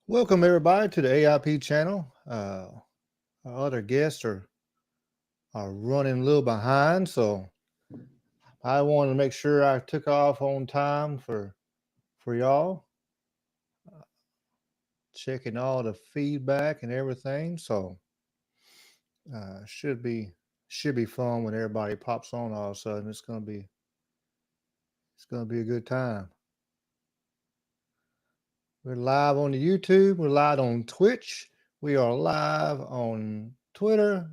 Welcome everybody to the AIP channel. Our other guests are running a little behind, so I wanted to make sure I took off on time for y'all, checking all the feedback and everything. So uh, should be should be fun when everybody pops on all of a sudden. It's gonna be a good time. We're live on the YouTube. We're live on Twitch. We are live on Twitter.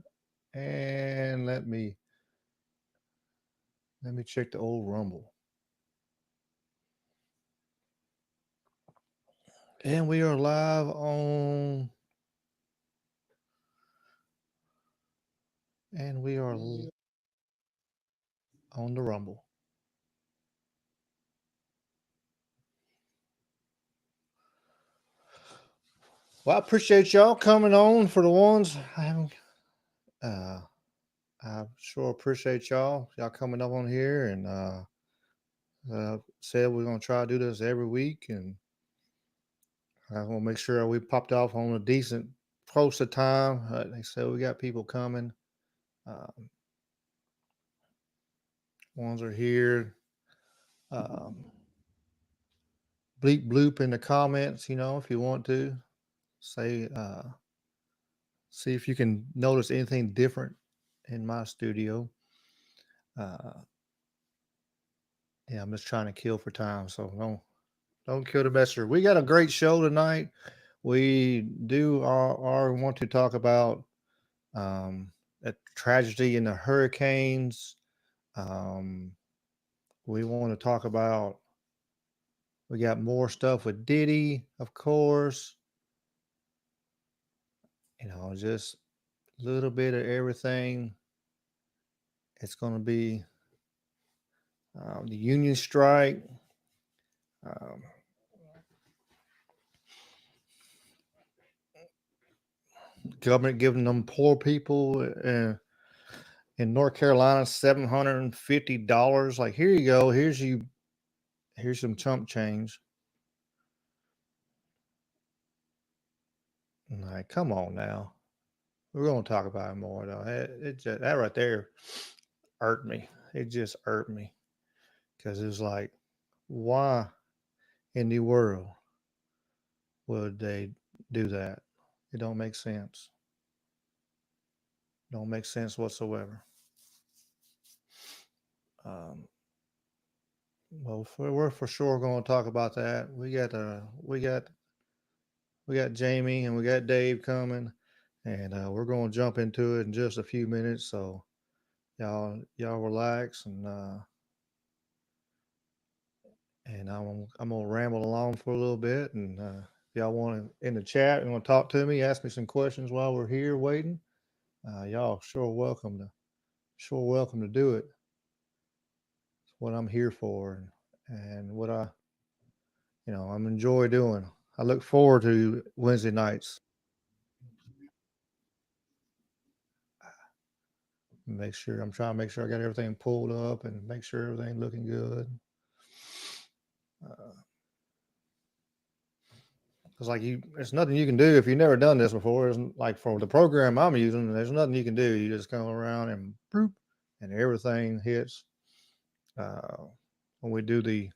And let me check the old Rumble. And we are live and we are on the Rumble. Well, I appreciate y'all coming on. For the ones I haven't, uh, I sure appreciate y'all coming up on here and said we're gonna try to do this every week, and I want to make sure we popped off on a decent close to time. They said we got people coming. Um, Ones are here. Um, Bleep bloop in the comments, if you want to say, see if you can notice anything different in my studio. Uh, yeah, I'm just trying to kill for time, so don't kill the messenger. We got a great show tonight. We do are want to talk about a tragedy in the hurricanes. Um, we want to talk about. We got more stuff with Diddy, of course. Just a little bit of everything. It's going to be the union strike. Um, Government giving them poor people in North Carolina $750. Like, here you go. Here's some chump change. Like, come on now. We're gonna talk about it more though. It just, that right there irked me. It just irked me because it's like, why in the world would they do that? It don't make sense. Don't make sense whatsoever. Um, well, we're for sure going to talk about that. We got Jamie and we got Dave coming, and we're going to jump into it in just a few minutes. So y'all relax, and I'm gonna ramble along for a little bit. And if y'all want to in the chat and want to talk to me, ask me some questions while we're here waiting. Y'all sure welcome to do it. It's what I'm here for, and what I'm enjoy doing. I look forward to Wednesday nights. Make sure I'm trying to make sure I got everything pulled up and make sure everything looking good. Uh, it's like there's nothing you can do if you've never done this before. It's like for the program I'm using, there's nothing you can do. You just come around and boop, and everything hits. Uh, when we do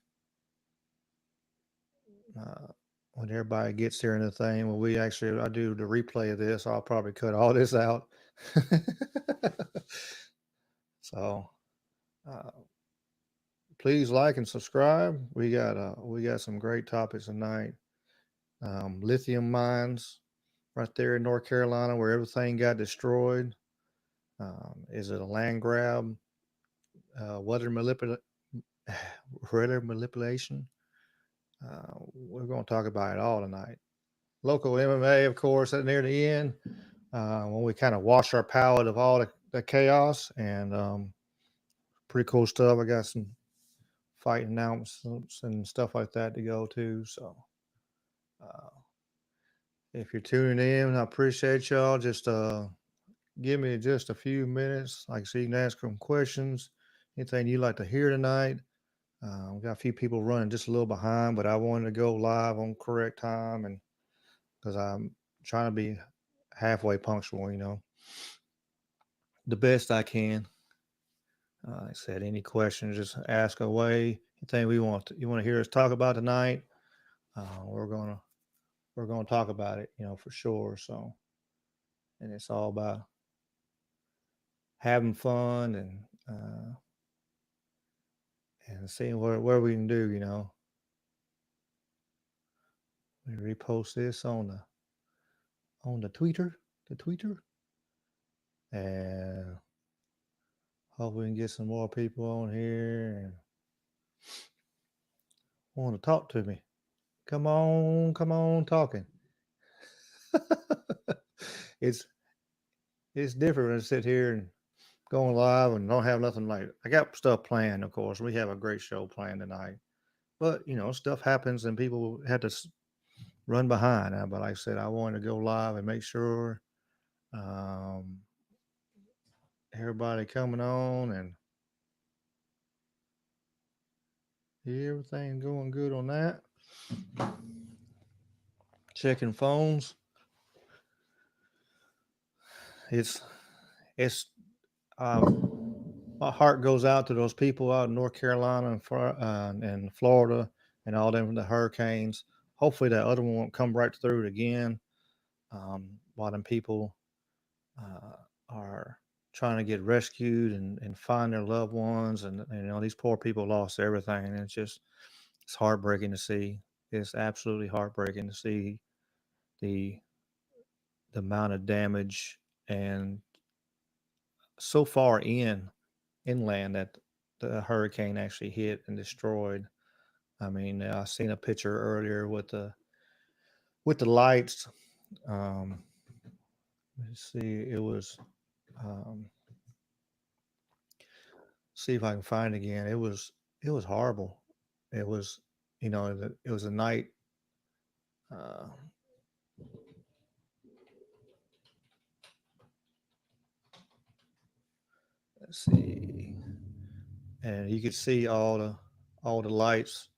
uh, when everybody gets there in the thing, when I do the replay of this, I'll probably cut all this out. So uh, please like and subscribe. We got some great topics tonight. Lithium mines right there in North Carolina where everything got destroyed. Is it a land grab? Weather weather manipulation? We're going to talk about it all tonight. Local MMA, of course, at near the end, when we kind of wash our palate of all the chaos, and pretty cool stuff. I got some fight announcements and stuff like that to go to. So uh, if you're tuning in, I appreciate y'all. Just give me just a few minutes, like so you can ask some questions, anything you'd like to hear tonight. We got a few people running just a little behind, but I wanted to go live on correct time, and because I'm trying to be halfway punctual. The best I can. Like I said, any questions, just ask away. Anything you want to hear us talk about tonight, uh, we're gonna we're gonna talk about it, for sure. So, and it's all about having fun and seeing where we can do. We repost this on the Twitter, and hope we can get some more people on here and want to talk to me. Come on, talking. it's it's different when I sit here and going live and don't have nothing like I got stuff planned. Of course, we have a great show planned tonight, but stuff happens and people have to run behind. But like I said, I wanted to go live and make sure um, everybody coming on and everything going good on that. Checking phones. It's it's my heart goes out to those people out in North Carolina and Florida and all them the hurricanes. Hopefully that other one won't come right through it again. While them people uh, are trying to get rescued and find their loved ones, and these poor people lost everything, and it's heartbreaking to see. It's absolutely heartbreaking to see the the amount of damage and so far inland that the hurricane actually hit and destroyed. I mean, I seen a picture earlier with the lights. Um, let's see, it was. Um, see if I can find it again. It was horrible. It was it was a night. Uh, let's see, and you could see all the lights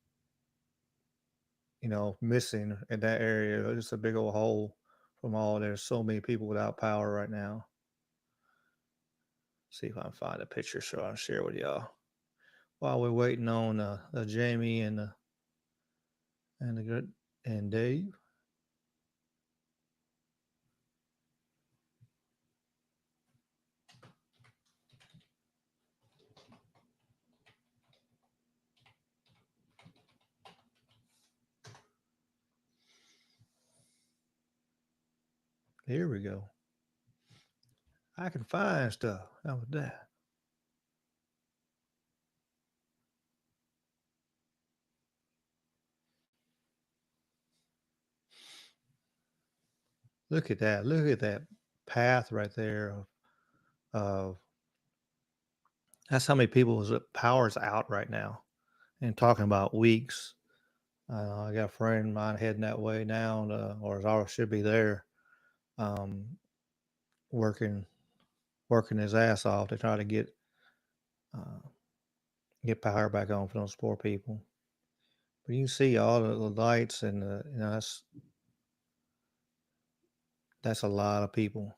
missing in that area. It's a big old hole from all. There's so many people without power right now. See if I can find a picture so I can share with y'all while we're waiting on Jamie and the good and Dave. Here we go. I can find stuff. How about that? Look at that. Look at that path right there of that's how many people's power's out right now. And talking about weeks. I got a friend of mine heading that way now, or should be there, um, working working his ass off to try to uh, get power back on for those poor people. But you can see all the lights, and that's a lot of people.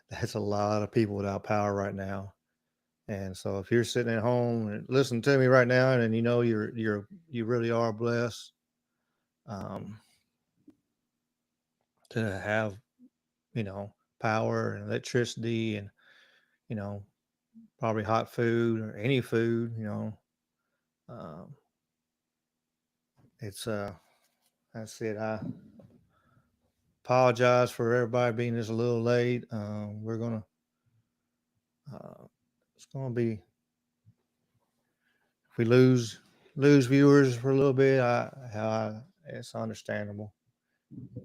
That's a lot of people without power right now. And so if you're sitting at home and listening to me right now, and you really are blessed um, to have power and electricity and you know probably hot food or any food, um, it's that's it. I apologize for everybody being just a little late. We're gonna uh, it's gonna be if we lose viewers for a little bit. It's understandable.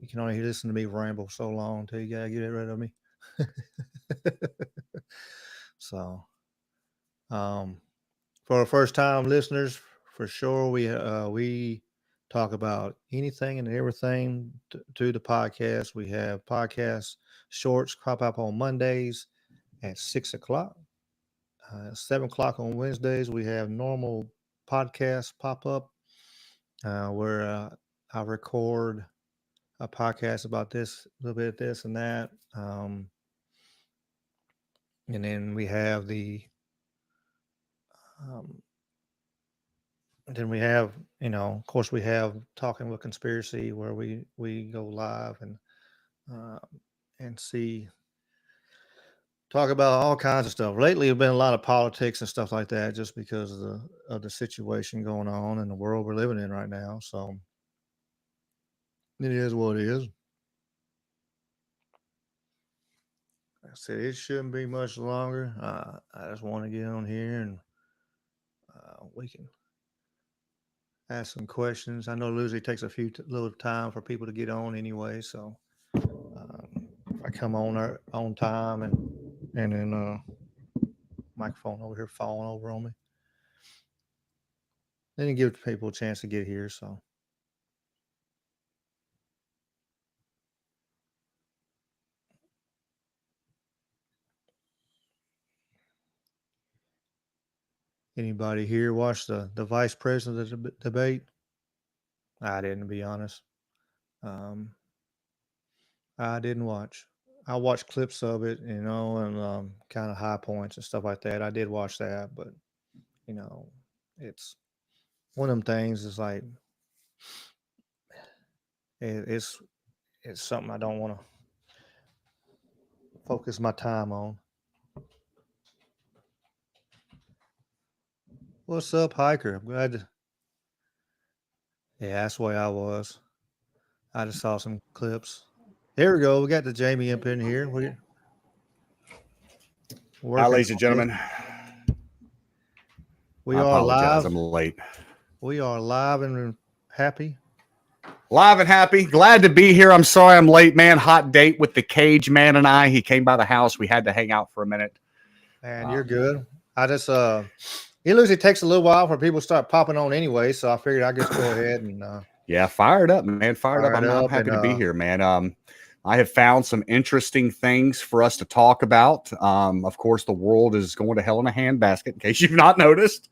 You can only listen to me ramble so long until you gotta get rid of me. So, um, for our first time listeners, for sure, we talk about anything and everything to the podcast. We have podcast shorts crop up on Mondays at 6 o'clock. 7 o'clock on Wednesdays, we have normal podcasts pop up where I record a podcast about this, a little bit of this and that. And then we have um, then we have, of course, we have Talking with Conspiracy, where we go live uh, and talk about all kinds of stuff. Lately, there's been a lot of politics and stuff like that, just because of the situation going on in the world we're living in right now. So it is what it is. I said it shouldn't be much longer. I just want to get on here and we can ask some questions. I know it usually takes a little time for people to get on anyway, so I come on time and then microphone over here falling over on me. Then you give people a chance to get here. So anybody here watch the vice president debate? I didn't, to be honest. I didn't watch. I watched clips of it, and kind of high points and stuff like that. I did watch that, but you know, it's one of them things. It's like it's something I don't want to focus my time on. What's up, hiker? I'm glad to. Yeah, that's the way I was. I just saw some clips. Here we go. We got the Jamie up in here. Hi, ladies and gentlemen. We are live. I'm late. We are live and happy. Live and happy. Glad to be here. I'm sorry I'm late, man. Hot date with the Cage Man and I. He came by the house. We had to hang out for a minute. Man, you're good. I just it usually takes a little while for people to start popping on anyway, so I figured I'd just go ahead and yeah, fired up, man. Fired up. I'm happy to be here, man. I have found some interesting things for us to talk about. Of course, the world is going to hell in a handbasket, in case you've not noticed.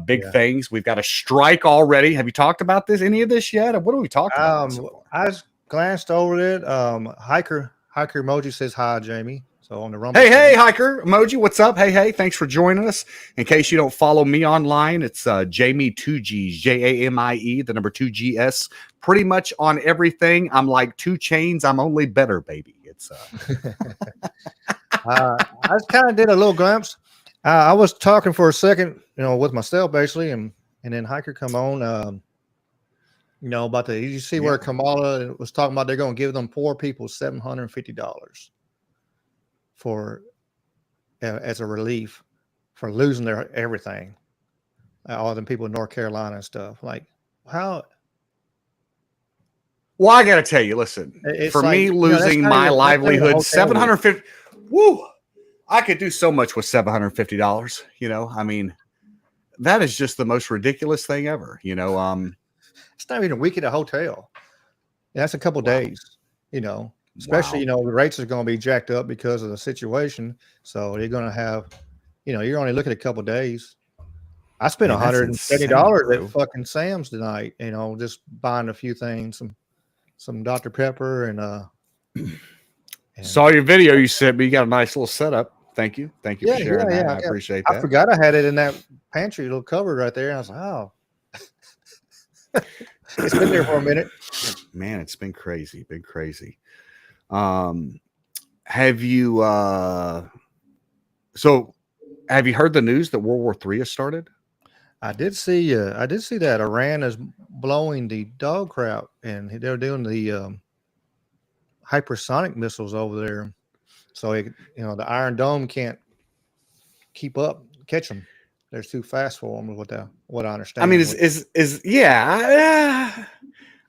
Big things. We've got a strike already. Have you talked about this? Any of this yet? What have we talked about? I just glanced over it. Hiker emoji says hi, Jamie. So on the Rumble. Hey, hiker emoji. What's up? Hey. Thanks for joining us. In case you don't follow me online, it's Jamie 2Gs, JAMIE, the number 2GS. Pretty much on everything. I'm like 2 Chainz. I'm only better, baby. It's I just kind of did a little glimpse. I was talking for a second, with myself basically, and then hiker come on. About the. You see where Kamala was talking about they're going to give them poor people $750 for as a relief for losing their everything. All them people in North Carolina and stuff. Like how? Well, I got to tell you, listen. For me, losing my livelihood, $750. Woo! I could do so much with $750. I mean, that is just the most ridiculous thing ever. It's not even a week at a hotel. That's a couple days. Especially, the rates are going to be jacked up because of the situation. So you're going to have, you're only looking at a couple days. I spent $170 at fucking Sam's tonight, just buying a few things, some Dr. Pepper and saw your video you sent me. You got a nice little setup. Thank you. Thank you for sharing that. I appreciate that. I forgot I had it in that pantry, little cupboard right there. And I was like, oh. It's been there for a minute. Man, it's been crazy. Have you have you heard the news that World War III has started? I did see that Iran is blowing the dog crap, and they're doing the hypersonic missiles over there. So the Iron Dome can't catch them. They're too fast for them. What I understand. I mean,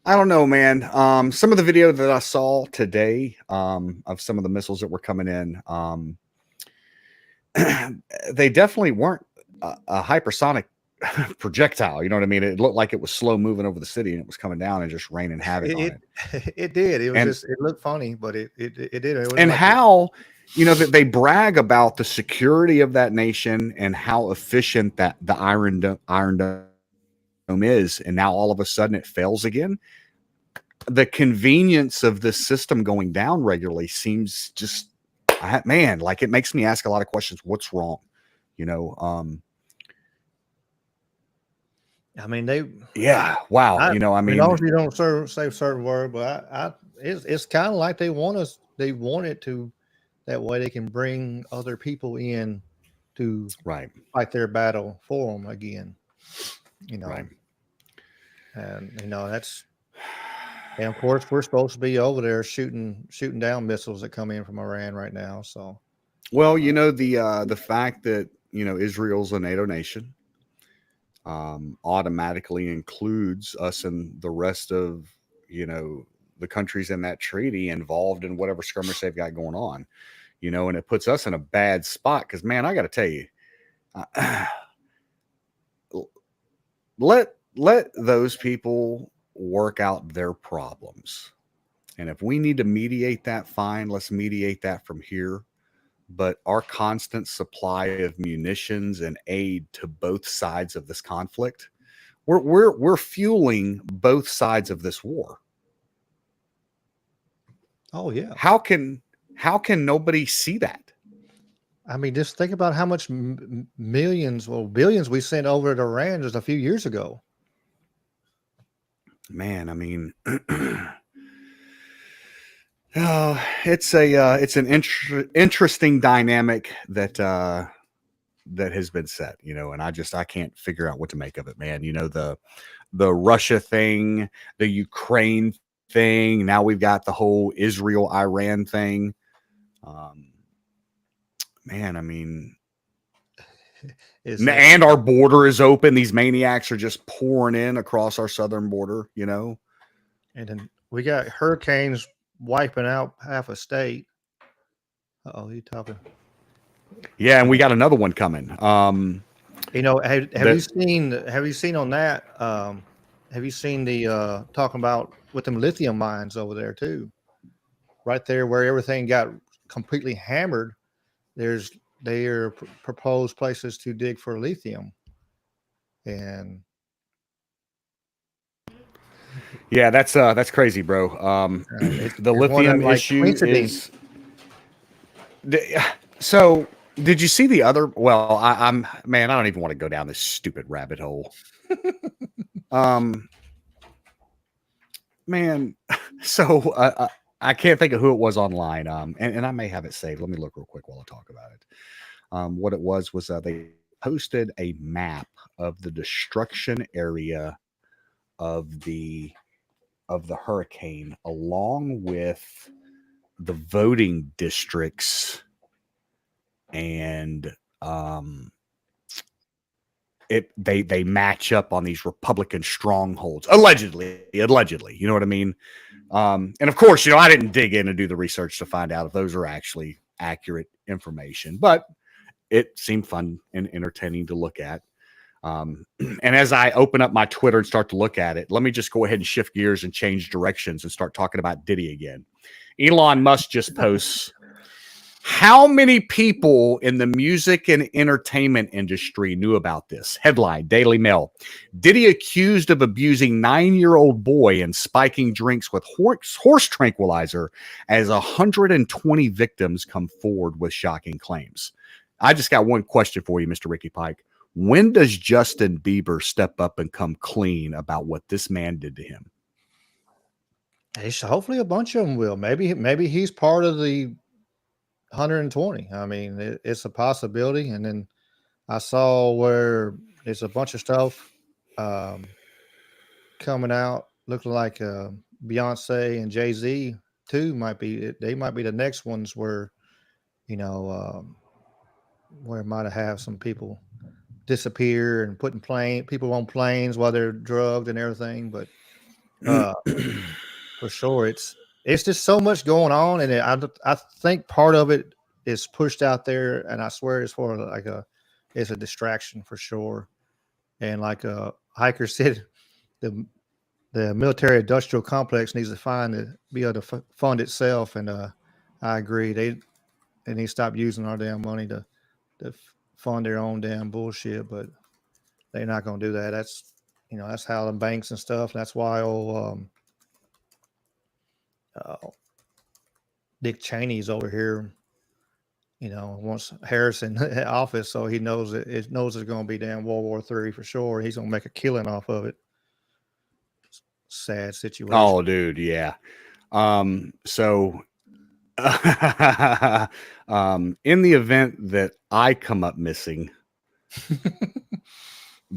I don't know, man. Some of the video that I saw today of some of the missiles that were coming in, they definitely weren't a hypersonic projectile. You know what I mean? It looked like it was slow moving over the city and it was coming down and just raining havoc on it. It did. It looked funny, but it did. It and how that they brag about the security of that nation and how efficient that the Iron Dome is, and now all of a sudden it fails again. the convenience of this system going down regularly seems just, man, like it makes me ask a lot of questions. What's wrong? You know, I mean, yeah, wow. I, You know, I as long as mean, you don't say certain word, but it's kind of like they want it to, that way they can bring other people in to right, fight their battle for them again, you right. know, and and of course we're supposed to be over there shooting down missiles that come in from Iran right now. So, Well, you know, the fact that, you know, Israel's a NATO nation automatically includes us and the rest of, you know, the countries in that treaty involved in whatever skirmish they've got going on, you know, and it puts us in a bad spot because, man, I got to tell you, let those people work out their problems. And if we need to mediate that, fine, let's mediate that from here. But our constant supply of munitions and aid to both sides of this conflict, we're fueling both sides of this war. oh yeah, How can nobody see that? I mean, just think about how much millions, well, billions we sent over to Iran just a few years ago. Man, I mean, it's an interesting dynamic that that has been set, you know, and I can't figure out what to make of it, man. You know, the Russia thing, the Ukraine thing. Now we've got the whole Israel Iran thing. Man, I mean, Is and our border is open. These maniacs are just pouring in across our southern border, you know. And then we got hurricanes wiping out half a state. Oh, you talking? Yeah, and we got another one coming. You know, have you That seen on that? Have you seen the talking about with them lithium mines over there too? Right there where everything got completely hammered. There's there proposed places to dig for lithium, and yeah, that's crazy, bro. The it's one of lithium them like issue coincidence. is so. Did you see the other? Well, I'm man. I don't even want to go down this stupid rabbit hole. Um, man. So I can't think of who it was online. And I may have it saved. Let me look real quick while I talk about it. What it was they posted a map of the destruction area of the hurricane, along with the voting districts and they match up on these Republican strongholds allegedly, you know what I mean. And of course, you know, I didn't dig in and do the research to find out if those are actually accurate information, but it seemed fun and entertaining to look at. And as I open up my Twitter and start to look at it, let me just go ahead and shift gears and change directions and start talking about Diddy again. Elon Musk just posts, how many people in the music and entertainment industry knew about this? Headline, Daily Mail. Diddy accused of abusing 9-year-old boy and spiking drinks with horse tranquilizer as 120 victims come forward with shocking claims. I just got one question for you, Mr. Ricky Pike. When does Justin Bieber step up and come clean about what this man did to him? Hopefully, a bunch of them will. Maybe he's part of the 120. I mean, it's a possibility. And then I saw where there's a bunch of stuff um, coming out, looking like Beyonce and Jay-Z too might be. They might be the next ones where you know where it might have some people disappear and putting people on planes while they're drugged and everything. But uh, for sure, it's just so much going on, and I think part of it is pushed out there, and I swear it's for like it's a distraction for sure. And like Hiker said, the the military industrial complex needs to be able to fund itself, and I agree they need to stop using our damn money to fund their own damn bullshit, but they're not going to do that. That's that's how the banks and stuff. That's why Dick Cheney's over here, wants Harrison in office, so he knows it knows it's going to be damn World War III for sure. He's going to make a killing off of it. Sad situation. Oh, dude, yeah. So in the event that I come up missing,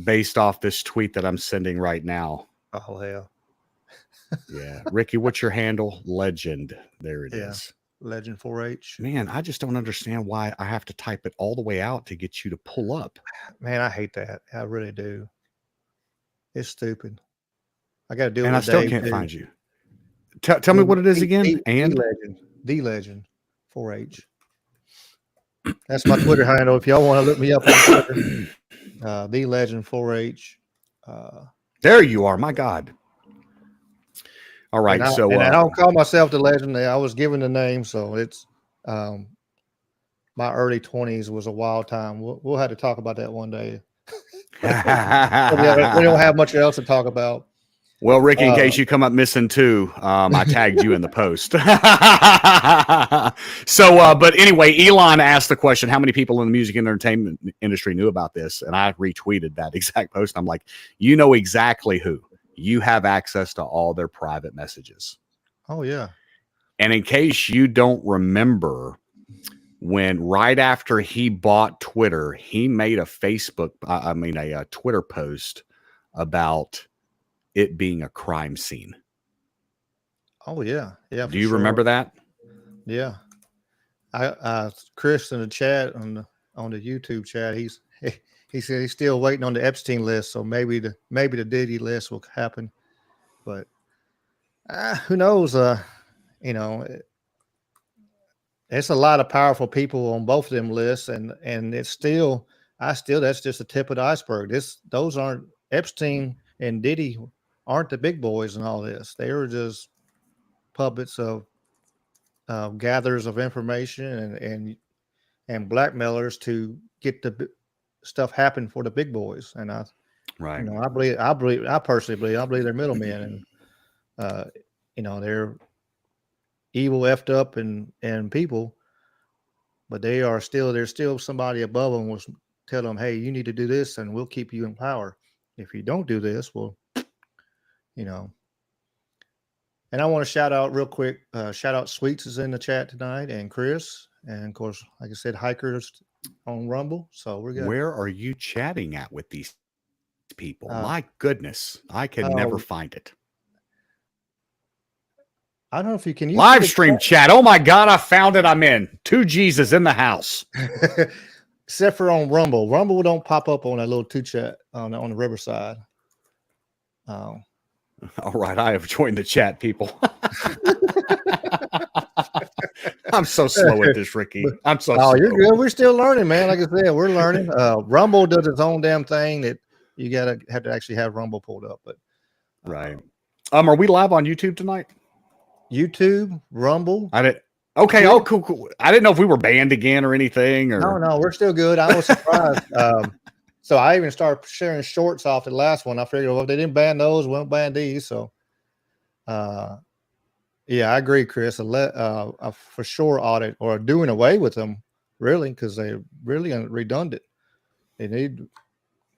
based off this tweet that I'm sending right now. Oh, hell. Yeah. Ricky, what's your handle? Legend. There it is. Legend 4H. Man, I just don't understand why I have to type it all the way out to get you to pull up. Man, I hate that. I really do. It's stupid. I got to do it. And I still can't find you. Tell me what it is again. The Legend 4H. That's my Twitter handle. If y'all want to look me up on Twitter, The Legend 4H. There you are. My God. All right. I don't call myself the Legend. I was given the name, so it's my early 20s was a wild time. We'll have to talk about that one day. We don't have much else to talk about. Well, Ricky, in case you come up missing too, I tagged you in the post. So, but anyway, Elon asked the question, how many people in the music and entertainment industry knew about this? And I retweeted that exact post. I'm like, you know exactly who. You have access to all their private messages. Oh, yeah. And in case you don't remember, when right after he bought Twitter, he made a Twitter post about it being a crime scene. Oh, yeah. Yeah. Do you remember that? Yeah. Chris in the chat on the YouTube chat, he said he's still waiting on the Epstein list, so maybe the Diddy list will happen. But who knows? It's a lot of powerful people on both of them lists, and it's still that's just the tip of the iceberg. Those aren't Epstein and Diddy aren't the big boys in all this. They were just puppets of gatherers of information and blackmailers to get the stuff happen for the big boys. And I personally believe they're middlemen, and they're evil, effed up, and people, but there's still somebody above them will tell them, hey, you need to do this, and we'll keep you in power. If you don't do this, And I want to shout out real quick. Shout out Sweets is in the chat tonight, and Chris, and of course, like I said, Hikers on Rumble. So we're good. Where are you chatting at with these people? My goodness, I can never find it. I don't know if you can use live stream chat. Oh my God, I found it. I'm in. 2 Jesus in the house. Except for on Rumble. Rumble don't pop up on that little 2 chat on the Riverside. All right, I have joined the chat, people. I'm so slow at this, Ricky. I'm so slow. You're good. We're still learning, man. Like I said, we're learning. Rumble does its own damn thing that you have to actually have Rumble pulled up. But right. Are we live on YouTube tonight? YouTube, Rumble. Okay. Oh, cool. I didn't know if we were banned again or anything. Or no, we're still good. I was surprised. So I even started sharing shorts off the last one. I figured, well, if they didn't ban those, we won't ban these. So, yeah, I agree, Chris. A for sure audit or doing away with them, really, because they're really redundant. They need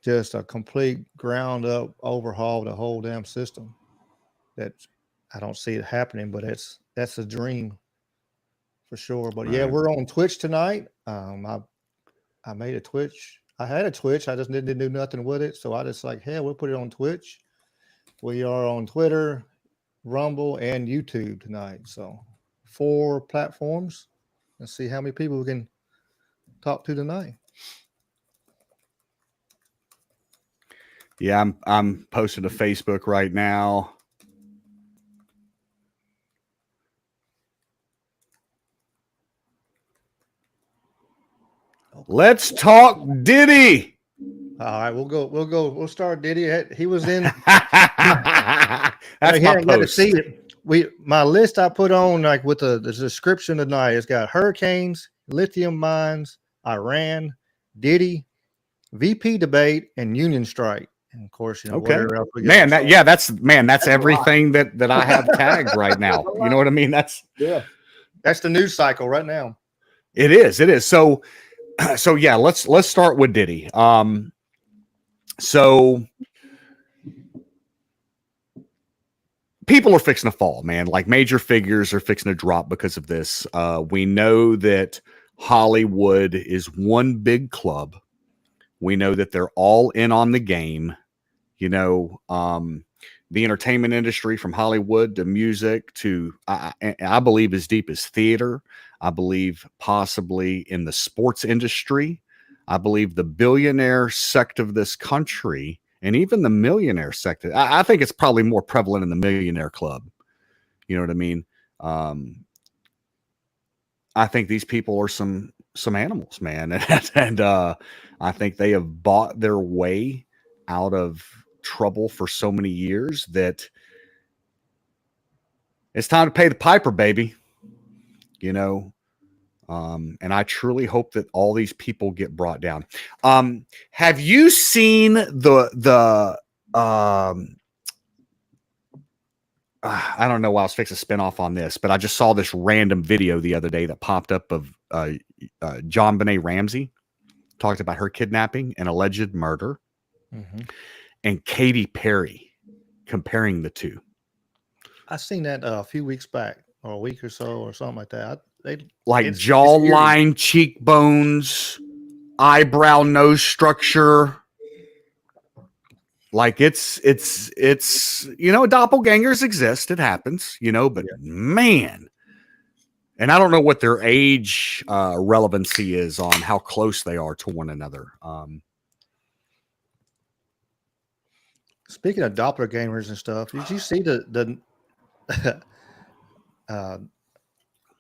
just a complete ground up overhaul of the whole damn system. That I don't see it happening, but that's a dream for sure. But yeah, we're on Twitch tonight. I made a Twitch. I had a Twitch. I just didn't do nothing with it. So I just we'll put it on Twitch. We are on Twitter, Rumble, and YouTube tonight. So 4 platforms. Let's see how many people we can talk to tonight. Yeah, I'm posting to Facebook right now. Let's talk Diddy. All right, we'll start Diddy. He was in. That's my post. See it. My list I put on with the description tonight. It's got hurricanes, lithium mines, Iran, Diddy, VP debate, and union strike. and of course, Okay. whatever else we Man, got. that's everything that I have tagged right now. You know what I mean? That's the news cycle right now. It is. So yeah, let's start with Diddy. So people are fixing to fall, man. Like major figures are fixing to drop because of this. We know that Hollywood is one big club. We know that they're all in on the game. The entertainment industry, from Hollywood to music to, I believe, as deep as theater. I believe possibly in the sports industry. I believe the billionaire sect of this country, and even the millionaire sector. I think it's probably more prevalent in the millionaire club. You know what I mean? I think these people are some animals, man, and I think they have bought their way out of trouble for so many years that it's time to pay the piper, baby. And I truly hope that all these people get brought down. Have you seen the I don't know why I was fixing a spinoff on this, but I just saw this random video the other day that popped up of John Benet Ramsey talked about her kidnapping and alleged murder, and Katy Perry comparing the two. I seen that a few weeks back, or a week or so, or something like that. Like jawline, cheekbones, eyebrow, nose structure. Like it's doppelgangers exist. It happens, but man, and I don't know what their age relevancy is on how close they are to one another. Speaking of doppelgangers and stuff, did you see the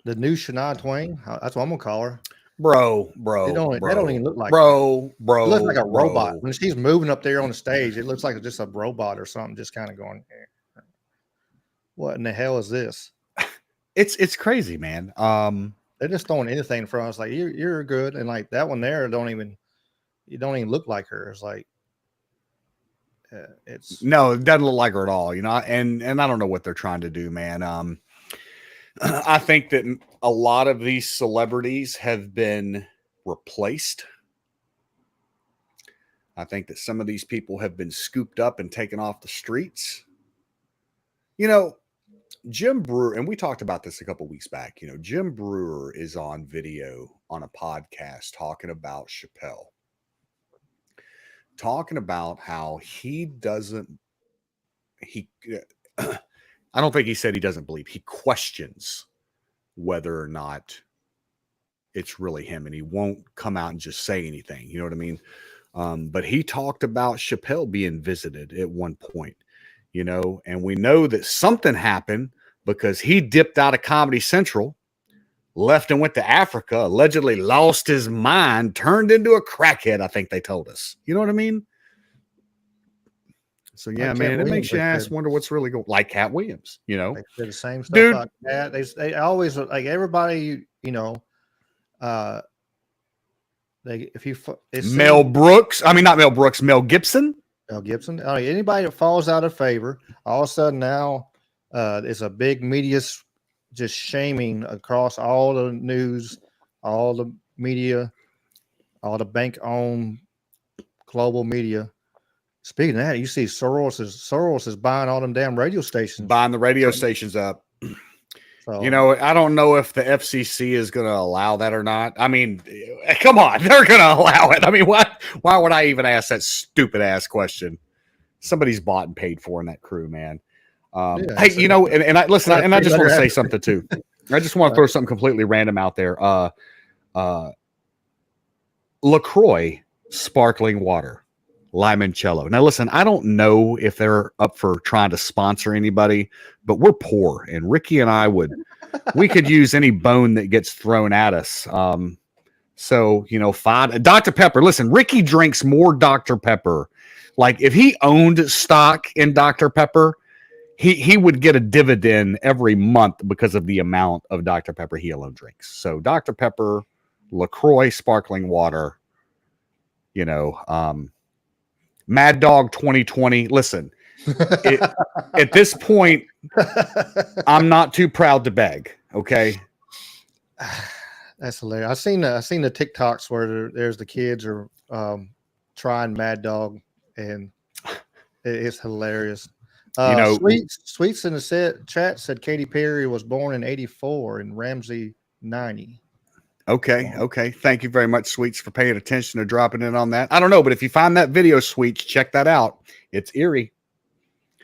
new Shania Twain? That's what I'm gonna call her. Bro. They don't even look like bro. It looks like a robot. When she's moving up there on the stage, it looks like just a robot or something, just kind of going, what in the hell is this? It's crazy, man. They're just throwing anything in front of us. Like, you're good. And like that one there, you don't even look like her. It's like, it doesn't look like her at all, and I don't know what they're trying to do, man. I think that a lot of these celebrities have been replaced. I think that some of these people have been scooped up and taken off the streets. Jim Brewer, and we talked about this a couple weeks back, Jim Brewer is on video on a podcast talking about Chappelle. Talking about how I don't think he said he doesn't believe. He questions whether or not it's really him, and he won't come out and just say anything. You know what I mean? But he talked about Chappelle being visited at one point, and we know that something happened because he dipped out of Comedy Central, left and went to Africa, allegedly lost his mind, turned into a crackhead, I think they told us. You know what I mean? So yeah, man, it makes you wonder what's really going. Like Cat Williams, They say the same stuff about Cat. They always, like, everybody, Mel Brooks. I mean, not Mel Brooks. Mel Gibson. Anybody that falls out of favor, all of a sudden now, it's a big media just shaming across all the news, all the media, all the bank-owned global media. Speaking of that, you see Soros is buying all them damn radio stations. Buying the radio stations up. So, I don't know if the FCC is going to allow that or not. I mean, come on, they're going to allow it. I mean, why would I even ask that stupid ass question? Somebody's bought and paid for in that crew, man. Hey, and I listen, and I just want to say something too. I just want to throw something completely random out there. LaCroix sparkling water. Limoncello. Now, listen, I don't know if they're up for trying to sponsor anybody, but we're poor, and Ricky and I we could use any bone that gets thrown at us. So, fine. Dr. Pepper. Listen, Ricky drinks more Dr. Pepper. Like, if he owned stock in Dr. Pepper, he would get a dividend every month because of the amount of Dr. Pepper he alone drinks. So, Dr. Pepper, LaCroix sparkling water, Mad Dog 2020. Listen, at this point, I'm not too proud to beg. Okay. That's hilarious. I seen the TikToks where there's the kids are trying Mad Dog, and it's hilarious. You know, Sweets in the chat said Katy Perry was born in '84 and Ramsey '90. okay. Okay. Thank you very much, Sweets, for paying attention or dropping in on that. I don't know, but if you find that video, Sweets, check that out. It's eerie.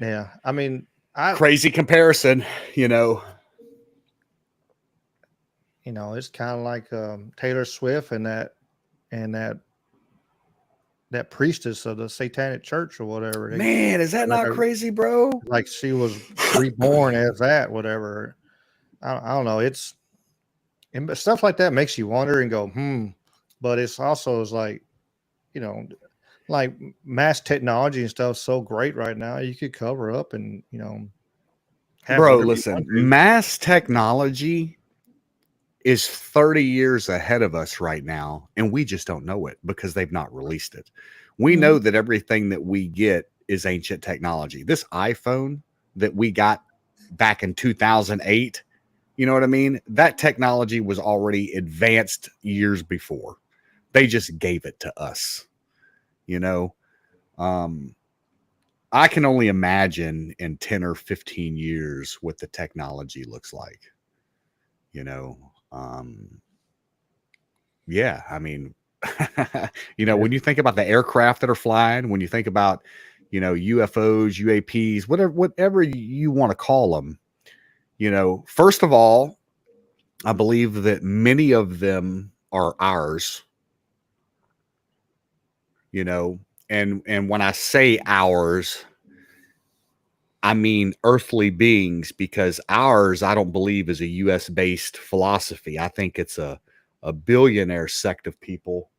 Yeah, I mean, Crazy comparison, you know. It's kind of like Taylor Swift and that priestess of the Satanic Church or whatever. Man, is that not crazy, bro? Like she was reborn as that, whatever. I don't know. It's and stuff like that makes you wonder and go, But it's also is like, you know, like mass technology and stuff so great right now. You could cover up and have Bro, whatever listen, you want to. mass technology is 30 years ahead of us right now, and we just don't know it because they've not released it. We know that everything that we get is ancient technology. This iPhone that we got back in 2008, you know what I mean? That technology was already advanced years before. They just gave it to us, you know? I can only imagine in 10 or 15 years what the technology looks like, you know? Yeah, I mean, when you think about the aircraft that are flying, when you think about, UFOs, UAPs, whatever you want to call them, first of all, I believe that many of them are ours, and when I say ours, I mean earthly beings, because ours, I don't believe, is a US based philosophy. I think it's a billionaire sect of people,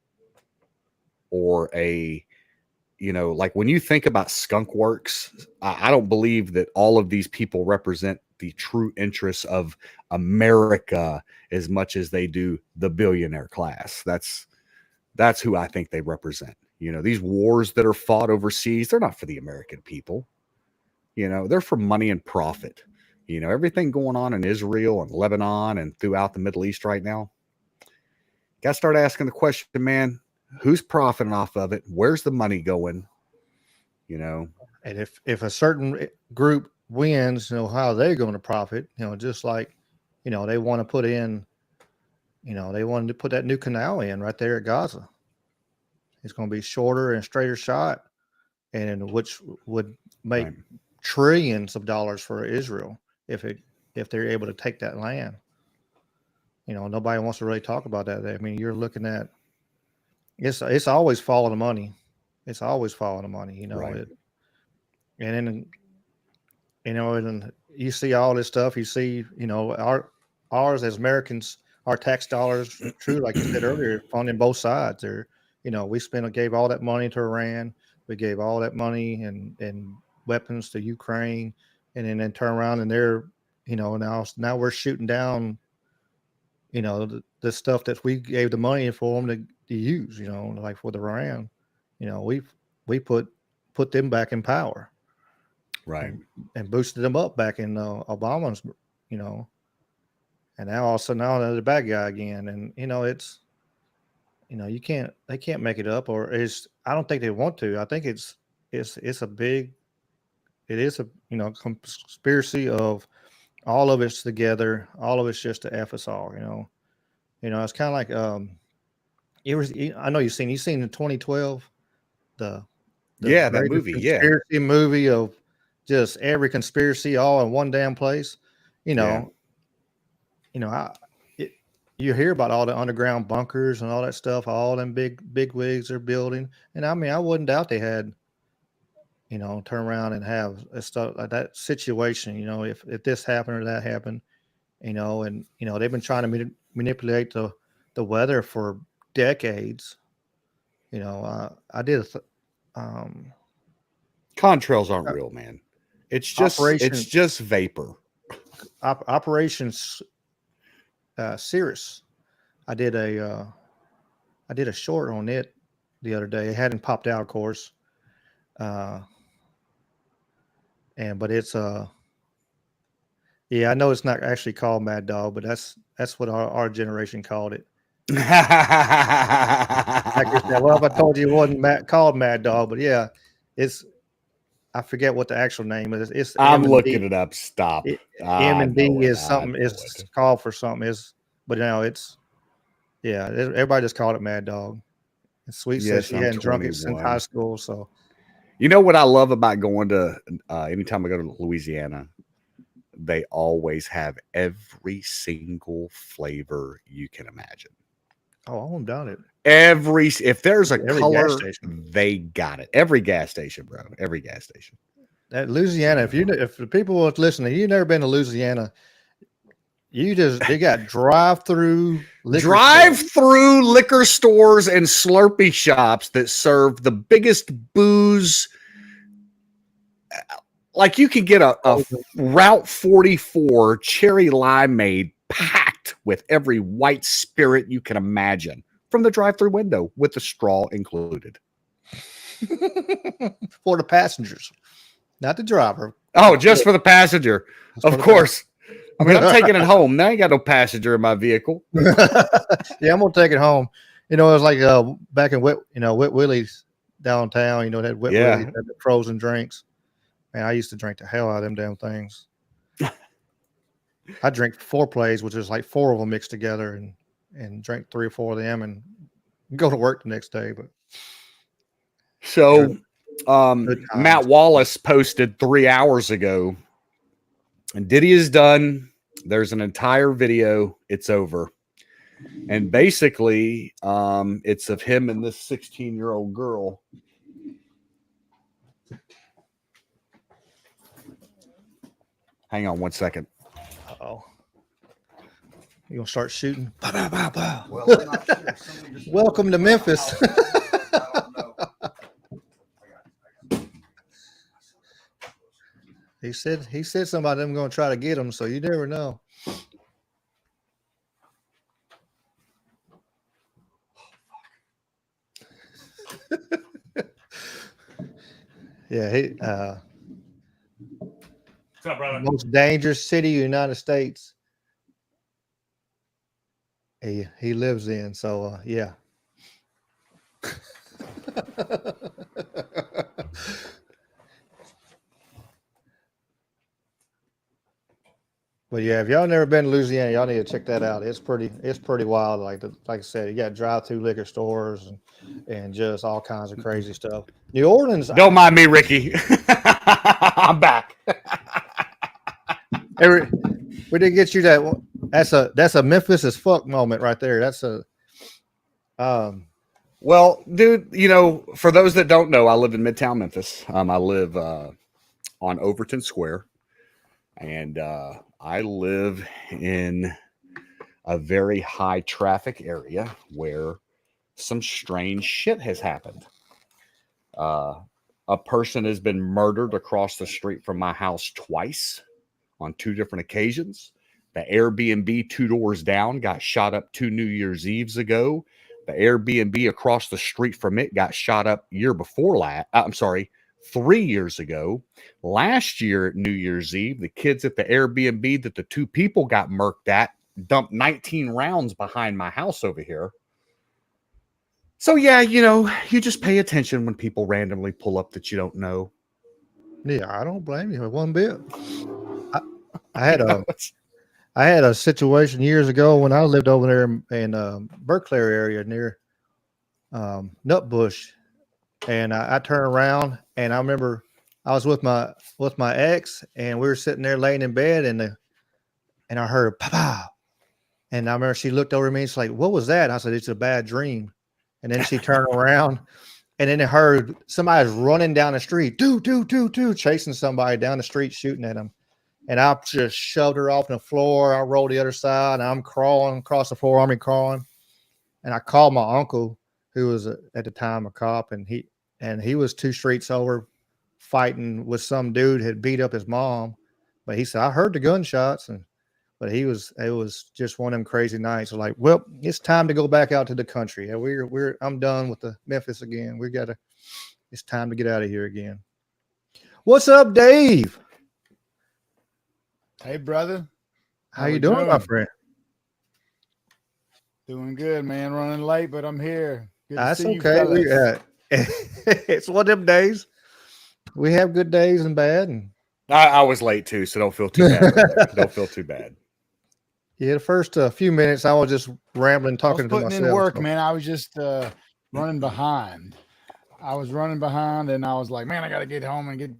or like when you think about skunk works, I don't believe that all of these people represent the true interests of America as much as they do the billionaire class. That's who I think they represent. These wars that are fought overseas, they're not for the American people. They're for money and profit. Everything going on in Israel and Lebanon and throughout the Middle East right now. Got to start asking the question, man, who's profiting off of it? Where's the money going? And if a certain group wins, how are they going to profit? Just like, they want to put in, they wanted to put that new canal in right there at Gaza. It's going to be shorter and straighter shot, and which would make trillions of dollars for Israel if they're able to take that land. Nobody wants to really talk about that. I mean, you're looking at it's always following the money. It's always following the money. And then and you see all this stuff. You see, ours as Americans, our tax dollars, true, like you said earlier, funding both sides. They're, we gave all that money to Iran. We gave all that money and weapons to Ukraine, and then turn around and they're, now we're shooting down, the stuff that we gave the money for them to use, like for the Iran, we put them back in power. Right. And boosted them up back in Obama's, and now all of a sudden now they're the bad guy again. And, it's, they can't make it up, or I don't think they want to. I think it is a, conspiracy of all of it's together. All of it's just to F us all, it's kind of like, I know you've seen in 2012, the that movie. Conspiracy movie of just every conspiracy all in one damn place. You hear about all the underground bunkers and all that stuff, all them big wigs are building. And I mean, I wouldn't doubt they had, turn around and have stuff like that situation, if this happened or that happened, and, they've been trying to manipulate the weather for decades. I did contrails aren't real, man. It's just vapor. Operations Cirrus. I did a short on it the other day. It hadn't popped out, of course, But it's yeah, I know it's not actually called Mad Dog, but that's what our generation called it. Like you said, well, if I told you it wasn't called Mad Dog, but yeah, it's I forget what the actual name is. It's I'm M and looking D. it up. Stop. M I and D know it. is I something. know It's it. called for something. But it's everybody just called it Mad Dog. And Sweet said Yes, she I'm hadn't drunk it since high 21. school. So You know what I love about going to anytime I go to Louisiana, they always have every single flavor you can imagine. oh, I'm down it. If there's a Every gas color, station. they got it. Every gas station, bro. Every gas station. At Louisiana, if the people are listening, you've never been to Louisiana, they got drive-through liquor stores. Drive-through liquor stores and Slurpee shops that serve the biggest booze. Like you can get a Route 44 cherry limeade packed with every white spirit you can imagine from the drive-through window with the straw included. For the passengers, not the driver. Oh, just for the passenger. Of course. I mean, I'm taking it home. Now I ain't got no passenger in my vehicle. Yeah, I'm gonna take it home. It was like back in Wet Willie's downtown. That Wet Willie's had the frozen drinks. Man, I used to drink the hell out of them damn things. I drink 4 plays, which is like 4 of them mixed together, and drink 3 or 4 of them, and go to work the next day. But so, Matt Wallace posted 3 hours ago, and Diddy is done. There's an entire video. It's over. And basically, it's of him and this 16-year-old girl. Hang on 1 second. Uh-oh. You gonna start shooting? Pow, pow, pow, pow. Well, I'm not sure. Welcome to Memphis. He said something about them going to try to get him, so you never know. Yeah, what's up, brother? Most dangerous city in the United States. He lives in, so yeah. But yeah, if y'all never been to Louisiana, y'all need to check that out. It's pretty wild. Like I said, you got drive-through liquor stores and just all kinds of crazy stuff. New Orleans. Don't mind me, Ricky. I'm back. We didn't get you that. That's a Memphis as fuck moment right there. That's a. Well, dude, for those that don't know, I live in Midtown Memphis. I live on Overton Square, and I live in a very high traffic area where some strange shit has happened. A person has been murdered across the street from my house twice on 2 different occasions. The Airbnb 2 doors down got shot up 2 New Year's Eves ago. The Airbnb across the street from it got shot up 3 years ago. Last year, New Year's Eve, the kids at the Airbnb that the 2 people got murked at dumped 19 rounds behind my house over here. So, yeah, you just pay attention when people randomly pull up that you don't know. Yeah, I don't blame you one bit. I had a situation years ago when I lived over there in Berkeley area near Nutbush, and I turned around and I remember I was with my ex, and we were sitting there laying in bed, and I heard pow, and I remember she looked over at me. It's like, what was that? I said, it's a bad dream. And then she turned around, and then I heard somebody's running down the street, chasing somebody down the street, shooting at them. And I just shoved her off the floor. I rolled the other side, and I'm crawling across the floor. Crawling, and I called my uncle, who was at the time a cop, and he was 2 streets over, fighting with some dude had beat up his mom. But he said, I heard the gunshots, but it was just one of them crazy nights. Like, well, it's time to go back out to the country. I'm done with the Memphis again. We got to it's time to get out of here again. What's up, Dave? Hey, brother. How you doing, my friend? Doing good, man. Running late, but I'm here. Good to That's see you, okay. fellas. It's one of them days. We have good days and bad. And I was late too, so don't feel too bad. Brother. Don't feel too bad. Yeah, the first few minutes I was just rambling, talking to myself. Putting in work, man. I was just running behind. And I was like, man, I got to get home and get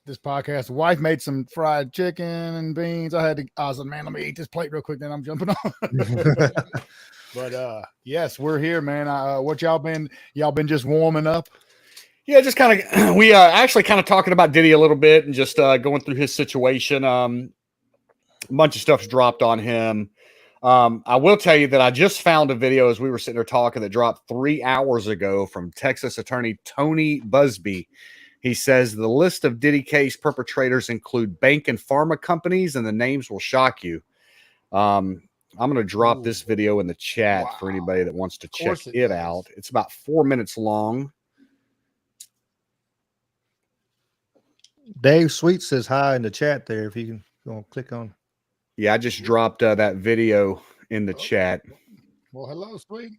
this podcast. The wife made some fried chicken and beans. I was like, man, let me eat this plate real quick, then I'm jumping on. But yes, we're here, man. What y'all been just warming up? Yeah, just kind of we actually kind of talking about Diddy a little bit and just going through his situation. A bunch of stuff's dropped on him. I will tell you that I just found a video as we were sitting there talking that dropped 3 hours ago from Texas attorney Tony Busby. He says the list of Diddy case perpetrators include bank and pharma companies, and the names will shock you. I'm going to drop this video in the chat for anybody that wants to check it out. It's about 4 minutes long. Dave Sweet says hi in the chat there. If you can go and click on. Yeah, I just dropped that video in the chat. Well, hello, Sweet.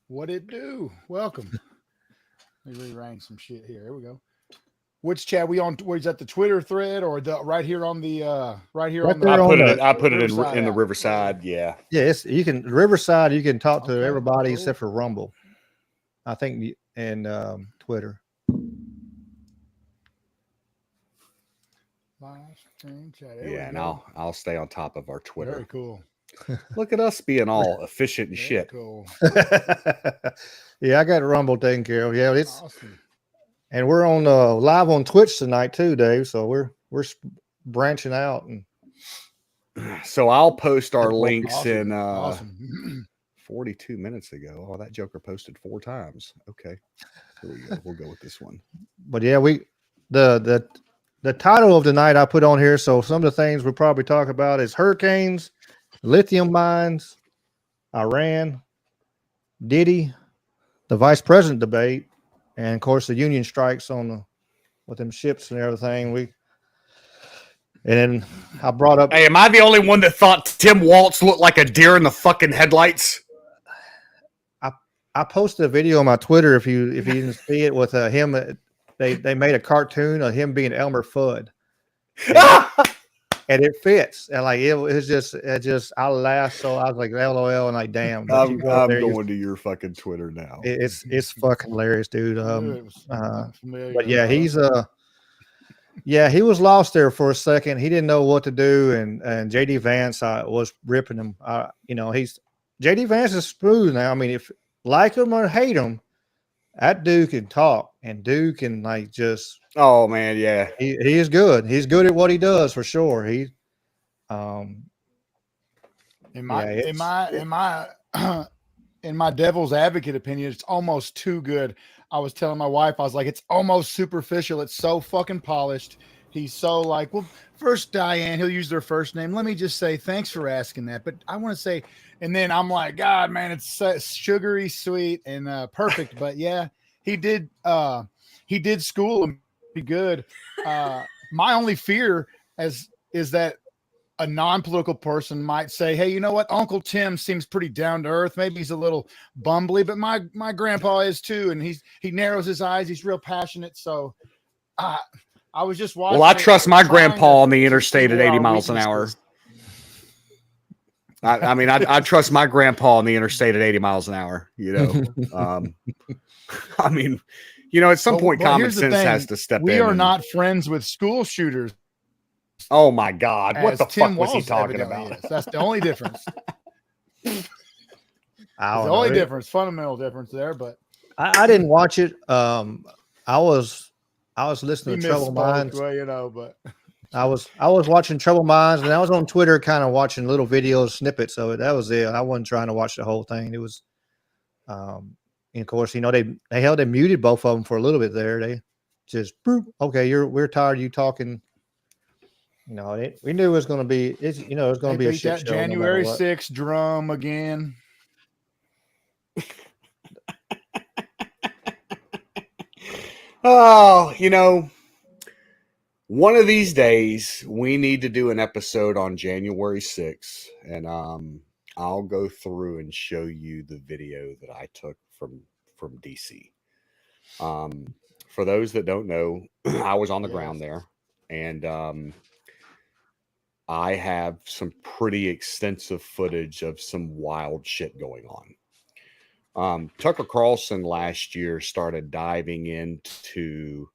What it do? Welcome. Let me rearrange some shit here. Here we go. Which chat we on? Where's that? The Twitter thread or the right here on the right here on the? I put it in the Riverside. Yeah. Yeah, you can Riverside. You can talk to everybody except for Rumble, I think, and Twitter. Yeah, and I'll stay on top of our Twitter. Very cool. Look at us being all efficient and shit. Cool. Yeah, I got Rumble taken care of. Yeah, it's awesome. And we're on live on Twitch tonight too, Dave. So we're branching out. And so I'll post our links awesome. in 42 minutes ago. Oh, that joker posted 4 times. Okay, here we go. We'll go with this one. But yeah, the title of the night I put on here. So some of the things we'll probably talk about is hurricanes, lithium mines, Iran, Diddy, the vice president debate, and of course the union strikes on with them ships and everything. And then I brought up. Hey, am I the only one that thought Tim Waltz looked like a deer in the fucking headlights? I posted a video on my Twitter. If you didn't see it, with him. They made a cartoon of him being Elmer Fudd, and it fits. And like it just I laughed, so I was like LOL, and like damn. I'm going to your fucking Twitter now. It's fucking hilarious, dude. But yeah, he was lost there for a second. He didn't know what to do, and JD Vance was ripping him. JD Vance is smooth now. I mean, if like him or hate him, that dude can talk, and dude can like just. Oh man, yeah, he is good. He's good at what he does for sure. In my devil's advocate opinion, it's almost too good. I was telling my wife, I was like, it's almost superficial. It's so fucking polished. He's so like, well, first Diane, he'll use their first name. Let me just say, thanks for asking that. But I want to say, and then I'm like, God, man, it's sugary sweet and perfect. But yeah, he did school and be good. My only fear is that a non-political person might say, hey, you know what? Uncle Tim seems pretty down to earth. Maybe he's a little bumbly, but my grandpa is too. And he narrows his eyes. He's real passionate. So I was just watching. Well, I trust my grandpa on the interstate at 80 miles an hour. I mean, I trust my grandpa on the interstate at 80 miles an hour, you know. I mean, you know, at some point, common sense has to step in. We are not friends with school shooters. Oh, my God. What the fuck was he talking about? That's the only difference. Fundamental difference there. But I didn't watch it. I was listening to Troubled Minds. Well, you know, but I was watching Troubled Minds, and I was on Twitter, kind of watching little videos, snippets of it. That was it. I wasn't trying to watch the whole thing. It was, and of course, you know, they muted both of them for a little bit there. They just, okay, we're tired of you talking. You know, we knew it was going to be. It's going to be a shit show. January 6th drum again. Oh, one of these days we need to do an episode on January 6th, and I'll go through and show you the video that I took from DC. For those that don't know, I was on the ground there, and I have some pretty extensive footage of some wild shit going on. Tucker Carlson last year started diving into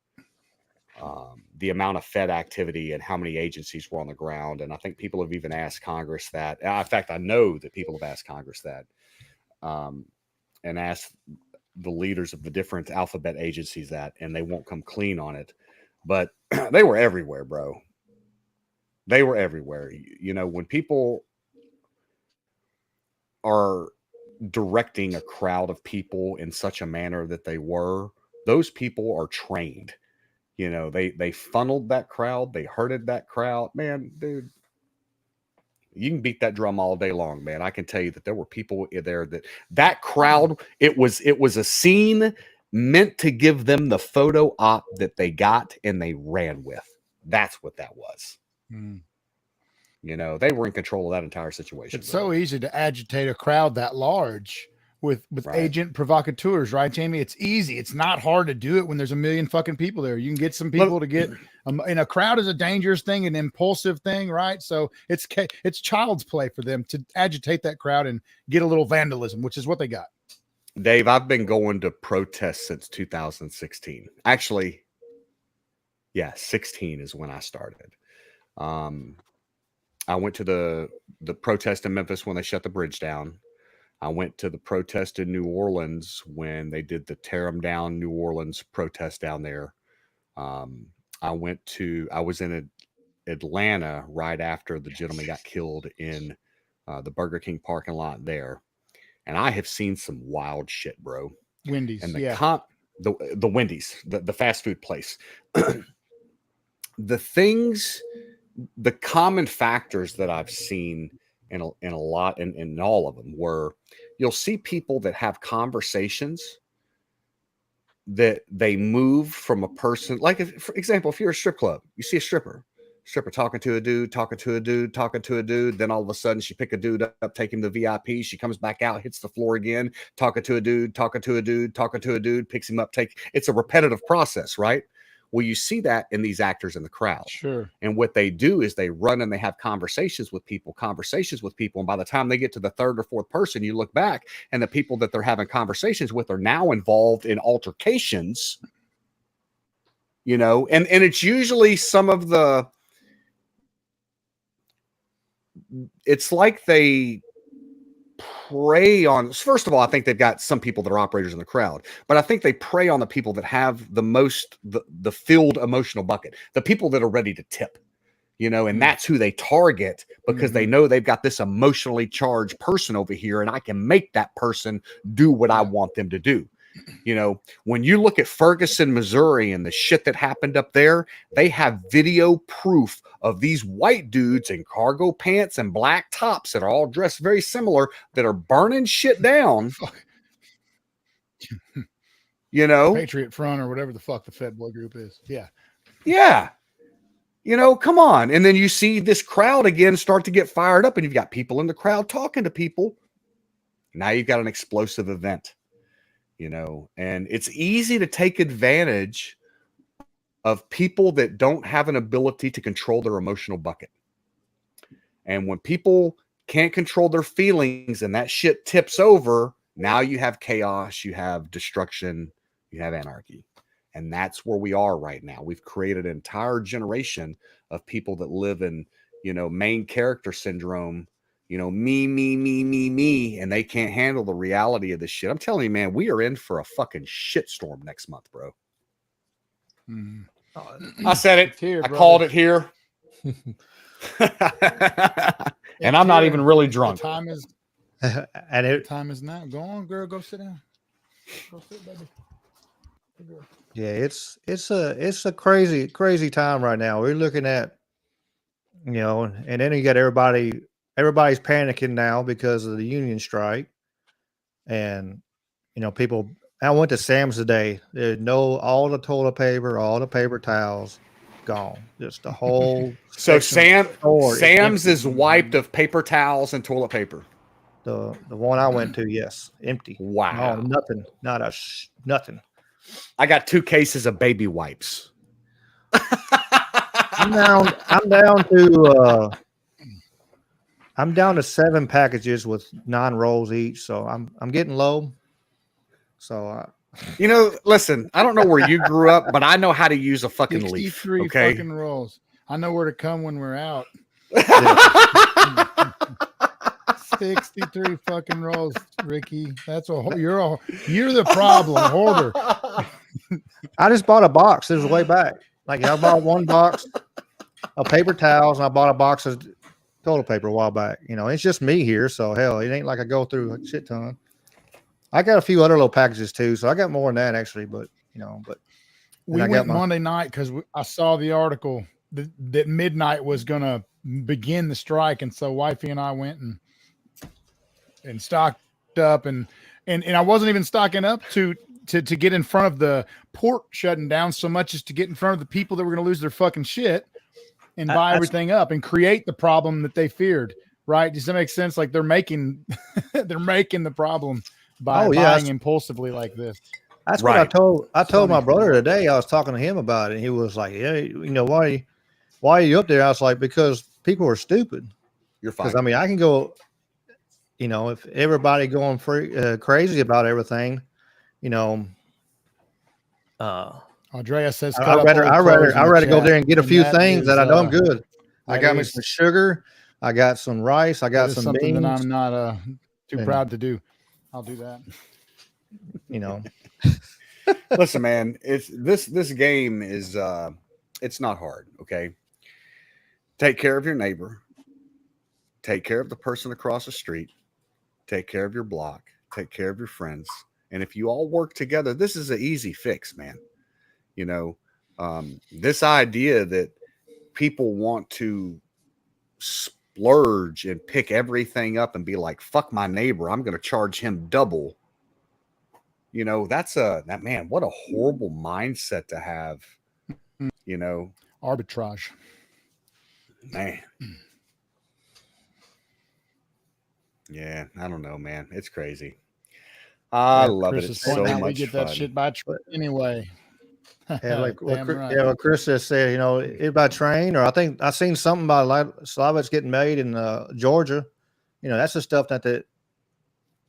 the amount of Fed activity and how many agencies were on the ground. And I think people have even asked Congress that. In fact, I know that people have asked Congress that, and asked the leaders of the different alphabet agencies that, and they won't come clean on it. But they were everywhere, bro. They were everywhere. When people are directing a crowd of people in such a manner that they were, those people are trained. They funneled that crowd. They herded that crowd. Man, dude, you can beat that drum all day long, man. I can tell you that there were people there that crowd, it was a scene meant to give them the photo op that they got and they ran with. That's what that was. They were in control of that entire situation. It's so easy to agitate a crowd that large with right. Agent provocateurs, right, Jamie? It's easy. It's not hard to do it when there's a million fucking people there. You can get some people to get in a crowd is a dangerous thing, an impulsive thing, right? So it's child's play for them to agitate that crowd and get a little vandalism, which is what they got. Dave, I've been going to protests since 2016. Actually, 16 is when I started. I went to the protest in Memphis when they shut the bridge down. I went to the protest in New Orleans when they did the tear them down New Orleans protest down there. I was in Atlanta right after the gentleman got killed in the Burger King parking lot there. And I have seen some wild shit, bro. Wendy's. And the Wendy's, the fast food place. The common factors that I've seen in a lot, in all of them, were you'll see people that have conversations that they move from a person. Like, for example, if you're a strip club, you see a stripper talking to a dude, then all of a sudden she pick a dude up, take him to VIP. She comes back out, hits the floor again, talking to a dude, picks him up, it's a repetitive process, right? Well, you see that in these actors in the crowd. Sure. And what they do is they run and they have conversations with people. And by the time they get to the third or fourth person, you look back and the people that they're having conversations with are now involved in altercations, and it's usually it's like they prey on, first of all, I think they've got some people that are operators in the crowd, but I think they prey on the people that have the most, the filled emotional bucket, the people that are ready to tip, and that's who they target because they know they've got this emotionally charged person over here and I can make that person do what I want them to do. When you look at Ferguson, Missouri and the shit that happened up there, they have video proof of these white dudes in cargo pants and black tops that are all dressed very similar that are burning shit down. Patriot Front or whatever the fuck the Fed Boy group is. Yeah. Yeah. Come on. And then you see this crowd again start to get fired up and you've got people in the crowd talking to people. Now you've got an explosive event. And it's easy to take advantage of people that don't have an ability to control their emotional bucket. And when people can't control their feelings and that shit tips over, now you have chaos, you have destruction, you have anarchy. And that's where we are right now. We've created an entire generation of people that live in, main character syndrome. Me, and they can't handle the reality of this shit. I'm telling you, man, we are in for a fucking shitstorm next month, bro. I said it. I called it here. And I'm not even really drunk. Time is now. Go on, girl. Go sit down. Go sit, baby. Yeah, it's a crazy time right now. We're looking at, and then you got everybody's panicking now because of the union strike, and people I went to Sam's today. There's all the toilet paper, all the paper towels gone. Just the whole So section of the store is Sam's empty. is wiped of paper towels and toilet paper. The one I went to, yes, empty. Wow. No, nothing. Not a nothing. I got 2 cases of baby wipes. I'm down to 7 packages with 9 rolls each. So I'm getting low. So listen, I don't know where you grew up, but I know how to use a fucking leaf. 63 Okay. fucking rolls. I know where to come when we're out. 63 fucking rolls, Ricky. You're the problem hoarder. I just bought a box. This was way back. Like I bought 1 box of paper towels, and I bought a box of toilet paper a while back. It's just me here, so hell, it ain't like I go through a shit ton. I got a few other little packages too, so I got more than that actually. But we went Monday night because I saw the article that midnight was gonna begin the strike, and so wifey and I went and stocked up, and I wasn't even stocking up to get in front of the port shutting down so much as to get in front of the people that were going to lose their fucking shit and buy everything up and create the problem that they feared. Right? Does that make sense? Like they're making the problem by buying impulsively like this. That's right. What I told my brother today. I was talking to him about it, and he was like, "Yeah, why are you up there?" I was like, "Because people are stupid." You're fine. Because I mean, I can go. If everybody going crazy about everything, Andrea says, I'd rather go there and get a few things that I know I'm good. I got me some sugar. I got some rice. I got some something beans. that I'm not too proud to do. I'll do that. Listen, man, it's this game is it's not hard. Okay. Take care of your neighbor. Take care of the person across the street. Take care of your block. Take care of your friends. And if you all work together, this is an easy fix, man. This idea that people want to splurge and pick everything up and be like, fuck my neighbor, I'm going to charge him double. That's man, what a horrible mindset to have, Arbitrage. Man. Yeah, I don't know, man. It's crazy. I love it. It's so much we get fun. That shit by train anyway. Like what Chris just said, it by train, or I think I seen something about Slavic's getting made in Georgia. That's the stuff that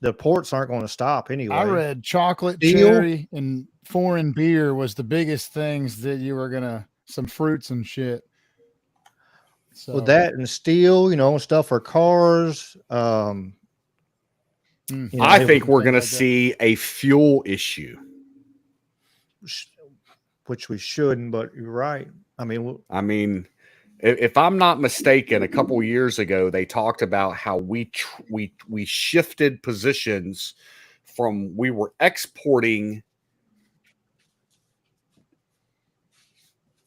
the ports aren't going to stop anyway. I read chocolate, cherry, and foreign beer was the biggest things that you were gonna, some fruits and shit. So with that and steel, stuff for cars. I think we're going to see a fuel issue, which we shouldn't. But you're right. I mean, if I'm not mistaken, a couple of years ago they talked about how we shifted positions from we were exporting.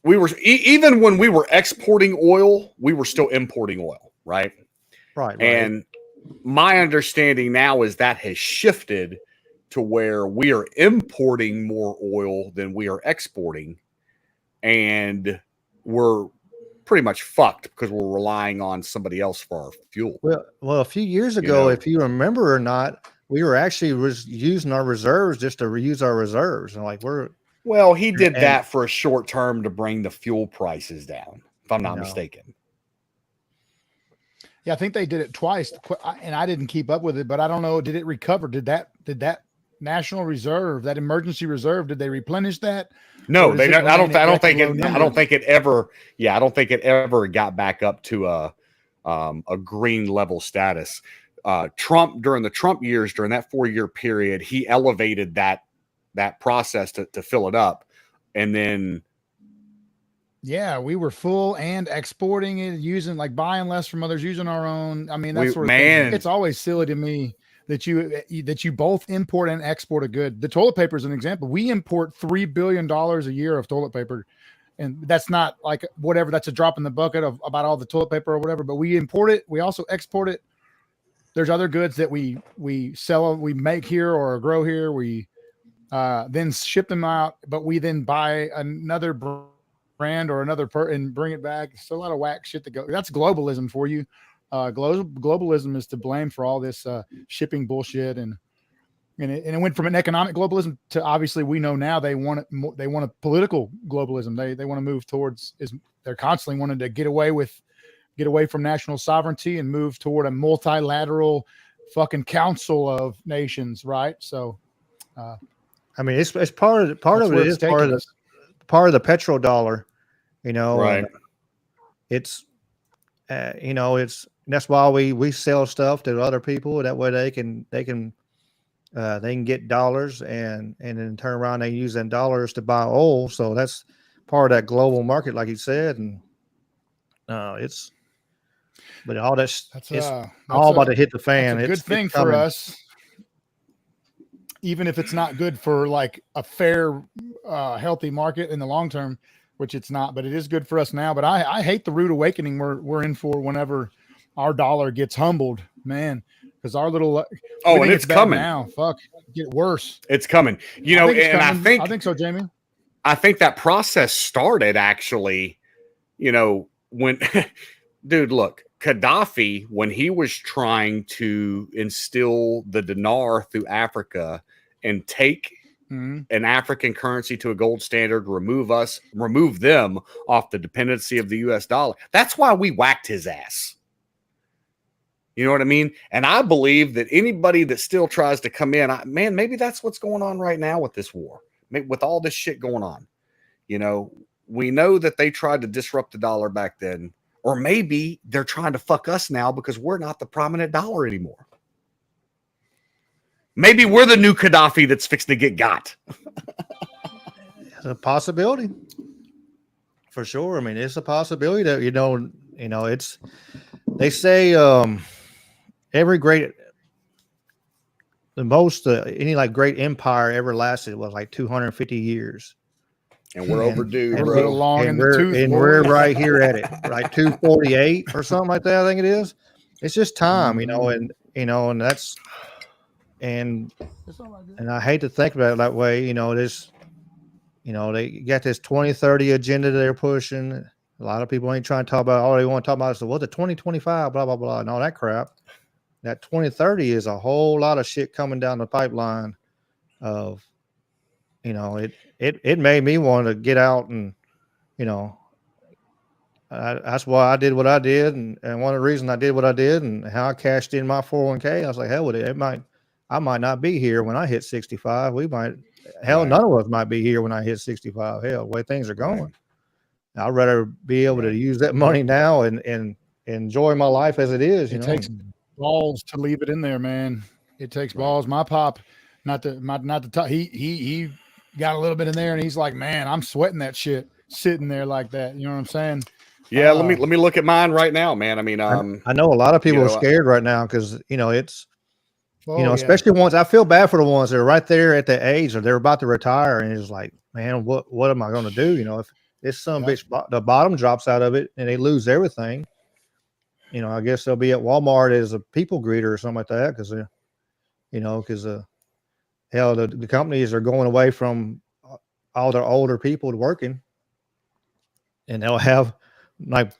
We were even when we were exporting oil, we were still importing oil, right? Right. And my understanding now is that has shifted to where we are importing more oil than we are exporting, and we're pretty much fucked because we're relying on somebody else for our fuel. Well, a few years ago, if you remember or not, we were actually using our reserves just to reuse our reserves, and Well, he did that for a short term to bring the fuel prices down, if I'm not mistaken. Yeah, I think they did it twice, and I didn't keep up with it, but I don't know. Did it recover? Did that National Reserve, that emergency reserve, did they replenish that? No, they. I don't think it ever got back up to a green level status. Trump, during the Trump years, during that 4-year period, he elevated that process to fill it up, and then we were full and exporting it, using buying less from others, using our own. I mean, that's sort of thing. It's always silly to me that you both import and export a good. The toilet paper is an example. We import $3 billion a year of toilet paper, and that's not whatever. That's a drop in the bucket of about all the toilet paper or whatever. But we import it. We also export it. There's other goods that we sell, we make here or grow here. then ship them out, but we then buy another brand or another and bring it back. It's a lot of whack shit to go. That's globalism for you. Globalism is to blame for all this shipping bullshit, and it went from an economic globalism to, obviously we know now they want a political globalism. They want to move towards, they're constantly wanting to get away from national sovereignty and move toward a multilateral fucking council of nations, right? So I mean, it's part of it is part of the petrodollar, Right. It's that's why we sell stuff to other people. That way they can get dollars and then turn around and use them dollars to buy oil. So that's part of that global market, like you said. And but all that's all about to hit the fan. It's a good thing for us, even if it's not good for like a fair, healthy market in the long term, which it's not, but it is good for us now. But I hate the rude awakening we're in for whenever our dollar gets humbled, man. Because our little and it's coming now. Fuck, get worse. It's coming. I think so, Jamie. I think that process started actually, when dude, look, Gaddafi, when he was trying to instill the dinar through Africa and take an African currency to a gold standard, remove them off the dependency of the US dollar. That's why we whacked his ass. You know what I mean? And I believe that anybody that still tries to come in, maybe that's what's going on right now with this war, with all this shit going on. We know that they tried to disrupt the dollar back then, or maybe they're trying to fuck us now because we're not the prominent dollar anymore. Maybe we're the new Gaddafi that's fixed to get got. It's a possibility. For sure. I mean, it's a possibility that, it's, they say, any great empire ever lasted was like 250 years. And we're overdue. And we're right here at it, like 248 or something like that. I think it is. It's just time, and that's, and I hate to think about it that way. They got this 2030 agenda they're pushing. A lot of people ain't trying to talk about, all they want to talk about is the 2025, blah, blah, blah, and all that crap. That 2030 is a whole lot of shit coming down the pipeline of, it made me want to get out and, that's why I did what I did. And one of the reasons I did what I did and how I cashed in my 401k, I was like, hell with it. I might not be here when I hit 65. None of us might be here when I hit 65. Hell, the way things are going. Right. I'd rather be able to use that money now and enjoy my life as it is. It takes balls to leave it in there, man. It takes balls. My pop, not to talk. He got a little bit in there, and he's like, man, I'm sweating that shit sitting there like that. You know what I'm saying? Yeah. Let me look at mine right now, man. I mean, I know a lot of people are scared right now because it's. Especially ones, I feel bad for the ones that are right there at the age or they're about to retire, and it's like, man, what am I going to do? If this bitch, the bottom drops out of it and they lose everything, I guess they'll be at Walmart as a people greeter or something like that because the companies are going away from all their older people working, and they'll have they'll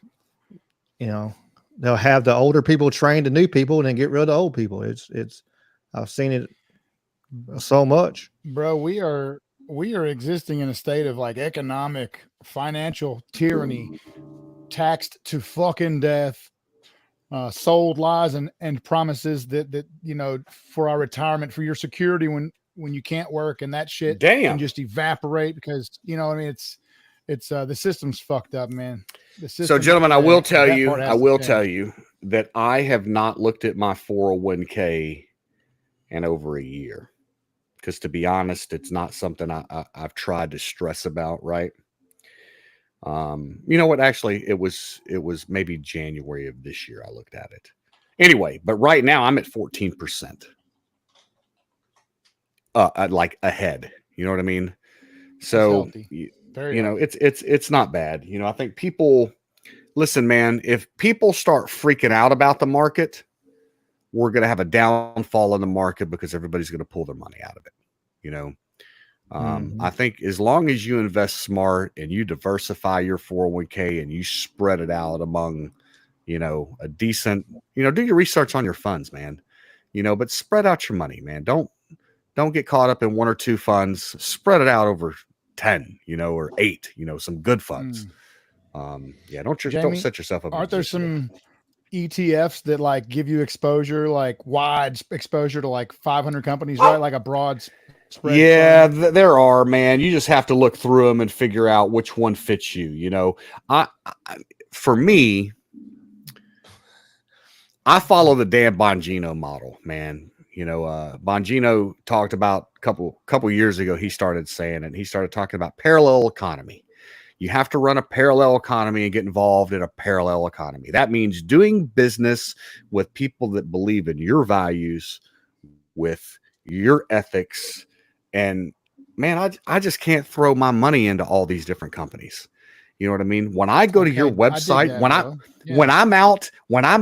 have the older people train the new people and then get rid of the old people. It's I've seen it so much. Bro, we are existing in a state of like economic, financial tyranny, taxed to fucking death, sold lies and promises that for our retirement, for your security when you can't work, and that shit can just evaporate because it's the system's fucked up, man. So, gentlemen, I will tell you that I have not looked at my 401k in over a year. Because to be honest, it's not something I've tried to stress about, right? You know what? Actually, it was maybe January of this year I looked at it. Anyway, but right now I'm at 14%. Like ahead. You know what I mean? So it's not bad. I think people listen, man, if people start freaking out about the market, we're going to have a downfall in the market because everybody's going to pull their money out of it. I think as long as you invest smart and you diversify your 401k and you spread it out among, a decent, do your research on your funds, man, but spread out your money, man. Don't get caught up in one or two funds, spread it out over 10, or 8, some good funds. Don't Jamie, set yourself up. Aren't there some ETFs that like give you exposure, like wide exposure to like 500 companies, right? Like a broad spread. Yeah, there are, man. You just have to look through them and figure out which one fits you. For me, I follow the Dan Bongino model, man. Bongino talked about a couple years ago. He started saying it. He started talking about parallel economy. You have to run a parallel economy and get involved in a parallel economy. That means doing business with people that believe in your values, with your ethics. And man, I just can't throw my money into all these different companies. You know what I mean? When I go to your website, when I'm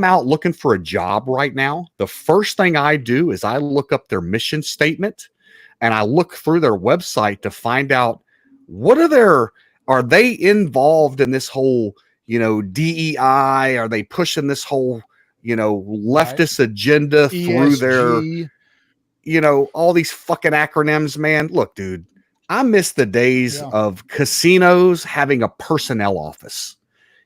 out looking for a job right now, the first thing I do is I look up their mission statement and I look through their website to find out are they involved in this whole, DEI? Are they pushing this whole, leftist agenda through their, all these fucking acronyms, man? Look, dude, I miss the days of casinos having a personnel office.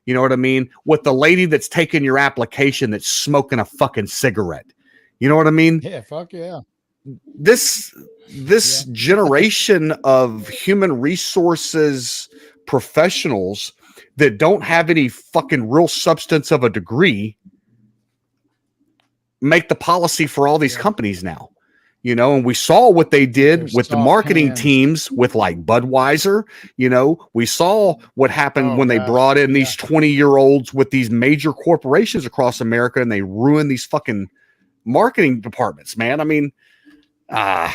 You know what I mean? With the lady that's taking your application that's smoking a fucking cigarette. You know what I mean? Yeah, fuck yeah. This generation of human resources professionals that don't have any fucking real substance of a degree make the policy for all these companies now. And we saw what they did with the marketing teams with like Budweiser. We saw what happened when they brought in these 20-year-olds with these major corporations across America and they ruined these fucking marketing departments, man. I mean, I'm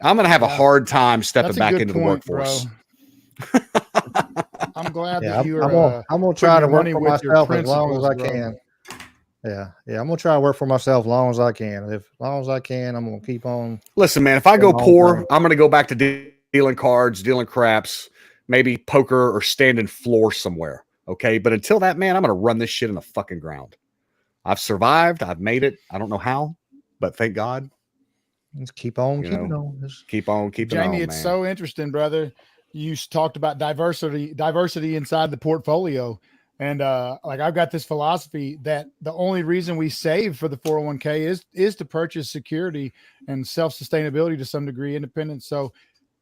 going to have a hard time stepping back into the workforce. I'm glad that you're. I'm going to try to work for myself as long as I can. Yeah. I'm gonna try to work for myself as long as I can. As long as I can, I'm gonna keep on. Listen, man, if I go poor, I'm gonna go back to dealing cards, dealing craps, maybe poker or standing floor somewhere. Okay, but until that, man, I'm gonna run this shit in the fucking ground. I've survived. I've made it. I don't know how, but thank God. Just keep on keeping on. Keep on keeping on. Jamie, it's so interesting, brother. You talked about diversity inside the portfolio. And like I've got this philosophy that the only reason we save for the 401k is to purchase security and self-sustainability to some degree, independence. So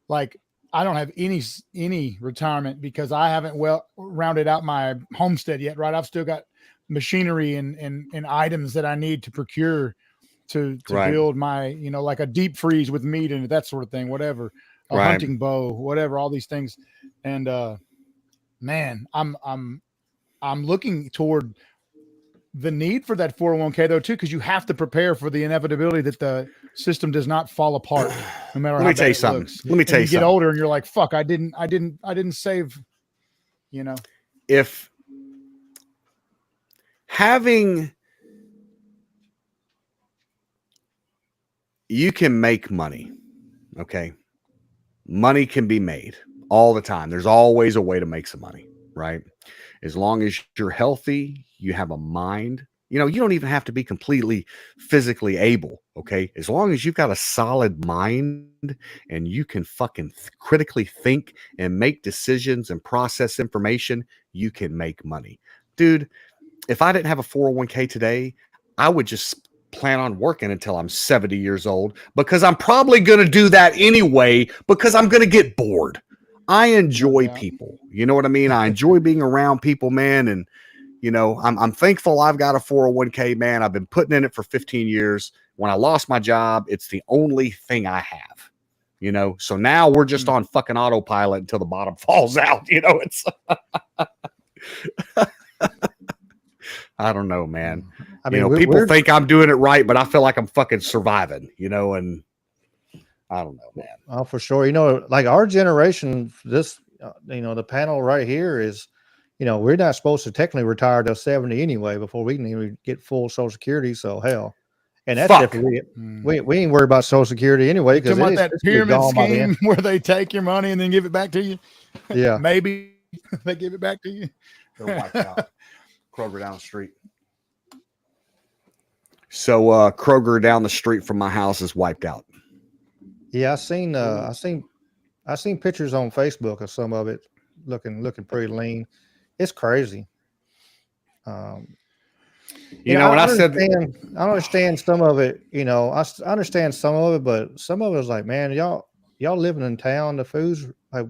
like I don't have any retirement because I haven't rounded out my homestead yet, right? I've still got machinery and items that I need to procure to build my, like a deep freeze with meat and that sort of thing, whatever, a hunting bow, whatever, all these things. And man, I'm looking toward the need for that 401k though too, because you have to prepare for the inevitability that the system does not fall apart no matter how bad it looks. Let me tell you something. You get older and you're like, fuck, I didn't save, If you can make money, okay? Money can be made all the time. There's always a way to make some money, right? As long as you're healthy, you have a mind, you don't even have to be completely physically able. Okay. As long as you've got a solid mind and you can fucking critically think and make decisions and process information, you can make money. Dude, if I didn't have a 401k today, I would just plan on working until I'm 70 years old because I'm probably going to do that anyway because I'm going to get bored. I enjoy people. You know what I mean? I enjoy being around people, man. And, I'm thankful I've got a 401k, man. I've been putting in it for 15 years. When I lost my job, it's the only thing I have, so now we're just on fucking autopilot until the bottom falls out. It's, I don't know, man. I mean, people think I'm doing it right, but I feel like I'm fucking surviving, and I don't know, man. Oh, for sure. Like our generation, this, the panel right here is, we're not supposed to technically retire till 70 anyway before we can even get full Social Security. So hell, And that's Fuck. if we ain't worried about Social Security anyway, because talking about that pyramid scheme where they take your money and then give it back to you. Yeah, maybe they give it back to you. They're wiped out. Kroger down the street. So Kroger down the street from my house is wiped out. Yeah, I seen pictures on Facebook of some of it looking pretty lean. It's crazy. You know, when I understand some of it, I understand some of it, but some of it is like, man, y'all living in town, the food's like,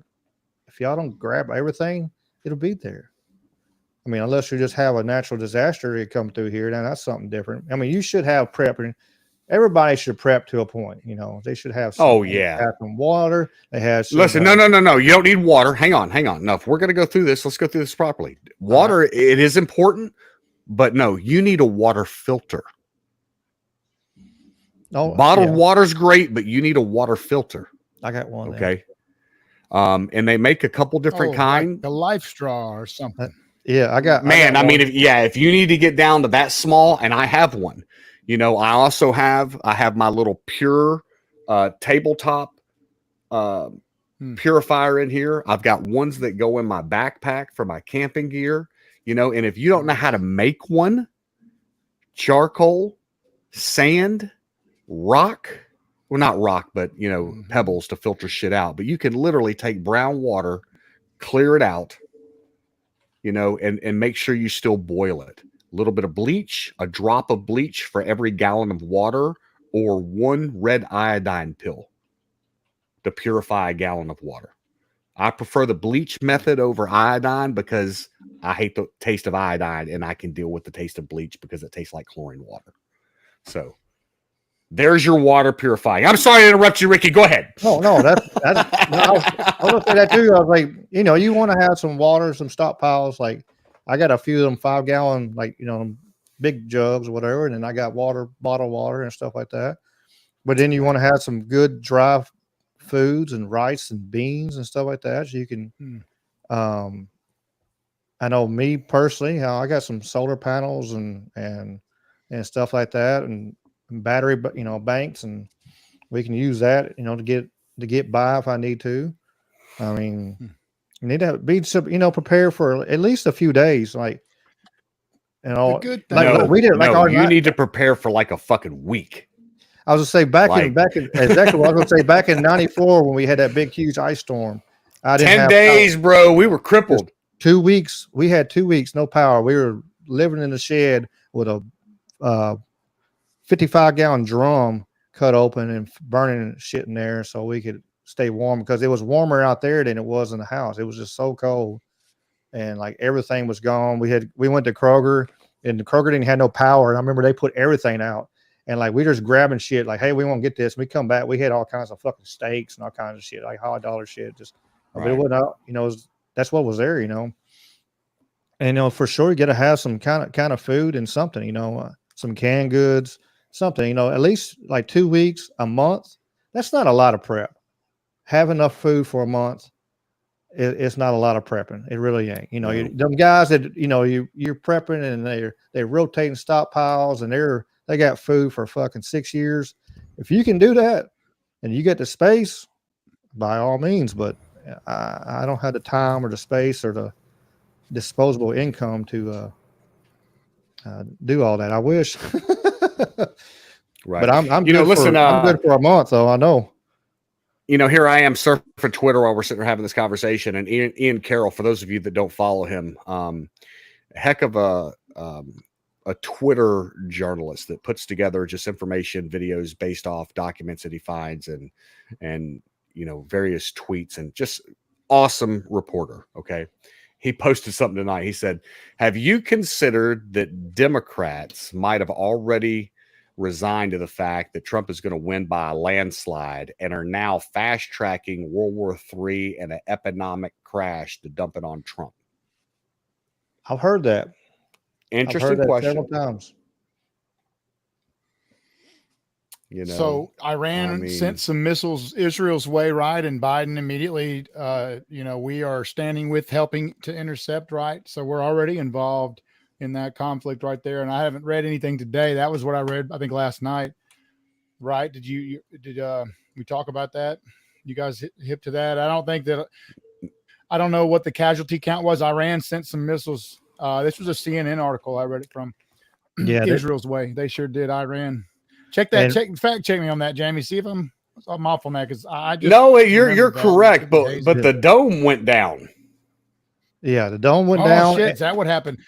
if y'all don't grab everything, it'll be there. I mean, unless you just have a natural disaster that come through here, then that's something different. I mean, you should have prepping. Everybody should prep to a point. They should have some, have some water. They have some, listen, no. You don't need water. Hang on. No, if we're going to go through this, let's go through this properly. Water, it is important, but no, you need a water filter. Bottled water's great, but you need a water filter. I got one. Okay. And they make a couple different kinds. Like a Life Straw or something. Yeah, I got. If you need to get down to that small, and I have one. I have my little pure tabletop purifier in here. I've got ones that go in my backpack for my camping gear. And if you don't know how to make one, charcoal, sand, rock. Well, not rock, but pebbles to filter shit out. But you can literally take brown water, clear it out, and make sure you still boil it. A little bit of bleach, a drop of bleach for every gallon of water, or one red iodine pill to purify a gallon of water. I prefer the bleach method over iodine because I hate the taste of iodine, and I can deal with the taste of bleach because it tastes like chlorine water. So there's your water purifying. I'm sorry to interrupt you, Ricky. Go ahead. No, that's I was going to say that too. I was like, you want to have some water, some stockpiles. Like I got a few of them 5-gallon, big jugs or whatever. And then I got bottled water and stuff like that. But then you want to have some good dry foods and rice and beans and stuff like that. So you can, I know me personally, I got some solar panels and stuff like that. And battery, banks, and we can use that, to get by if I need to. I mean, you need to be, prepared for at least a few days. Like, good thing. like we did. You need to prepare for like a fucking week. I was gonna say back in exactly what I was gonna say back in '94 when we had that big huge ice storm. 10 days, bro. We were crippled. 2 weeks. We had 2 weeks, no power. We were living in the shed with a 55-gallon drum cut open and burning shit in there so we could stay warm, because it was warmer out there than it was in the house. It was just so cold, and like everything was gone. We went to Kroger, and the Kroger didn't have no power. And I remember they put everything out, and like we just grabbing shit like, hey, we won't get this. And we come back, we had all kinds of fucking steaks and all kinds of shit, like $100 shit. Just right. It wasn't, that's what was there, and for sure you got to have some kind of food and something, some canned goods. Something, at least like 2 weeks, a month. That's not a lot of prep. Have enough food for a month. It's not a lot of prepping. It really ain't. Them guys that you're prepping and they're rotating stockpiles and they got food for fucking 6 years. If you can do that and you get the space, by all means. But I don't have the time or the space or the disposable income to do all that. I wish. Right. But I'm good for a month, though. I know. Here I am surfing Twitter while we're sitting here having this conversation, and Ian Carroll, for those of you that don't follow him, heck of a Twitter journalist that puts together just information videos based off documents that he finds and various tweets, and just awesome reporter. Okay. He posted something tonight. He said, have you considered that Democrats might have already resigned to the fact that Trump is going to win by a landslide and are now fast tracking World War III and an economic crash to dump it on Trump? I've heard that. Interesting question. Several times. So Iran sent some missiles Israel's way, right? And Biden immediately, we are standing with helping to intercept, right? So we're already involved in that conflict right there. And I haven't read anything today. That was what I read, I think, last night. Right? Did we talk about that? You guys hip to that? I don't know what the casualty count was. Iran sent some missiles. This was a CNN article. I read it from Israel's way. They sure did. Iran. Check that. Fact check me on that, Jamie. See if I'm off on that, because I just you're correct, but the dome went down. Yeah, the dome went down. Shit, is that what happened?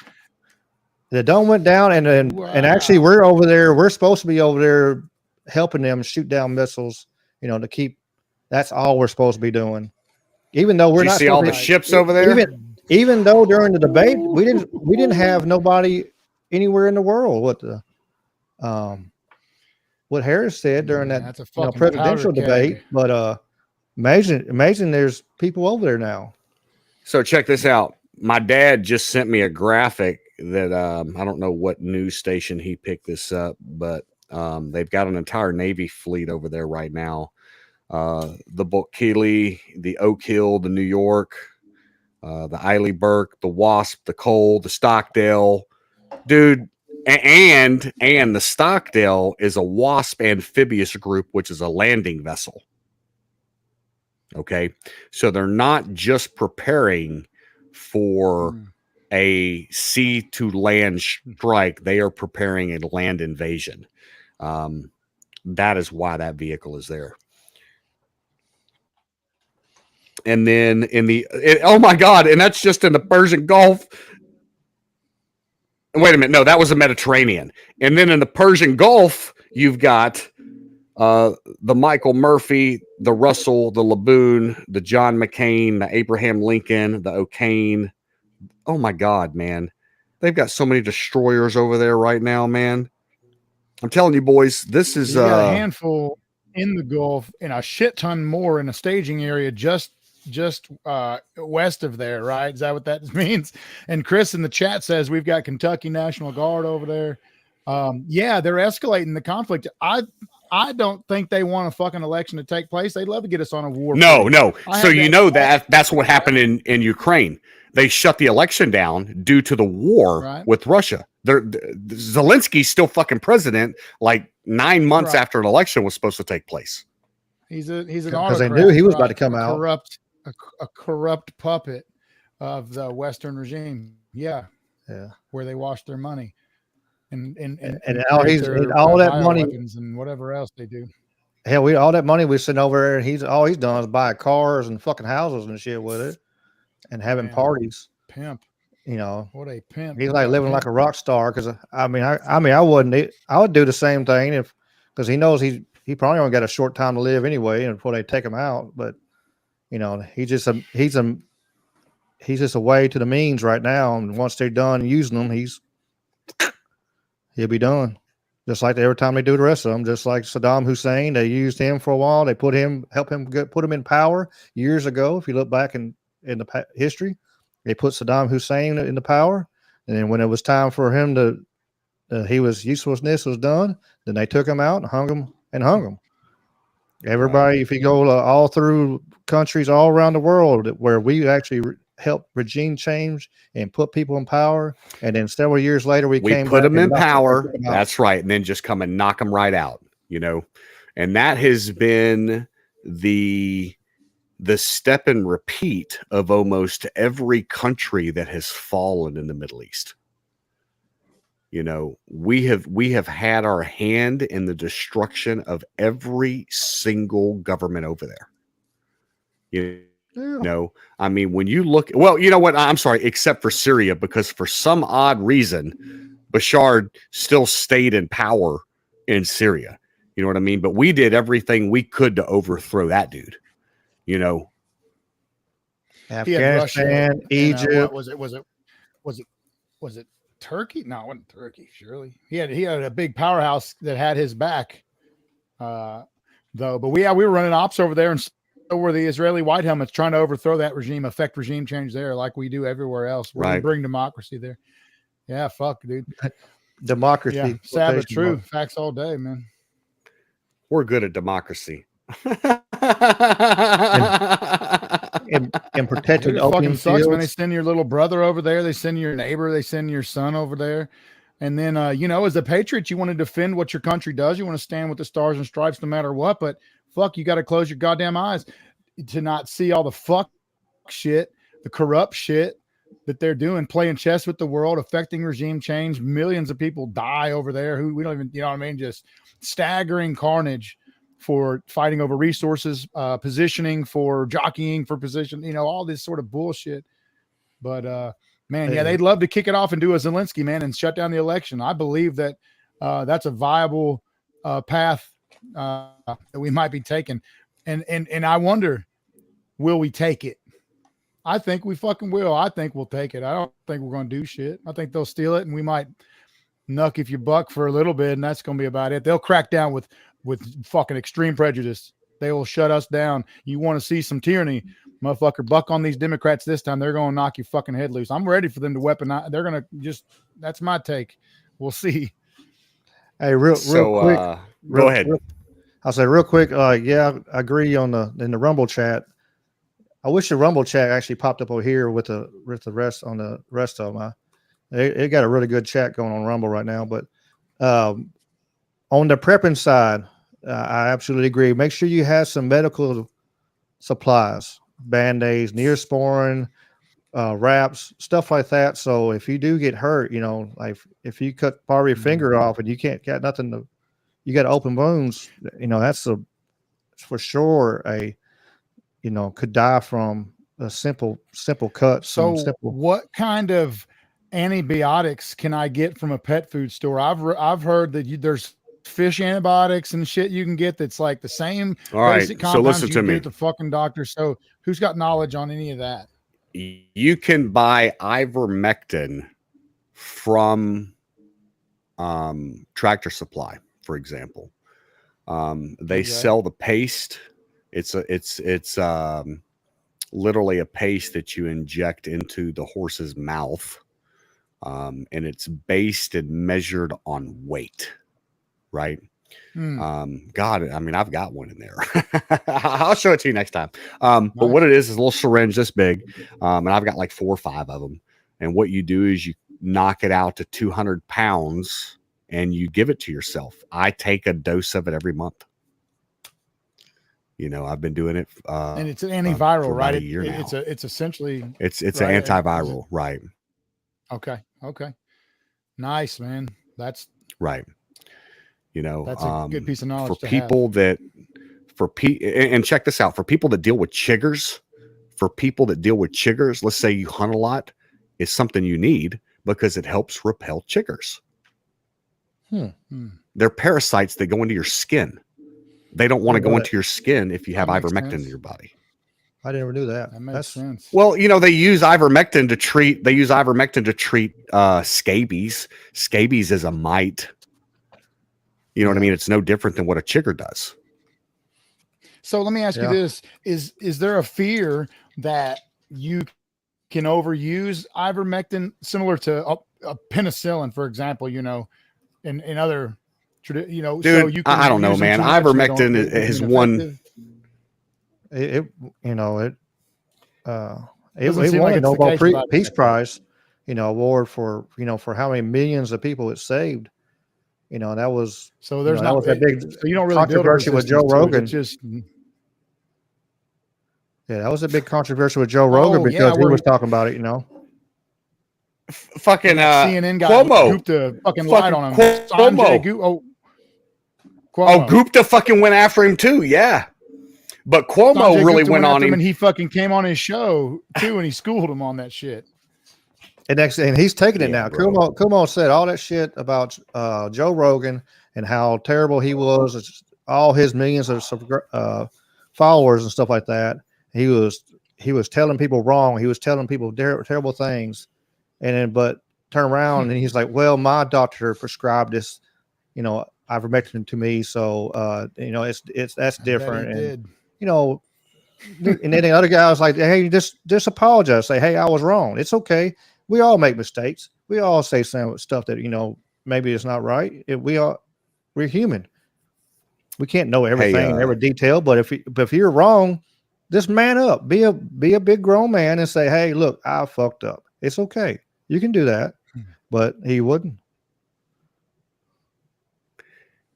The dome went down, and actually we're over there. We're supposed to be over there helping them shoot down missiles. To keep. That's all we're supposed to be doing. Even though we're not. See all the ships over there. Even though during the debate we didn't have nobody anywhere in the world. What Harris said during that presidential debate, but amazing. There's people over there now. So check this out. My dad just sent me a graphic that I don't know what news station he picked this up, but they've got an entire Navy fleet over there right now. The Bokili, the Oak Hill, the New York, the Eiley Burke, the Wasp, the Cole, the Stockdale, dude. And the Stockdale is a Wasp amphibious group, which is a landing vessel. Okay. So they're not just preparing for a sea to land strike. They are preparing a land invasion. That is why that vehicle is there. And then oh my God. And that's just in the Persian Gulf. Wait a minute. No, that was the Mediterranean. And then in the Persian Gulf, you've got the Michael Murphy, the Russell, the Laboon, the John McCain, the Abraham Lincoln, the O'Kane. Oh my God, man. They've got so many destroyers over there right now, man. I'm telling you, boys, this is a handful in the Gulf and a shit ton more in a staging area just west of there, right? Is that what that means? And Chris in the chat says we've got Kentucky National Guard over there. Yeah, they're escalating the conflict. I don't think they want a fucking election to take place. They'd love to get us on a war. No. So that's what happened in Ukraine. They shut the election down due to the war with Russia. Zelensky's still fucking president, like 9 months after an election was supposed to take place. He's an autocrat, because they knew he was about to come out. A corrupt puppet of the Western regime. Yeah. Where they wash their money and all all that money and whatever else they do. Hell, all that money we sitting over there, and all he's done is buy cars and fucking houses and shit with it, and having parties. Pimp. What a pimp. He's like living like a rock star. Because I would do the same thing because he knows he probably only got a short time to live anyway, and before they take him out, but. He's just a way to the means right now. And once they're done using them, he'll be done. Just like every time they do the rest of them, just like Saddam Hussein, they used him for a while. They put him in power years ago. If you look back in the history, they put Saddam Hussein in the power. And then when it was time for him his uselessness was done, then they took him out and hung him. Everybody, if you go all through countries all around the world where we actually helped regime change and put people in power, and then several years later we put them in power. That's right, and then just come and knock them right out. And that has been the step and repeat of almost every country that has fallen in the Middle East. We have had our hand in the destruction of every single government over there. I mean, when you look, well, you know what? I'm sorry, except for Syria, because for some odd reason, Bashar still stayed in power in Syria. You know what I mean? But we did everything we could to overthrow that dude. Afghanistan, Egypt. Was it Turkey? No, it wasn't Turkey. Surely he had a big powerhouse that had his back, though. But we were running ops over there, and so were the Israeli White Helmets trying to overthrow that regime, affect regime change there, like we do everywhere else. We're gonna bring democracy there. Yeah, fuck, dude. Democracy. Yeah, sad but true. Facts all day, man. We're good at democracy. in protected It fucking opium sucks, man. They fields. send your little brother over there. They send your neighbor. They send your son over there. And then, as a patriot, you want to defend what your country does. You want to stand with the stars and stripes no matter what. But fuck, you got to close your goddamn eyes to not see all the fuck shit, the corrupt shit that they're doing, playing chess with the world, affecting regime change. Millions of people die over there who we don't even, just staggering carnage for fighting over resources, positioning, for jockeying for position, all this sort of bullshit. But man, yeah, they'd love to kick it off and do a Zelensky, man, and shut down the election. I believe that that's a viable path that we might be taking. And I wonder, will we take it? I think we fucking will. I think we'll take it. I don't think we're going to do shit. I think they'll steal it, and we might nuck if you buck for a little bit, and that's going to be about it. They'll crack down with fucking extreme prejudice. They will shut us down. You want to see some tyranny, motherfucker, buck on these Democrats this time. They're going to knock your fucking head loose. I'm ready for them to weaponize. They're going to that's my take. We'll see. Hey, real quick. Go ahead. I'll say real quick. Yeah, I agree in the Rumble chat. I wish the Rumble chat actually popped up over here with the rest on the rest of them. It got a really good chat going on Rumble right now. But on the prepping side, I absolutely agree. Make sure you have some medical supplies, Band-Aids, Neosporin, wraps, stuff like that. So if you do get hurt, like if you cut part of your finger off and you got nothing you got open wounds, that's for sure could die from a simple cut. So what kind of antibiotics can I get from a pet food store? I've heard that there's fish antibiotics and shit you can get that's like the same basic compounds. So listen to me. At the fucking doctor. So who's got knowledge on any of that? You can buy ivermectin from Tractor Supply, for example. They sell the paste. It's literally a paste that you inject into the horse's mouth, and it's based and measured on weight, right? God, I mean, I've got one in there. I'll show it to you next time. But what it is a little syringe this big, and I've got like 4 or 5 of them. And what you do is you knock it out to 200 pounds and you give it to yourself. I take a dose of it every month. I've been doing it, and it's an antiviral, for right? About a year now. It's essentially it's an antiviral, right? Okay, nice, man. That's right. That's a good piece of knowledge for people and check this out, for people that deal with chiggers, let's say you hunt a lot, is something you need because it helps repel chiggers. They're parasites that go into your skin. They don't want to go into your skin if you have ivermectin in your body. I never knew that. That makes sense. Well, they use ivermectin to treat scabies. Scabies is a mite. You know what I mean? It's no different than what a chigger does. So let me ask you this. Is there a fear that you can overuse ivermectin similar to a penicillin, for example, in other, Dude, so you can I don't know, man. Ivermectin is one. It won like a Nobel Peace Prize, award for how many millions of people it saved. That was so. There's that was a big so you don't really controversy with Joe Rogan. Yeah, that was a big controversy with Joe Rogan because he was talking about it. Fucking CNN guy Cuomo, Gupta fucking lied on him. Cuomo. Cuomo. Gupta fucking went after him too. Yeah, but Cuomo really Gupta went on him, and he fucking came on his show too, and he schooled him on that shit. And he's taking it now. Cuomo said all that shit about Joe Rogan and how terrible he was, all his millions of followers and stuff like that. He was telling people wrong. He was telling people terrible things, but turn around and he's like, "Well, my doctor prescribed this, ivermectin to me, so that's different." And and then the other guy was like, "Hey, just apologize. Say, hey, I was wrong. It's okay. We all make mistakes. We all say some stuff that maybe it's not right. We're human. We can't know everything in every detail. But if you're wrong, Just man up. Be a big grown man and say, "Hey, look, I fucked up. It's okay. You can do that." But he wouldn't.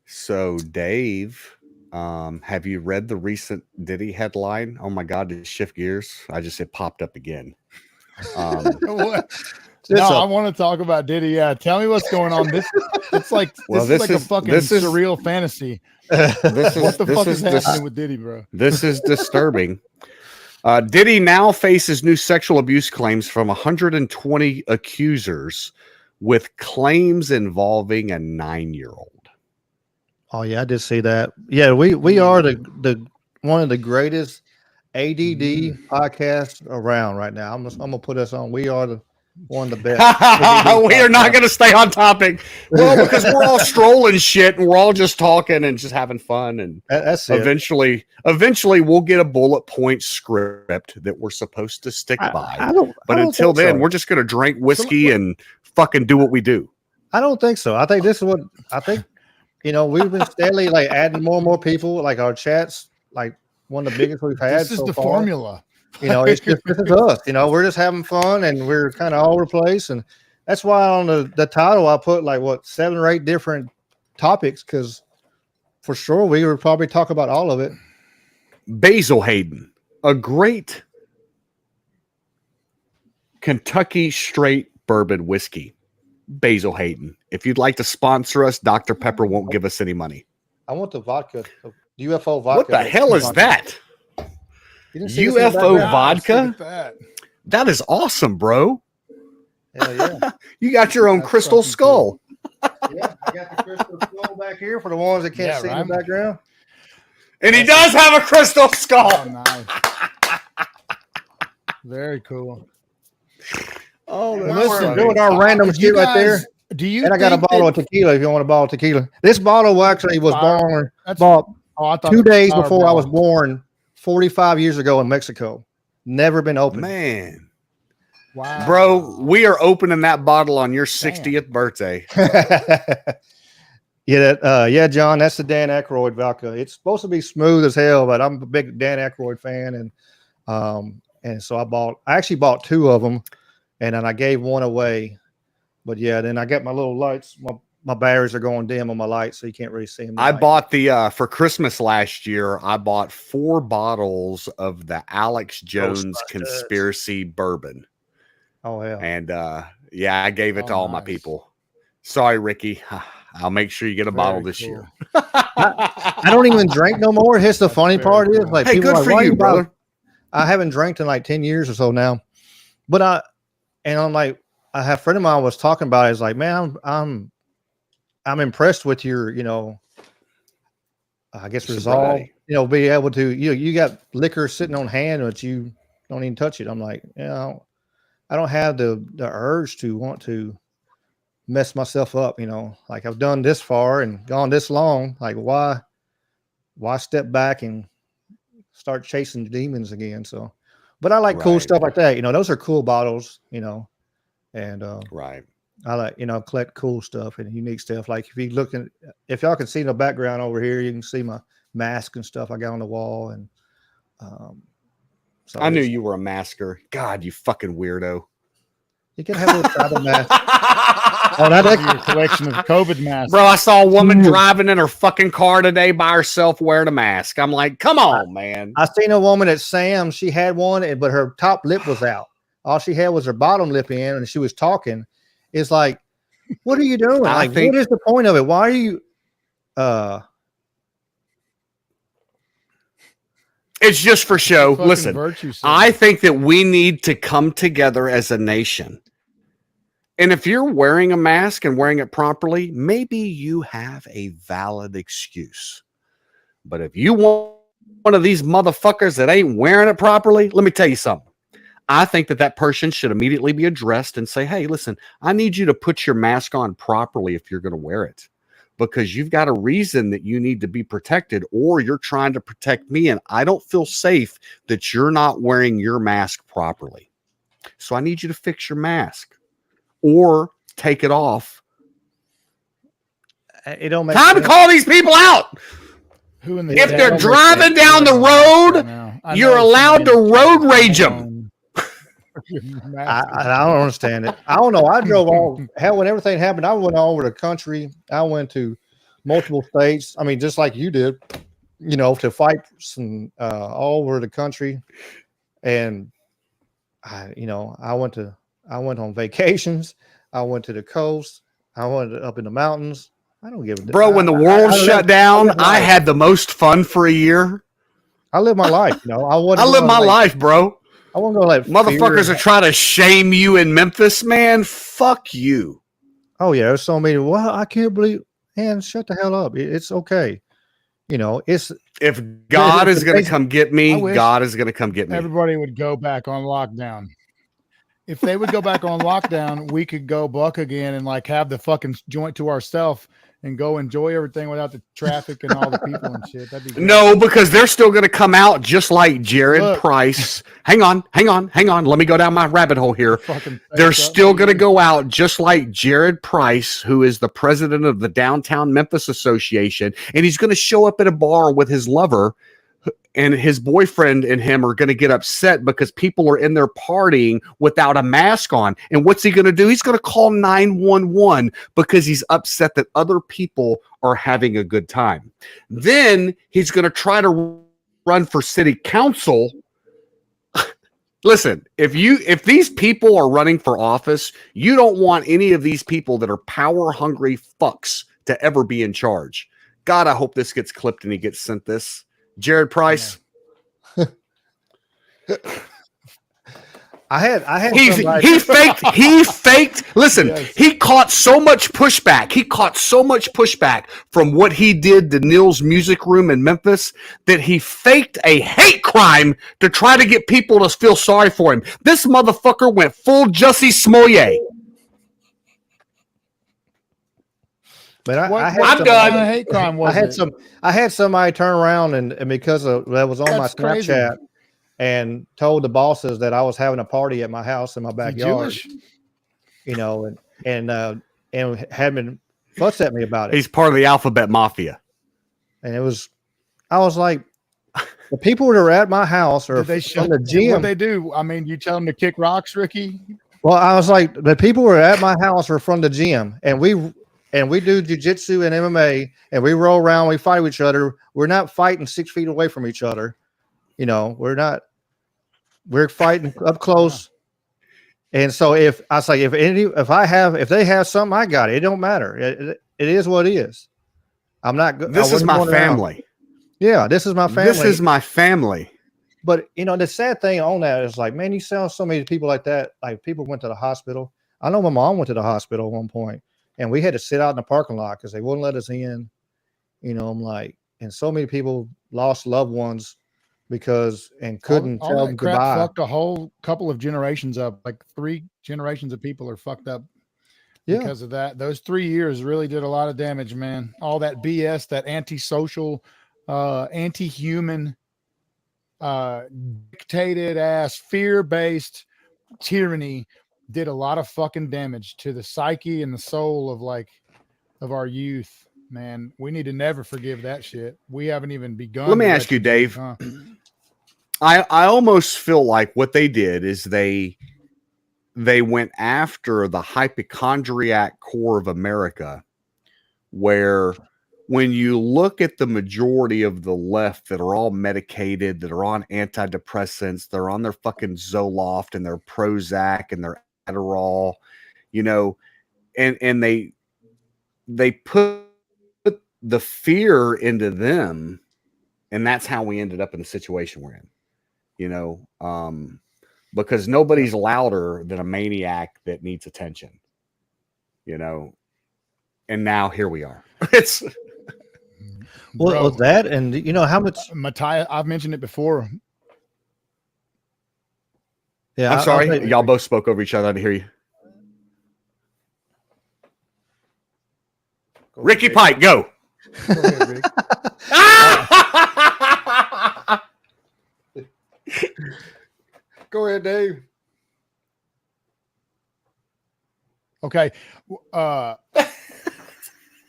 So, Dave, have you read the recent Diddy headline? Oh my God, to shift gears, it popped up again. What? No, I want to talk about Diddy. Yeah, tell me what's going on. It's like this is like a fucking surreal fantasy. What the fuck is happening with Diddy, bro? This is disturbing. Diddy now faces new sexual abuse claims from 120 accusers, with claims involving a 9-year-old. Oh yeah, I did see that. Yeah, we are the one of the greatest ADD podcasts around right now. I'm gonna put us on. We are one of the best. We are not going to stay on topic. Well, because we're all strolling shit and we're all just talking and just having fun. And that's eventually we'll get a bullet point script that we're supposed to stick by. But until then, we're just going to drink whiskey and fucking do what we do. I don't think so. I think this is what I think. You know, we've been steadily like adding more and more people. Like our chats, like one of the biggest we've had. This is the formula. You know, it's just this is us. You know, we're just having fun and we're kind of all over the place. And that's why on the title I put like 7 or 8 different topics, because for sure we would probably talk about all of it. Basil Hayden, a great Kentucky straight bourbon whiskey. Basil Hayden. If you'd like to sponsor us, Dr. Pepper won't give us any money. I want the vodka, the UFO vodka. What the hell is that? UFO vodka? That is awesome, bro. Hell yeah. You got your own crystal skull. Yeah, I got the crystal skull back here for the ones that can't see in the background. And he does have a crystal skull. Oh, nice. Very cool. Oh, listen, doing our random shit right there. And I got a bottle of tequila if you want a bottle of tequila. This bottle actually was bought 2 days before I was born, 45 years ago in Mexico. Never been opened. Man. Wow. Bro, we are opening that bottle on your 60th birthday. Yeah, John, that's the Dan Aykroyd vodka. It's supposed to be smooth as hell, but I'm a big Dan Aykroyd fan, and so I actually bought 2 of them, and then I gave one away. But yeah, then I got my little lights. My batteries are going dim on my lights, so you can't really see them. I bought for Christmas last year. I bought 4 bottles of the Alex Jones Conspiracy Bourbon. Oh yeah, and I gave it to all my people. Sorry, Ricky. I'll make sure you get a bottle this year. I don't even drink no more. Here's the funny part is like, hey, people good are like, for you, brother. I haven't drank in like 10 years or so now, but I'm like, I have a friend of mine was talking about it. It's like, man, I'm impressed with your, I guess resolve, be able to, you got liquor sitting on hand, but you don't even touch it. I'm like, I don't have the urge to want to mess myself up. Like I've done this far and gone this long. Like why step back and start chasing demons again? So, but I like cool stuff like that. Those are cool bottles, and right. I like, collect cool stuff and unique stuff. Like if y'all can see the background over here, you can see my mask and stuff I got on the wall. And so I knew you were a masker. God, you fucking weirdo. You can have a little tribal mask. Oh, that's your collection of COVID masks. Bro, I saw a woman driving in her fucking car today by herself wearing a mask. I'm like, come on, man. I seen a woman at Sam's. She had one, but her top lip was out. All she had was her bottom lip in, and she was talking. It's like, what are you doing? What is the point of it? Why are you? It's just for show. Listen, I think that we need to come together as a nation. And if you're wearing a mask and wearing it properly, maybe you have a valid excuse. But if you want one of these motherfuckers that ain't wearing it properly, let me tell you something. I think that person should immediately be addressed and say, hey, listen, I need you to put your mask on properly if you're going to wear it, because you've got a reason that you need to be protected, or you're trying to protect me. And I don't feel safe that you're not wearing your mask properly. So I need you to fix your mask or take it off. It don't make time sense. to call these people out. If they're driving down the road, you're allowed to road rage them. I don't understand it. I don't know. I drove all hell when everything happened. I went all over the country. I went to multiple states. I mean, just like you did, to fight some all over the country. And I went on vacations. I went to the coast. I went up in the mountains. I don't give a damn. Bro, when the world shut down, I had the most fun for a year. I lived my life. I lived my life, bro. I wasn't gonna let motherfuckers are trying to shame you in Memphis, man. Fuck you. Oh yeah, there's so many. Well, I can't believe. Man, shut the hell up. It's okay. It's if God is going to come get me, God is going to come get me. Everybody would go back on lockdown. If they would go back on lockdown, we could go buck again and like have the fucking joint to ourselves and go enjoy everything without the traffic and all the people and shit. That'd be great. No, because they're still going to come out just like Jared Price. Hang on. Let me go down my rabbit hole here. They're still going to go out just like Jared Price, who is the president of the Downtown Memphis Association, and he's going to show up at a bar with his lover, and his boyfriend and him are going to get upset because people are in there partying without a mask on. And what's he going to do? He's going to call 911 because he's upset that other people are having a good time. Then he's going to try to run for city council. Listen, if these people are running for office, you don't want any of these people that are power hungry fucks to ever be in charge. God, I hope this gets clipped and he gets sent this. Jared Price. Yeah. I had he faked. Listen, yes. He caught so much pushback. From what he did to Neil's Music Room in Memphis that he faked a hate crime to try to get people to feel sorry for him. This motherfucker went full Jussie Smollett. But I'm done. Hate crime was I had somebody turn around and because that was on my Snapchat crazy. And told the bosses that I was having a party at my house in my backyard. And had been fussed at me about it. He's part of the Alphabet Mafia. And I was like, the people that are at my house are from the gym. What they do? I mean, you tell them to kick rocks, Ricky? Well, I was like, the people who are at my house are from the gym, and we do jiu-jitsu and MMA, and we roll around, we fight each other. We're not fighting 6 feet away from each other. We're fighting up close. And so if they have something, I got it. It don't matter. It is what it is. I'm not good. This is my family. Yeah, this is my family. This is my family. But the sad thing on that is like, man, you saw so many people like that. Like people went to the hospital. I know my mom went to the hospital at one point, and we had to sit out in the parking lot because they wouldn't let us in. I'm like, and so many people lost loved ones because couldn't tell them goodbye. Fucked a whole couple of generations up. Like 3 generations of people are fucked up because of that. Those 3 years really did a lot of damage, man. All that BS, that antisocial, anti-human, dictated ass, fear-based tyranny did a lot of fucking damage to the psyche and the soul of our youth. Man, we need to never forgive that shit. We haven't even begun. Let me ask you, Dave. I almost feel like what they did is they went after the hypochondriac core of America, where when you look at the majority of the left that are all medicated, that are on antidepressants, they're on their fucking Zoloft and their Prozac and their Adderall, and they put the fear into them, and that's how we ended up in the situation we're in, because nobody's louder than a maniac that needs attention, and now here we are. It's well, that, and how much Matthias, I've mentioned it before. Yeah, I'm sorry, y'all both spoke over each other. I didn't hear you. Ricky Pike, go. Go ahead, Rick. Go ahead, Dave. Okay.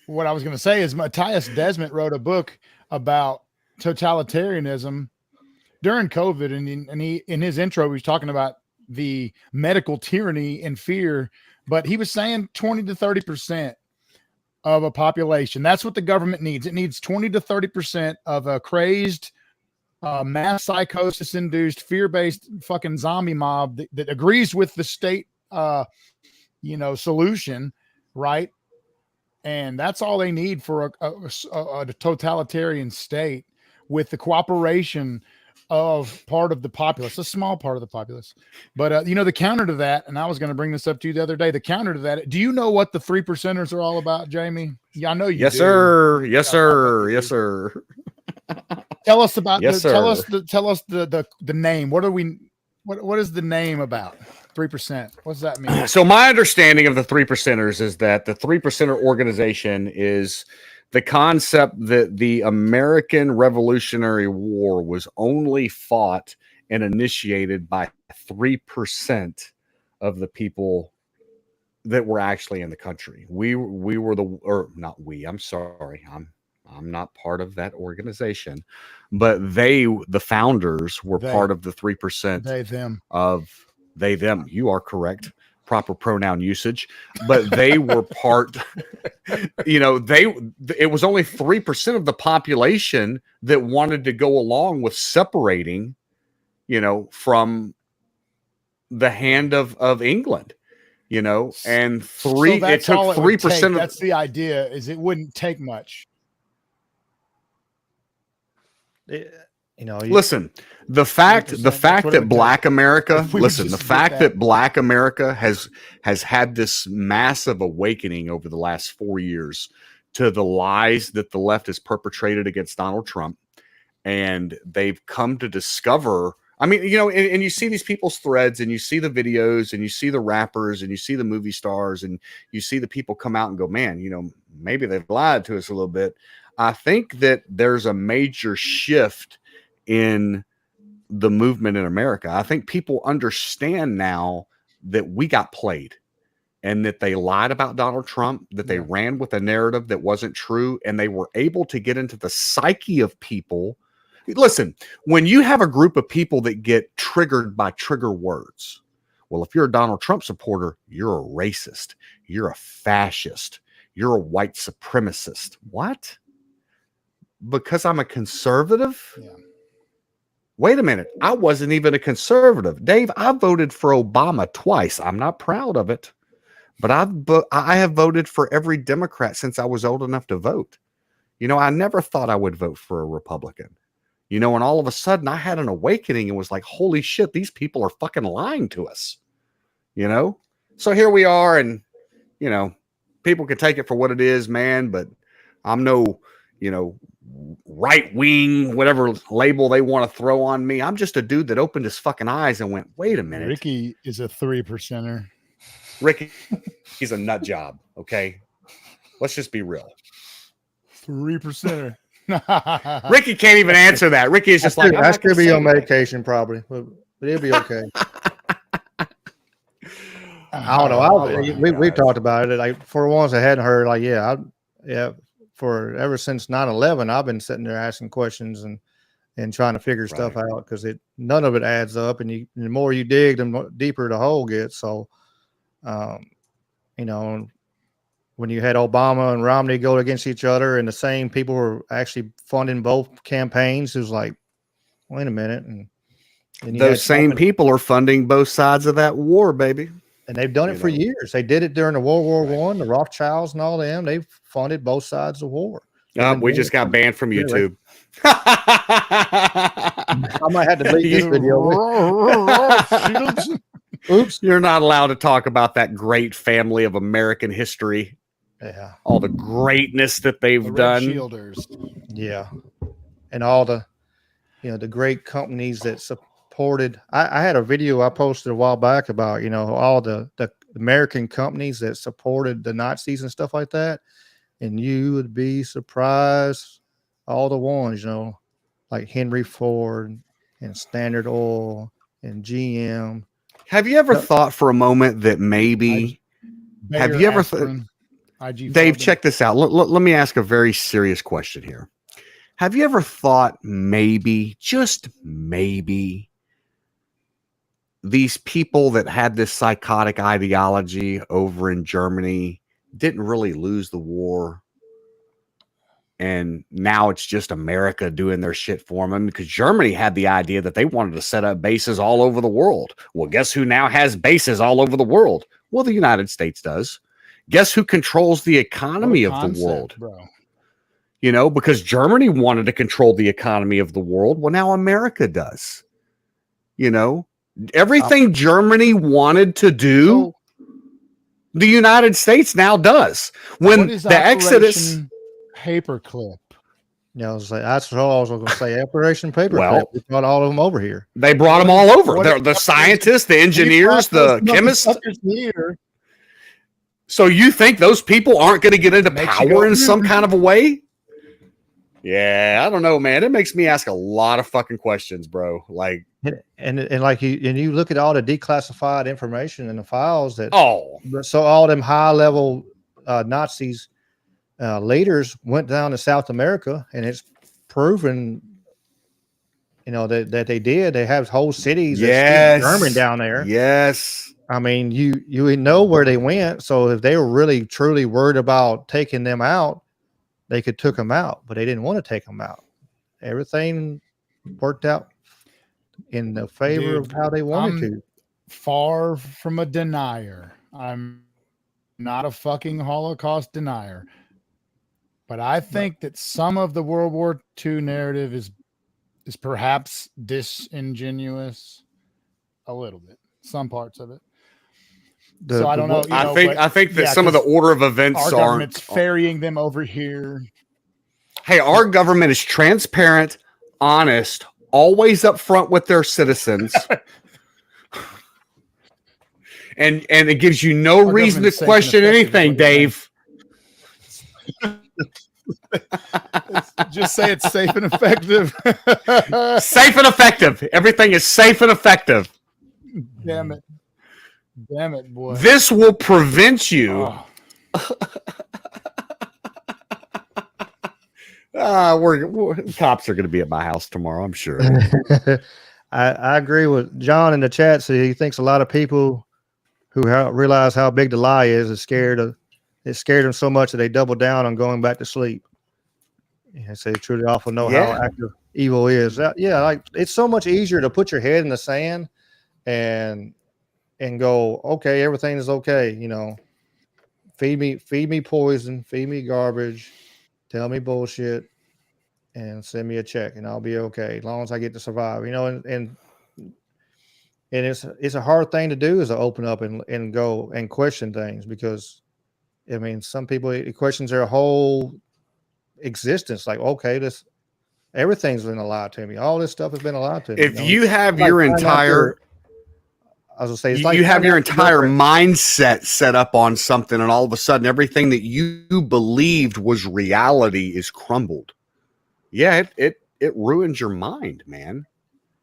what I was going to say is Matthias Desmond wrote a book about totalitarianism during COVID, and he in his intro he was talking about the medical tyranny and fear, but he was saying 20 to 30% of a population. That's what the government needs. It needs 20 to 30% of a crazed, mass psychosis induced, fear based fucking zombie mob that agrees with the state, solution, right? And that's all they need for a totalitarian state, with the cooperation of part of the populace, a small part of the populace. But the counter to that, and I was going to bring this up to you the other day, the counter to that, do you know what the 3%ers are all about, Jamie? Yeah, I know you Yes, do. sir. Yes, sir. Yes, sir. Tell us about Yes, tell sir. us the name. What is the name about 3%? What does that mean? So my understanding of the 3%ers is that the 3%er organization is the concept that the American Revolutionary War was only fought and initiated by 3% of the people that were actually in the country. We were not we. I'm sorry. I'm not part of that organization, but the founders were part of the 3%. They, them. Of they, them. You are correct. Proper pronoun usage. But they were part, it was only 3% of the population that wanted to go along with separating, from the hand of England, and it took 3%. That's the idea, is it wouldn't take much. Listen, the fact that Black America, Black America has had this massive awakening over the last 4 years to the lies that the left has perpetrated against Donald Trump, and they've come to discover. I mean, and you see these people's threads, and you see the videos, and you see the rappers, and you see the movie stars, and you see the people come out and go, man, maybe they've lied to us a little bit. I think that there's a major shift in the movement in America. I think people understand now that we got played, and that they lied about Donald Trump, that they ran with a narrative that wasn't true, and they were able to get into the psyche of people. Listen, when you have a group of people that get triggered by trigger words, well, if you're a Donald Trump supporter, you're a racist, you're a fascist, you're a white supremacist. What? Because I'm a conservative? Yeah. Wait a minute. I wasn't even a conservative. Dave, I voted for Obama twice. I'm not proud of it, but I have voted for every Democrat since I was old enough to vote. I never thought I would vote for a Republican. And all of a sudden I had an awakening and was like, holy shit, these people are fucking lying to us. So here we are, and, people can take it for what it is, man, but I'm no, right wing, whatever label they want to throw on me. I'm just a dude that opened his fucking eyes and went, wait a minute. Ricky is a 3%er. Ricky, he's a nut job. Okay. Let's just be real. 3%er. Ricky can't even answer that. Ricky is just like, that's going to be on medication probably, but it'll be okay. I don't know. We've talked about it. Like, for ones I hadn't heard, like, for ever since 9/11, I've been sitting there asking questions and trying to figure stuff out, because none of it adds up, and the more you dig, the deeper the hole gets. So, when you had Obama and Romney go against each other, and the same people were actually funding both campaigns, it was like, wait a minute. And those same people are funding both sides of that war, baby. And they've done it for years. They did it during the World War I, the Rothschilds and all them. They've funded both sides of the war. We just got banned from YouTube. I might have to delete this video. Oops. You're not allowed to talk about that great family of American history. Yeah. All the greatness that they've done. Shielders. Yeah. And all the, the great companies that supported. I had a video I posted a while back about, all the American companies that supported the Nazis and stuff like that. And you would be surprised, all the ones, like Henry Ford and Standard Oil and GM. Have you ever thought for a moment that maybe, have you ever thought IG Dave, flubbing. check this out. Let me ask a very serious question here. Have you ever thought maybe, just maybe, these people that had this psychotic ideology over in Germany didn't really lose the war, and now it's just America doing their shit for them? Because Germany had the idea that they wanted to set up bases all over the world. Well, guess who now has bases all over the world? Well, the United States does. Guess who controls the economy of the world? Bro. You know, because Germany wanted to control the economy of the world. Well, now America does. You know, everything Germany wanted to do, the United States now does. When the Exodus Paperclip. Yeah, that's what I was going to say. Operation Paperclip. Well, We brought all of them over here. They brought them all over. The scientists, the engineers, the chemists. So you think those people aren't going to get into power in some kind of a way? Yeah, I don't know, man. It makes me ask a lot of fucking questions, bro. Like, and like you look at all the declassified information in the files that so all them high level Nazis leaders went down to South America, and it's proven, you know, that they did. They have whole cities that's German down there. Yes. I mean, you know where they went. So if they were really truly worried about taking them out, they could took them out, but they didn't want to take them out. Everything worked out in the favor of how they wanted to. Far from a denier. I'm not a fucking Holocaust denier. But I think that some of the World War II narrative is perhaps disingenuous a little bit. Some parts of it. So I don't know. I think that some of the order of events our government's ferrying them over here. Hey, our government is transparent, honest, always upfront with their citizens. and it gives you no reason to question anything, Dave. Just say it's safe and effective. Safe and effective. Everything is safe and effective. Damn it, boy. This will prevent you. Cops are going to be at my house tomorrow, I'm sure. I agree with John in the chat. So he thinks a lot of people who realize how big the lie is scared of. It scared them so much that they double down on going back to sleep. And so they truly awful know how active evil is. Like it's so much easier to put your head in the sand and go, okay, everything is okay. You know, feed me poison, feed me garbage, tell me bullshit, and send me a check, and I'll be okay as long as I get to survive. You know, and it's a hard thing to do, is to open up and go and question things, because I mean, some people, it questions their whole existence. Like, okay, everything's been a lie to me. All this stuff has been a lie to me. If you have your entire, I was gonna say, it's you have your entire mindset set up on something, and all of a sudden, everything that you believed was reality is crumbled. Yeah, it ruins your mind, man.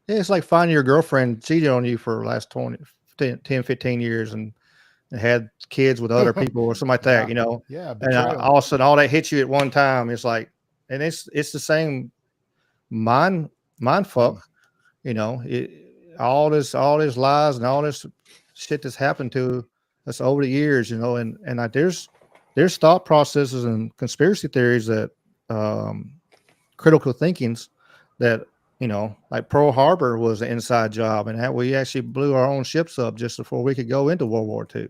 Yeah, it's like finding your girlfriend cheated on you for the last 10, 15 years and had kids with other people or something like that, you know. Yeah. And all of a sudden all that hits you at one time. It's like, and it's the same mind fuck, you know. All this lies and all this shit that's happened to us over the years, you know, and like there's thought processes and conspiracy theories that critical thinkings that, you know, like Pearl Harbor was an inside job, and we actually blew our own ships up just before we could go into World War II.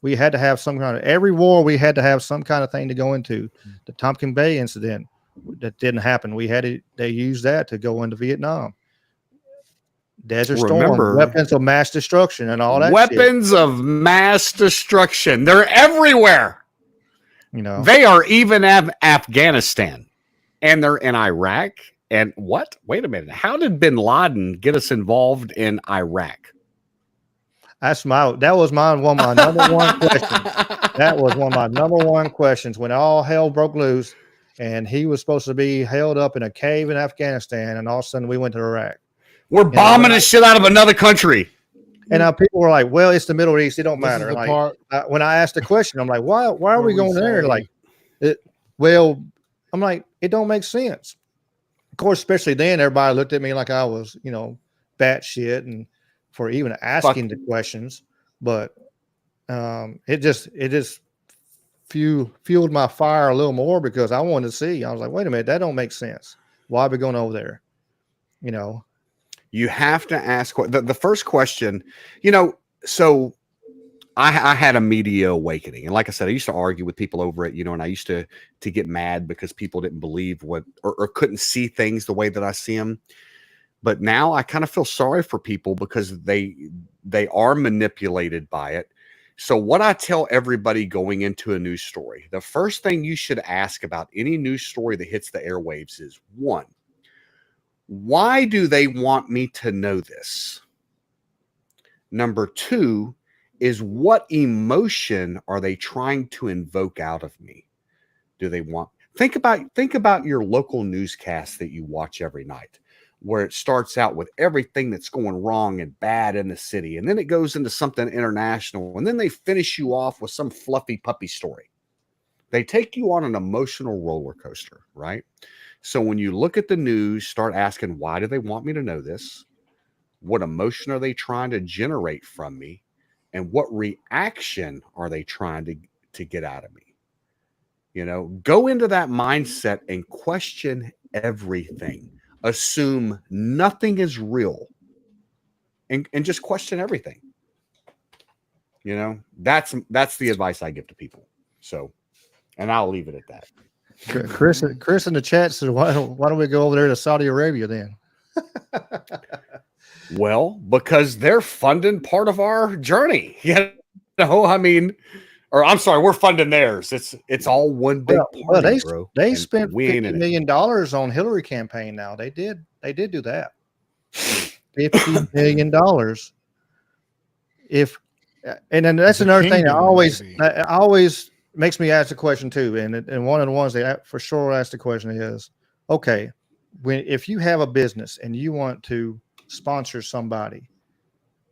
We had to have some kind of, every war we had to have some kind of thing to go into. The Tompkins Bay incident, that didn't happen. They used that to go into Vietnam. Desert Storm, weapons of mass destruction and all that weapons shit. Of mass destruction. They're everywhere. You know, they are even in Afghanistan, and they're in Iraq. And what? Wait a minute. How did bin Laden get us involved in Iraq? That was one of my number one questions. That was one of my number one questions when all hell broke loose, and he was supposed to be held up in a cave in Afghanistan, and all of a sudden we went to Iraq. We're bombing the shit out of another country. And people were like, "Well, it's the Middle East; it don't This is matter." the Like part when I asked the question, I'm like, "Why are where we we going there?" say- Like, well, I'm like, it don't make sense. Of course, especially then, everybody looked at me like I was, batshit, and for even asking the questions. But it just fueled my fire a little more because I wanted to see. I was like, wait a minute, that don't make sense. Why are we going over there? You have to ask the first question. So I had a media awakening, and like I said, I used to argue with people over it, and I used to get mad because people didn't believe what or couldn't see things the way that I see them. But now I kind of feel sorry for people because they are manipulated by it. So what I tell everybody going into a news story, the first thing you should ask about any news story that hits the airwaves is, one, why do they want me to know this? Number two is, what emotion are they trying to invoke out of me? Do they want, think about your local newscast that you watch every night, where it starts out with everything that's going wrong and bad in the city, and then it goes into something international, and then they finish you off with some fluffy puppy story. They take you on an emotional roller coaster, right? So when you look at the news, start asking, why do they want me to know this? What emotion are they trying to generate from me? And what reaction are they trying to get out of me? Go into that mindset and question everything. Assume nothing is real and just question everything. That's the advice I give to people. So, and I'll leave it at that. Chris in the chat said, why don't we go over there to Saudi Arabia then? Well, because they're funding part of our journey. I mean, or I'm sorry, we're funding theirs. It's all one big party, bro. They spent $50 million on Hillary campaign. Now they did do that. $50 million. And then that's another thing that always makes me ask the question too. And one of the ones that for sure ask the question is, okay, if you have a business and you want to sponsor somebody,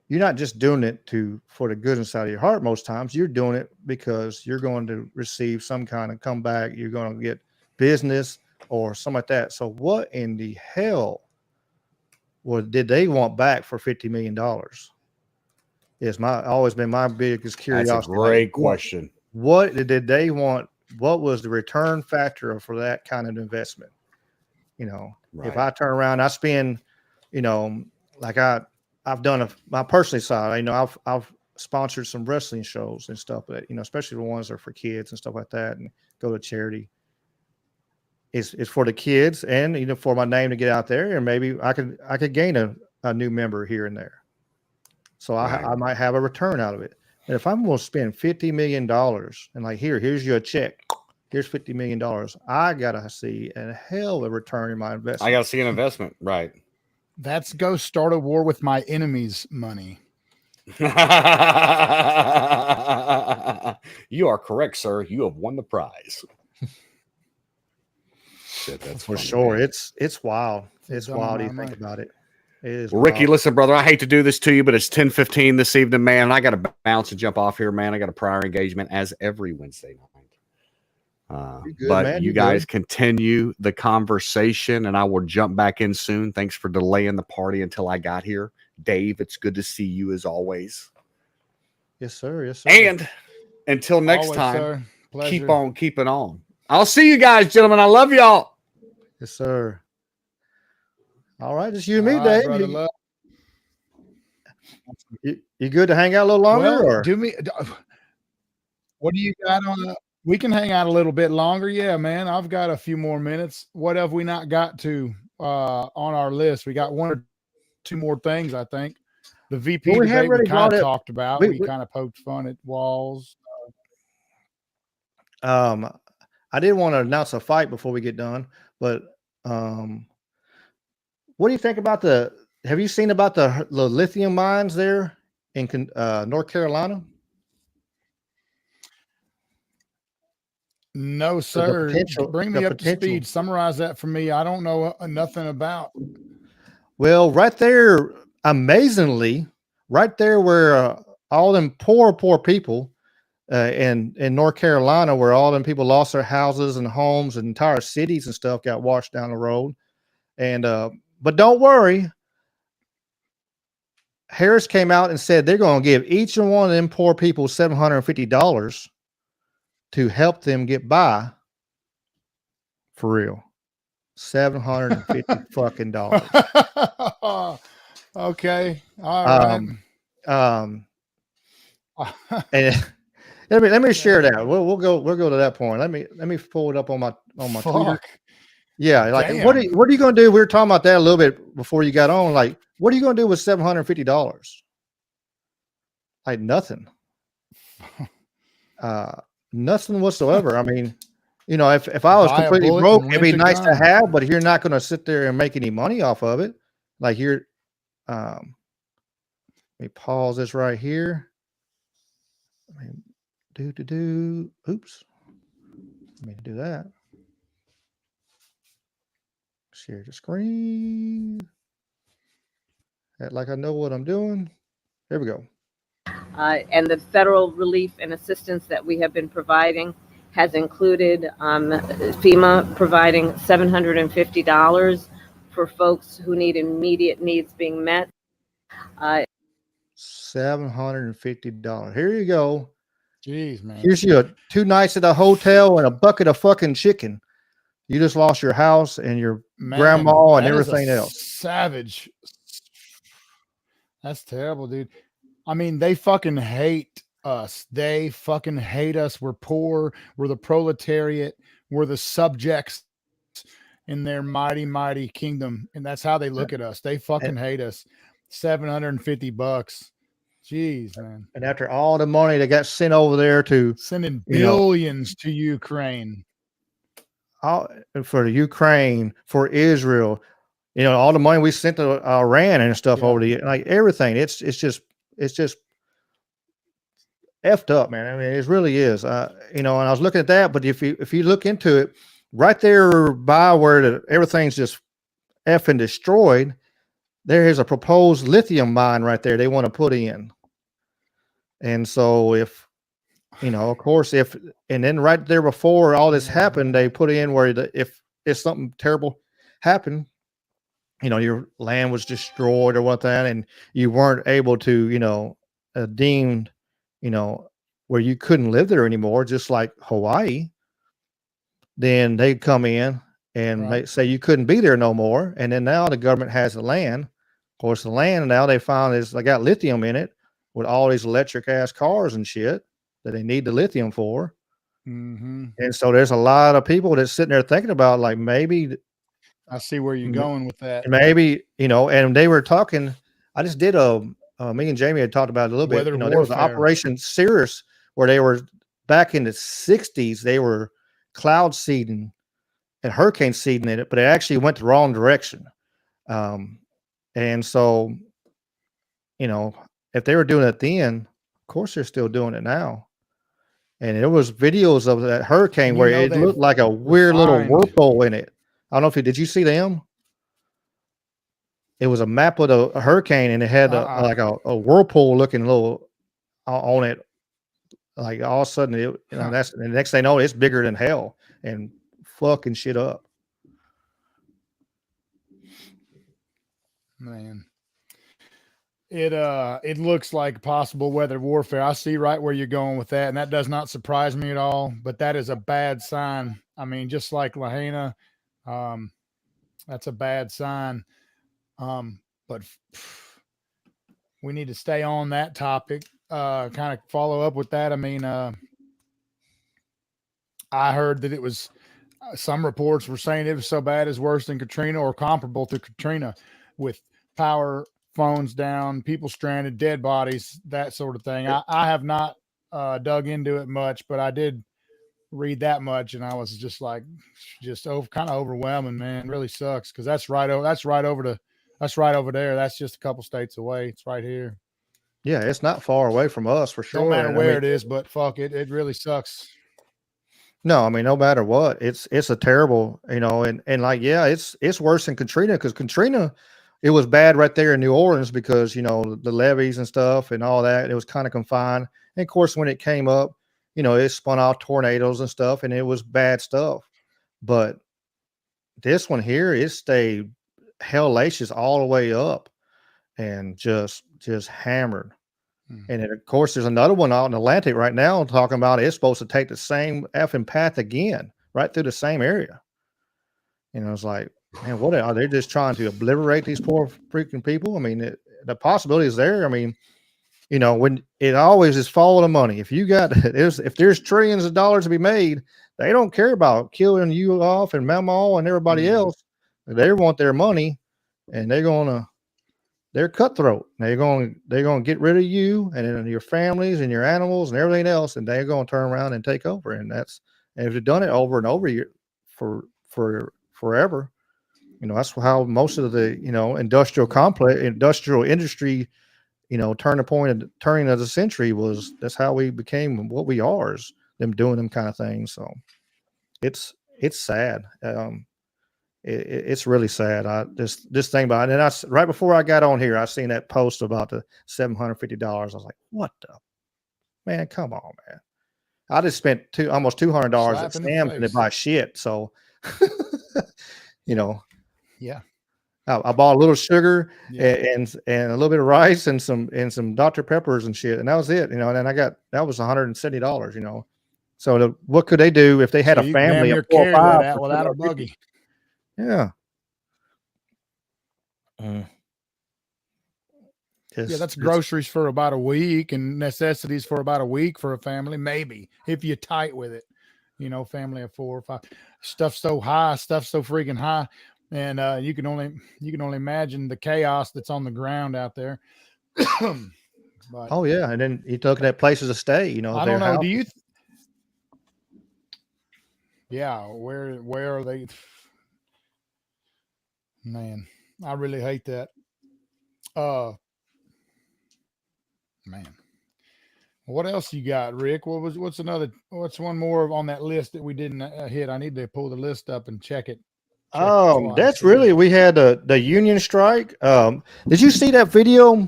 you're not just doing it for the good inside of your heart. Most times you're doing it because you're going to receive some kind of comeback. You're going to get business or something like that. So what in the hell did they want back for $50 million? Is always been my biggest curiosity. That's a great question. What did they want? What was the return factor for that kind of investment? Right. If I turn around, I spend, like I've done my personal side. I've sponsored some wrestling shows and stuff, but especially the ones that are for kids and stuff like that, and go to charity. It's for the kids, and for my name to get out there, and maybe I could gain a new member here and there. So I might have a return out of it. And if I'm going to spend $50 million and like, here's your check, here's $50 million, I got to see a hell of a return in my investment. I got to see an investment. Right. That's go start a war with my enemy's money. You are correct, sir. You have won the prize. Shit, that's for funny, sure. Man. It's wild. It's wild. You think about it. Well, Ricky, listen, brother, I hate to do this to you, but it's 10:15 this evening, man. I got to bounce and jump off here, man. I got a prior engagement as every Wednesday night. But you guys continue the conversation, and I will jump back in soon. Thanks for delaying the party until I got here. Dave, it's good to see you as always. Yes, sir. Yes, sir. And until next time, sir. Keep on keeping on. I'll see you guys, gentlemen. I love y'all. Yes, sir. All right, just you and me, Dave. You good to hang out a little longer? Well, or? What do you got on we can hang out a little bit longer. Yeah, man. I've got a few more minutes. What have we not got to on our list? We got one or two more things, I think. The VP debate we kind of talked about. We kind of poked fun at Walls. I didn't want to announce a fight before we get done, but what do you think about have you seen about the lithium mines there in North Carolina? No, sir. Bring me up to speed. Summarize that for me. I don't know nothing about. Well, right there, amazingly, right there where all them poor people in North Carolina, where all them people lost their houses and homes and entire cities and stuff got washed down the road. And but don't worry, Harris came out and said they're going to give each and one of them poor people $750 to help them get by. For real, $750 fucking dollars. Okay, all right. And let me share that. We'll go to that point. Let me pull it up on my Twitter. Yeah, like what are you going to do? We were talking about that a little bit before you got on. Like, what are you going to do with $750? Like nothing. Nothing whatsoever. I mean, you know, if I was completely broke, it'd be nice to have, but you're not going to sit there and make any money off of it. Like you're, let me pause this right here. I mean, oops. Let me do that. Share the screen. Act like I know what I'm doing. There we go. And the federal relief and assistance that we have been providing has included FEMA providing $750 for folks who need immediate needs being met. $750. Here you go. Jeez, man. Here's you 2 nights at a hotel and a bucket of fucking chicken. You just lost your house and your grandma and everything else. Savage. That's terrible, dude. I mean, they fucking hate us. They fucking hate us. We're poor. We're the proletariat. We're the subjects in their mighty, mighty kingdom. And that's how they look at us. They fucking hate us. $750. Jeez, man. And after all the money that got sent over there to sending billions to Ukraine. For the Ukraine, for Israel, you know, all the money we sent to Iran and stuff over the, like everything. It's just effed up, man. I mean, it really is. You know, and I was looking at that, but if you look into it, right there by where everything's just effing destroyed, there is a proposed lithium mine right there they want to put in. And so if, you know, of course, and then right there before all this happened, they put in where if something terrible happened, you know, your land was destroyed or what that, and you weren't able to, you know, deemed, you know, where you couldn't live there anymore, just like Hawaii, then they come in and they say you couldn't be there no more. And then now the government has the land. Of course, the land now they found they got lithium in it with all these electric ass cars and shit that they need the lithium for. Mm-hmm. And so there's a lot of people that's sitting there thinking about, like, maybe I see where you're going with that. Maybe, you know, and they were talking, I just did me and Jamie had talked about it a little bit. You know, there was an Operation Cirrus where they were back in the 60s, they were cloud seeding and hurricane seeding in it, but it actually went the wrong direction. And so, you know, if they were doing it then, of course they're still doing it now. And there was videos of that hurricane where it looked like a weird little whirlpool in it. I don't know if did you see them? It was a map of a hurricane, and it had like a whirlpool looking little on it. Like all of a sudden, you know, that's the next thing you know, it's bigger than hell and fucking shit up. Man, it looks like possible weather warfare. I see right where you're going with that, and that does not surprise me at all. But that is a bad sign. I mean, just like Lahaina, that's a bad sign. But we need to stay on that topic. Kind of follow up with that. I mean, I heard that it was some reports were saying it was so bad it's worse than Katrina or comparable to Katrina, with power, phones down, people stranded, dead bodies, that sort of thing. I have not dug into it much, but I did read that much, and I was just like, kind of overwhelming, man. It really sucks because that's right over there. That's just a couple states away. It's right here. Yeah, it's not far away from us for sure. Don't matter where it is, but fuck it, it really sucks. No, I mean, no matter what, it's a terrible, you know, and like, yeah, it's worse than Katrina, because Katrina it was bad right there in New Orleans because, the levees and stuff and all that. It was kind of confined. And of course, when it came up, it spun out tornadoes and stuff, and it was bad stuff. But this one here, it stayed hellacious all the way up and just hammered. And then, of course, there's another one out in Atlantic right now talking about it's supposed to take the same effing path again, right through the same area. It's like, man, what are they just trying to obliterate these poor freaking people? I mean, the possibility is there. I mean, when it always is follow the money. If there's trillions of dollars to be made, they don't care about killing you off and Memo and everybody else. They want their money, and they're cutthroat. They're going to get rid of you and then your families and your animals and everything else, and they're going to turn around and take over. And if they've done it over and over for forever, that's how most of the industrial industry, turning of the century that's how we became what we are, is them doing them kind of things. So it's sad. It's really sad. This thing about it. And right before I got on here, I seen that post about the $750. I was like, what the man? Come on, man. I just spent almost $200 at Sam's to buy shit. So, yeah. I bought a little sugar and a little bit of rice and some Dr. Peppers and shit, and that was it. And then that was $170. So what could they do if they had a family of 4 or 5 without a buggy? Yeah. That's groceries for about a week and necessities for about a week for a family, maybe, if you're tight with it. Family of 4 or 5. Stuff's so freaking high, and you can only imagine the chaos that's on the ground out there. But, oh yeah, and then you're looking at places to stay. I don't know. Do you? Where are they? Man, I really hate that. Man, what else you got, Rick? What's one more on that list that we didn't hit? I need to pull the list up and check it. We had the union strike. Did you see that video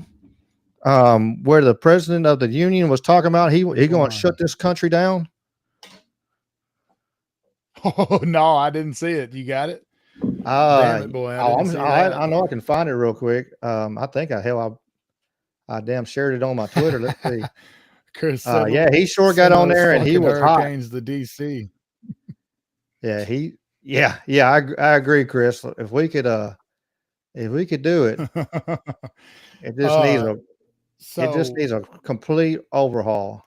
where the president of the union was talking about he going to shut this country down? Oh no, I didn't see it. You got it? Damn it, boy! I know I can find it real quick. I think I damn shared it on my Twitter. Let's see. Chris, he sure got on there and he was hot. The DC. I agree, Chris. If we could do it, it just needs a complete overhaul.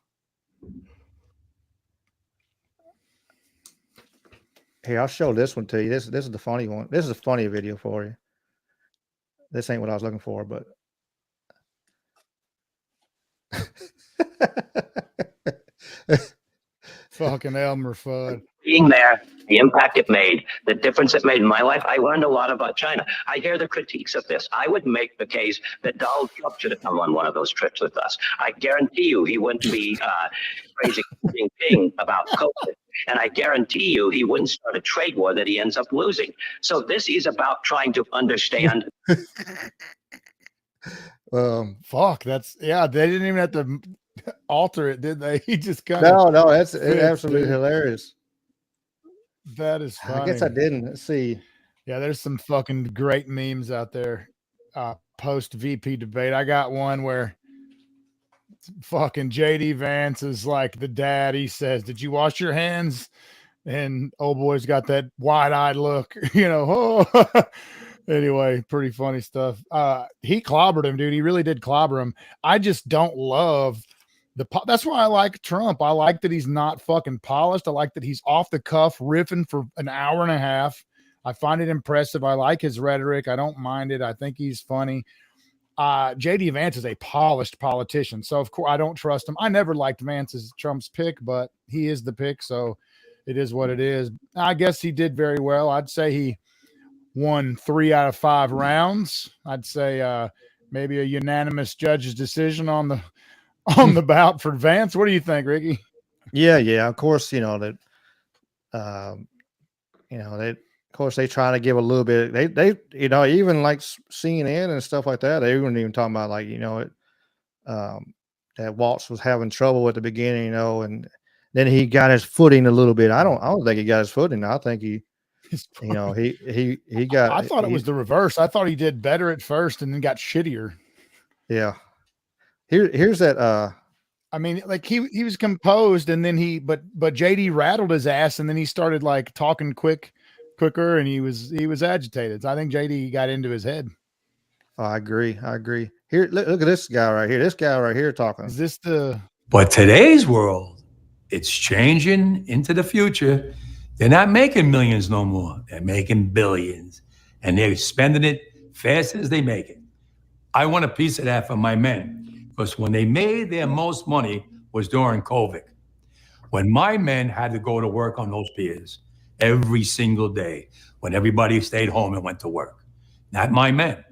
Here, I'll show this one to you. This is the funny one. This is a funny video for you. This ain't what I was looking for, but fucking Elmer Fudd. Being there, the impact it made, the difference it made in my life, I learned a lot about China. I hear the critiques of this. I would make the case that Donald Trump should have come on one of those trips with us. I guarantee you he wouldn't be praising Xi Jinping about COVID. And I guarantee you he wouldn't start a trade war that he ends up losing. So this is about trying to understand. Fuck, they didn't even have to alter it, did they? He just kind of that's absolutely hilarious. That is funny. I guess I didn't. Let's see. Yeah, there's some fucking great memes out there. Post VP debate. I got one where fucking JD Vance is like the dad. He says, "Did you wash your hands?" And old boy's got that wide-eyed look, Anyway, pretty funny stuff. He clobbered him, dude. He really did clobber him. I just don't love that's why I like Trump. I like that he's not fucking polished. I like that he's off the cuff riffing for an hour and a half. I find it impressive. I like his rhetoric. I don't mind it. I think he's funny. JD Vance is a polished politician. So of course I don't trust him. I never liked Vance as Trump's pick, but he is the pick. So it is what it is. I guess he did very well. I'd say he won 3 out of 5 rounds. I'd say maybe a unanimous judge's decision on the bout for Vance. What do you think, Ricky? Yeah. Of course, that of course, they try to give a little bit. They even like CNN and stuff like that. They weren't even talking about like that Waltz was having trouble at the beginning, and then he got his footing a little bit. I don't think he got his footing. I think he got. I thought it was the reverse. I thought he did better at first and then got shittier. Yeah. Here's that. I mean, like he was composed, and then but JD rattled his ass, and then he started like talking quicker, and he was agitated. So I think JD got into his head. Oh, I agree. Here, look at this guy right here. This guy right here talking. Is this the? But today's world, it's changing into the future. They're not making millions no more. They're making billions, and they're spending it fast as they make it. I want a piece of that for my men. Because when they made their most money was during COVID. When my men had to go to work on those piers every single day, when everybody stayed home and went to work. Not my men.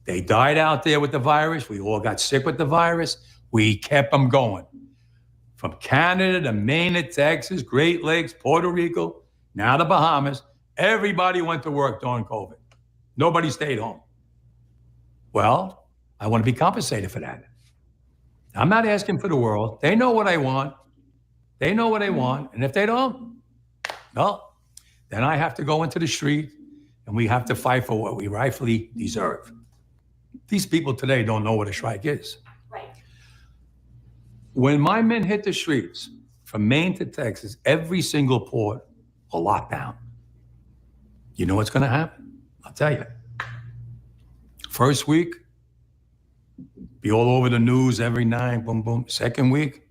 They died out there with the virus. We all got sick with the virus. We kept them going. From Canada to Maine to Texas, Great Lakes, Puerto Rico, now the Bahamas, everybody went to work during COVID. Nobody stayed home. Well, I want to be compensated for that. I'm not asking for the world. They know what I want. They know what I want. And if they don't, well, then I have to go into the street and we have to fight for what we rightfully deserve. These people today don't know what a strike is. Right. When my men hit the streets from Maine to Texas, every single port, a lockdown. You know what's going to happen? I'll tell you. First week, be all over the news every night, boom, boom. Second week,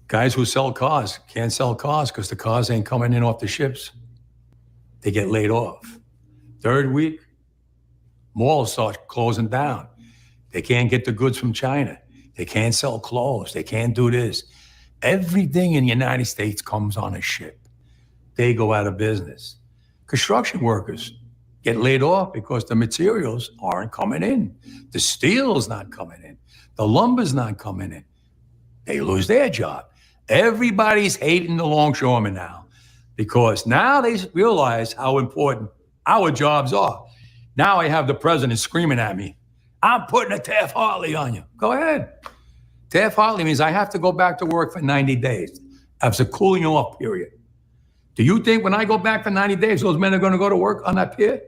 guys who sell cars can't sell cars because the cars ain't coming in off the ships. They get laid off. Third week, malls start closing down. They can't get the goods from China. They can't sell clothes. They can't do this. Everything in the United States comes on a ship. They go out of business. Construction workers get laid off because the materials aren't coming in. The steel's not coming in. The lumber's not coming in. They lose their job. Everybody's hating the longshoremen now because now they realize how important our jobs are. Now I have the president screaming at me, I'm putting a Taft-Hartley on you. Go ahead. Taft-Hartley means I have to go back to work for 90 days. That's a cooling off period. Do you think when I go back for 90 days, those men are going to go to work on that pier?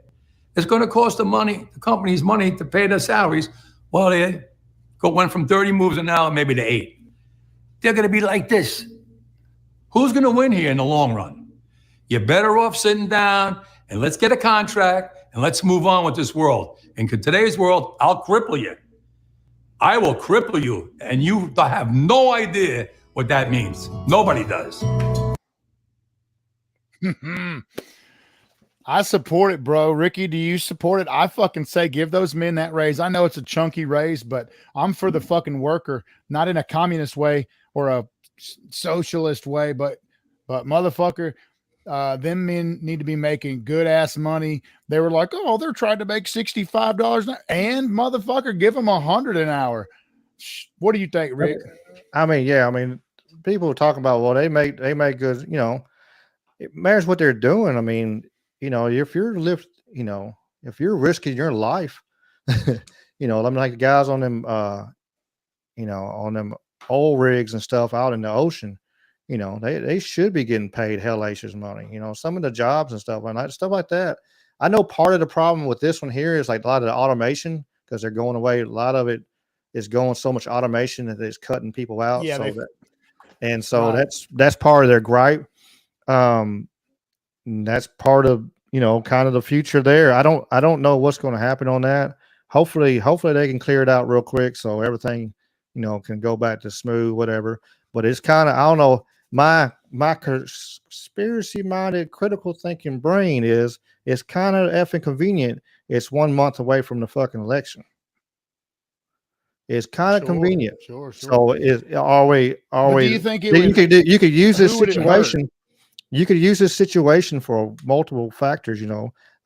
It's going to cost the company's money to pay their salaries. Well, they went from 30 moves an hour maybe to 8. They're going to be like this. Who's going to win here in the long run? You're better off sitting down and let's get a contract and let's move on with this world. In today's world, I'll cripple you. I will cripple you, and you have no idea what that means. Nobody does. I support it, bro. Ricky, do you support it? I fucking say give those men that raise. I know it's a chunky raise, but I'm for the fucking worker, not in a communist way or a socialist way, but motherfucker, them men need to be making good ass money. They were like, oh, they're trying to make $65 an hour, and motherfucker, give them $100 an hour. What do you think, Rick? I mean, yeah, I mean, people are talking about, well, they make good, it matters what they're doing. I mean, if you're risking your life, I'm like guys on them, on them oil rigs and stuff out in the ocean, they should be getting paid hellacious money. Some of the jobs and stuff like that. I know part of the problem with this one here is like a lot of the automation because they're going away. A lot of it is going so much automation that it's cutting people out. Yeah, right. That's part of their gripe. That's part of kind of the future there. I don't know what's going to happen on that. Hopefully they can clear it out real quick so everything can go back to smooth, whatever. But it's kind of, I don't know, my conspiracy minded critical thinking brain is it's kind of effing convenient. It's 1 month away from the fucking election. It's kind of convenient. Sure. So are we do you think you could use this situation? You could use this situation for multiple factors.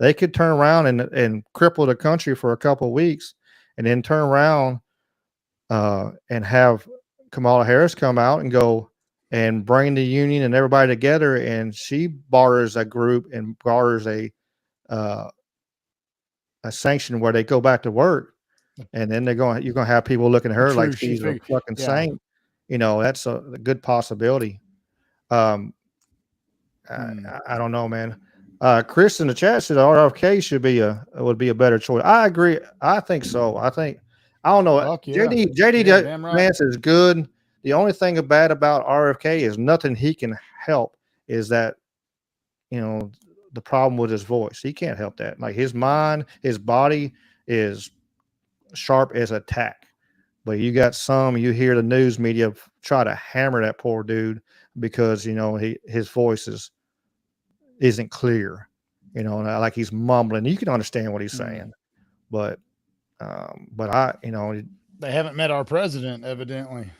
They could turn around and cripple the country for a couple of weeks and then turn around and have Kamala Harris come out and go and bring the union and everybody together. And she barters a group and barters a sanction where they go back to work, and then you're going to have people looking at her True, like she's a fucking yeah. saint. You know, that's a good possibility. I don't know, man. Chris in the chat said RFK would be a better choice. I agree. I think so. I don't know. Fuck yeah. JD Yeah, damn right. Vance is good. The only thing bad about RFK is nothing he can help is that, you know, the problem with his voice. He can't help that. Like his mind, his body is sharp as a tack. But you hear the news media try to hammer that poor dude because, you know, his voice isn't clear, you know, and like he's mumbling. You can understand what he's saying, but they haven't met our president, evidently.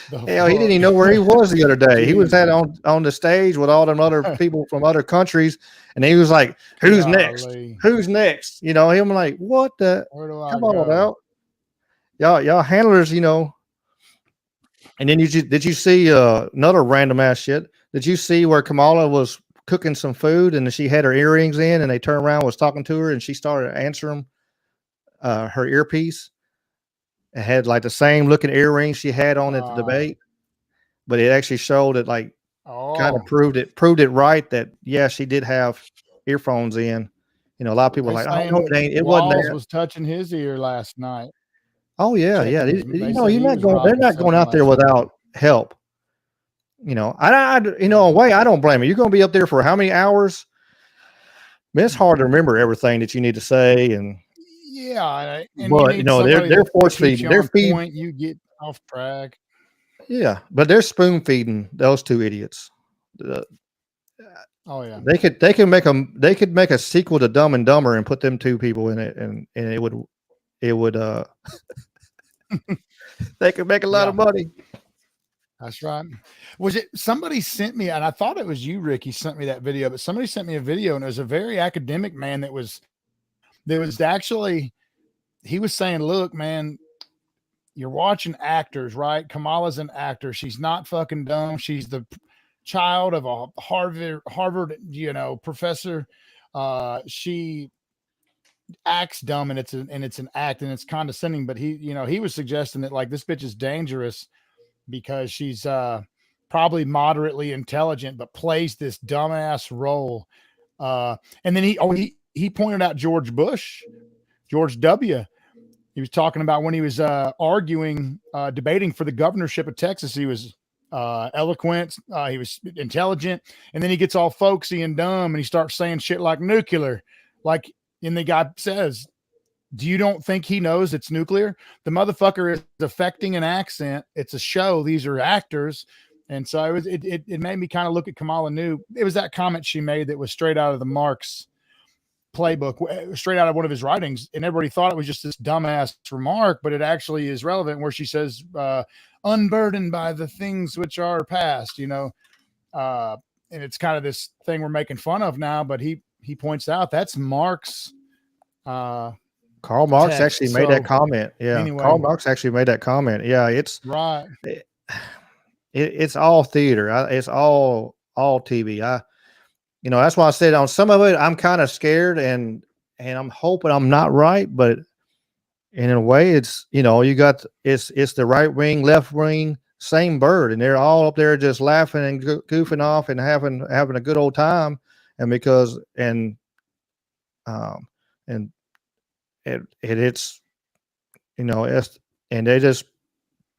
Hell, he didn't even know where he was the other day. He was on the stage with all them other people from other countries, and he was like, "Who's next? Who's next?" You know, him like, "What the? Come on out, y'all handlers," you know. And then did you see another random ass shit? Did you see where Kamala was cooking some food and she had her earrings in, and they turned around, was talking to her, and she started answering her earpiece? It had like the same looking earrings she had on at the debate, but it actually showed it like kind of proved it right that she did have earphones in. You know, a lot of people are like, "Oh no, it ain't." It wasn't that. Was touching his ear last night. Oh yeah, yeah. You know, they're not going out there without help. You know, in a way, I don't blame you. You're going to be up there for how many hours? I mean, it's hard to remember everything that you need to say, and but you know, they're force feeding. They're feeding. You get off track. Yeah, but they're spoon feeding those two idiots. Oh yeah, they could make a sequel to Dumb and Dumber and put them two people in it, and it would they could make a lot of money. That's right. Was it somebody sent me, and I thought it was you, Ricky, sent me that video, but somebody sent me a video, and it was a very academic man that was actually, he was saying, look, man, you're watching actors, right? Kamala's an actor. She's not fucking dumb. She's the child of a Harvard, you know, professor. She acts dumb, and it's an act, and it's condescending, but he was suggesting that like this bitch is dangerous because she's probably moderately intelligent, but plays this dumbass role. And then he pointed out George W. He was talking about when he was debating for the governorship of Texas. He was eloquent, he was intelligent, and then he gets all folksy and dumb, and he starts saying shit like nuclear. Like, and the guy says, "Do you don't think he knows it's nuclear? The motherfucker is affecting an accent. It's a show. These are actors." And so it made me kind of look at Kamala New. It was that comment she made that was straight out of the Marx playbook, straight out of one of his writings. And everybody thought it was just this dumbass remark, but it actually is relevant, where she says, unburdened by the things which are past, you know. And it's kind of this thing we're making fun of now, but he points out that's Marx. Karl Marx actually made that comment. Yeah. Anyway. Karl Marx actually made that comment. Yeah. It's right. It's all theater. It's all TV. That's why I said on some of it, I'm kind of scared and I'm hoping I'm not right, but in a way it's, it's the right wing, left wing, same bird. And they're all up there just laughing and goofing off and having a good old time. And because, it's, and they just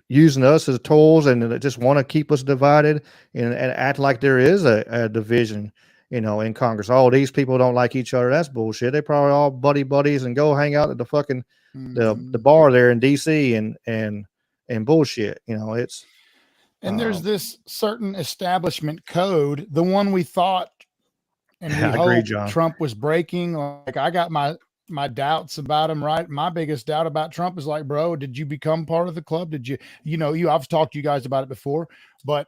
using us as tools, and they just want to keep us divided and act like there is a division, in Congress. Oh, these people don't like each other. That's bullshit. They probably all buddies and go hang out at the fucking the bar there in DC and bullshit. It's and there's this certain establishment code, the one we thought and we hoped Trump was breaking. Like, I got my doubts about him, right? My biggest doubt about Trump is like, bro, did you become part of the club? Did you, I've talked to you guys about it before, but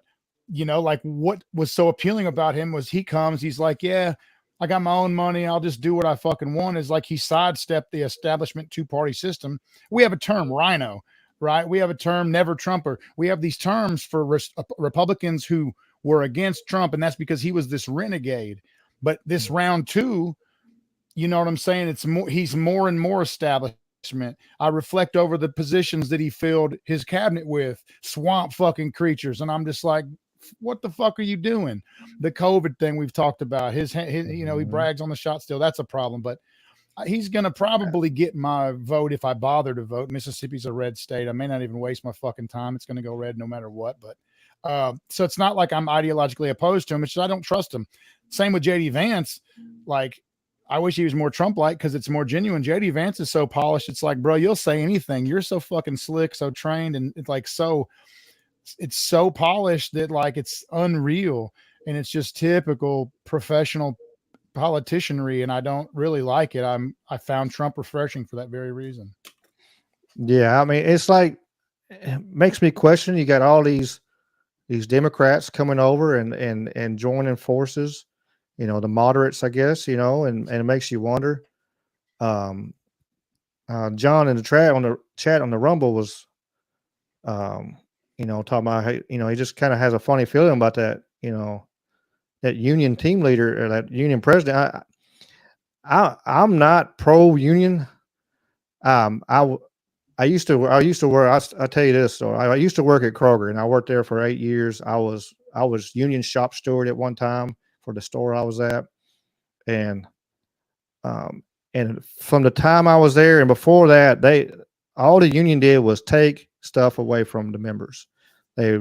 like what was so appealing about him was he comes, he's like, yeah, I got my own money. I'll just do what I fucking want. Is like he sidestepped the establishment 2-party system. We have a term, rhino. right? We have a term, never Trumper. We have these terms for Republicans who were against Trump, and that's because he was this renegade. But this round two, you know what I'm saying? It's more, he's more and more establishment. I reflect over the positions that he filled his cabinet with, swamp fucking creatures, and I'm just like, what the fuck are you doing? The COVID thing we've talked about, his you know, he brags on the shot still. That's a problem, but he's going to probably get my vote if I bother to vote. Mississippi's a red state. I may not even waste my fucking time. It's going to go red no matter what. But so it's not like I'm ideologically opposed to him. It's just I don't trust him. Same with JD Vance. Like, I wish he was more Trump-like because it's more genuine. JD Vance is so polished. It's like, bro, you'll say anything. You're so fucking slick, so trained, and it's like it's so polished that like it's unreal, and it's just typical professional politicianry, and I don't really like it. I found Trump refreshing for that very reason. Yeah, I mean, it's like, it makes me question. You got all these Democrats coming over and joining forces, you know, the moderates, I guess, you know, and it makes you wonder. John in the chat on the Rumble was, you know, talking about how, you know, he just kind of has a funny feeling about that, you know, that union team leader or that union president. I'm not pro union. I used to work. I'll tell you this story. I used to work at Kroger, and I worked there for 8 years. I was union shop steward at one time for the store I was at, and from the time I was there and before that, all the union did was take stuff away from the members. They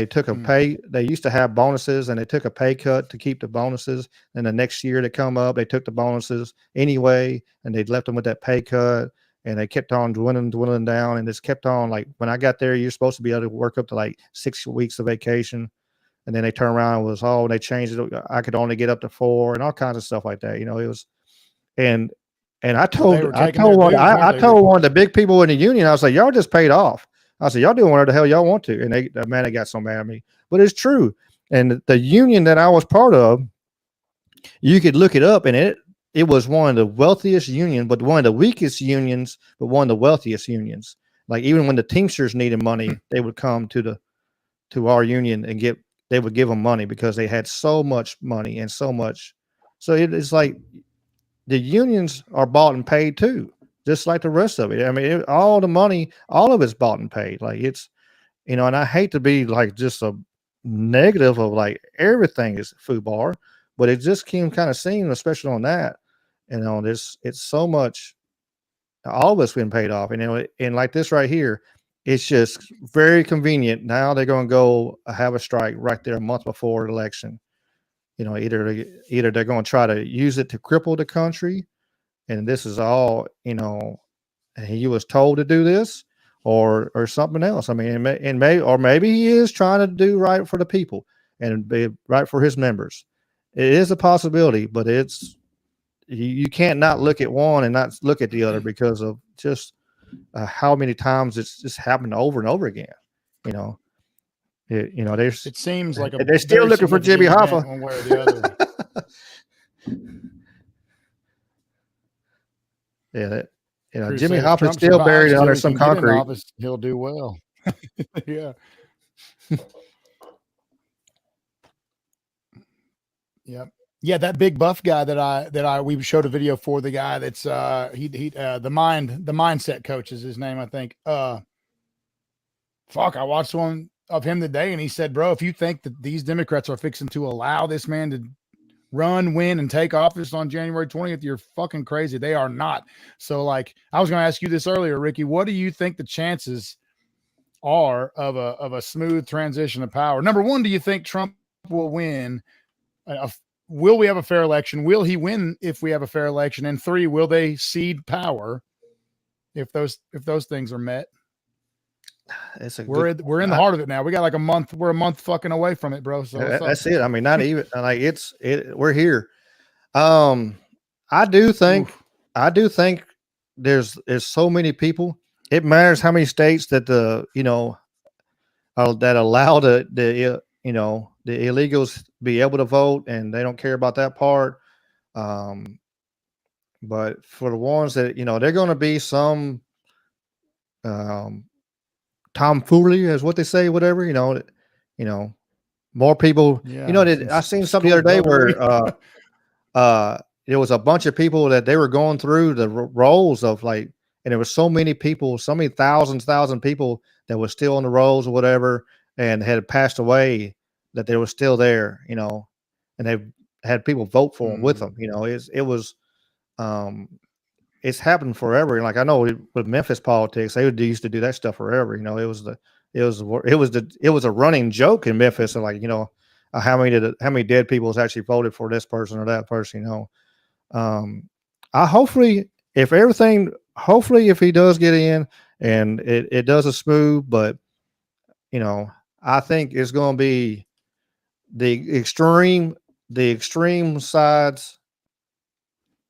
took a pay. They used to have bonuses, and they took a pay cut to keep the bonuses. And the next year they come up, they took the bonuses anyway, and they left them with that pay cut. And they kept on dwindling down, and it's kept on. Like when I got there, you're supposed to be able to work up to like 6 weeks of vacation, and then they turn around and they changed it. I could only get up to 4, and all kinds of stuff like that. You know, it was, and I told one of the big people in the union, I was like, y'all just paid off. I said, y'all do whatever the hell y'all want to. And they got so mad at me, but it's true. And the union that I was part of, you could look it up, and it was one of the wealthiest unions, but one of the weakest unions, but one of the wealthiest unions. Like even when the Teamsters needed money, they would come to our union and they would give them money because they had so much money and so much. So it's like the unions are bought and paid too, just like the rest of it. I mean, all the money, all of it's bought and paid. Like it's, you know, and I hate to be like just a negative of like everything is FUBAR, but it just came kind of seen, especially on that. You know, it's so much, all of us been paid off. And, you know, and like this right here, it's just very convenient. Now they're going to go have a strike right there a month before the election. You know, either they're going to try to use it to cripple the country. And this is all, you know, he was told to do this or something else. I mean, maybe he is trying to do right for the people and be right for his members. It is a possibility, but you can't not look at one and not look at the other because of just how many times it's just happened over and over again. You know, it seems like they're still looking for Jimmy Hoffa one way or the other. Yeah, you know, Jimmy Hoffa's still buried under some concrete. Office, he'll do well. Yeah. Yep. Yeah, that big buff guy we showed a video for, the guy that's the mindset coach is his name, I think. I watched one of him today, and he said, bro, if you think that these Democrats are fixing to allow this man to run, win, and take office on January 20th, you're fucking crazy. They are not. So like, I was going to ask you this earlier, Ricky, what do you think the chances are of a smooth transition of power? Number one, do you think Trump will win? Will we have a fair election? Will he win if we have a fair election? And 3, will they cede power if those things are met? We're in the heart of it now. We got like a month. We're a month fucking away from it, bro. So that's it. I mean, not even like we're here. I do think there's so many people. It matters how many states that that allow the illegals be able to vote, and they don't care about that part. But for the ones that, they're going to be some tomfoolery is what they say, whatever, you know, more people, Yeah, I seen something the other day where, there was a bunch of people that they were going through the rolls of like, and there was so many people, so many thousand people that were still on the rolls or whatever, and had passed away, that they were still there, and they had people vote for them with them. Um, it's happened forever. And like I know with Memphis politics, they used to do that stuff forever. It was a running joke in Memphis, and like how many dead people has actually voted for this person or that person. I hopefully if he does get in and it does a smooth, but I think it's going to be the extreme sides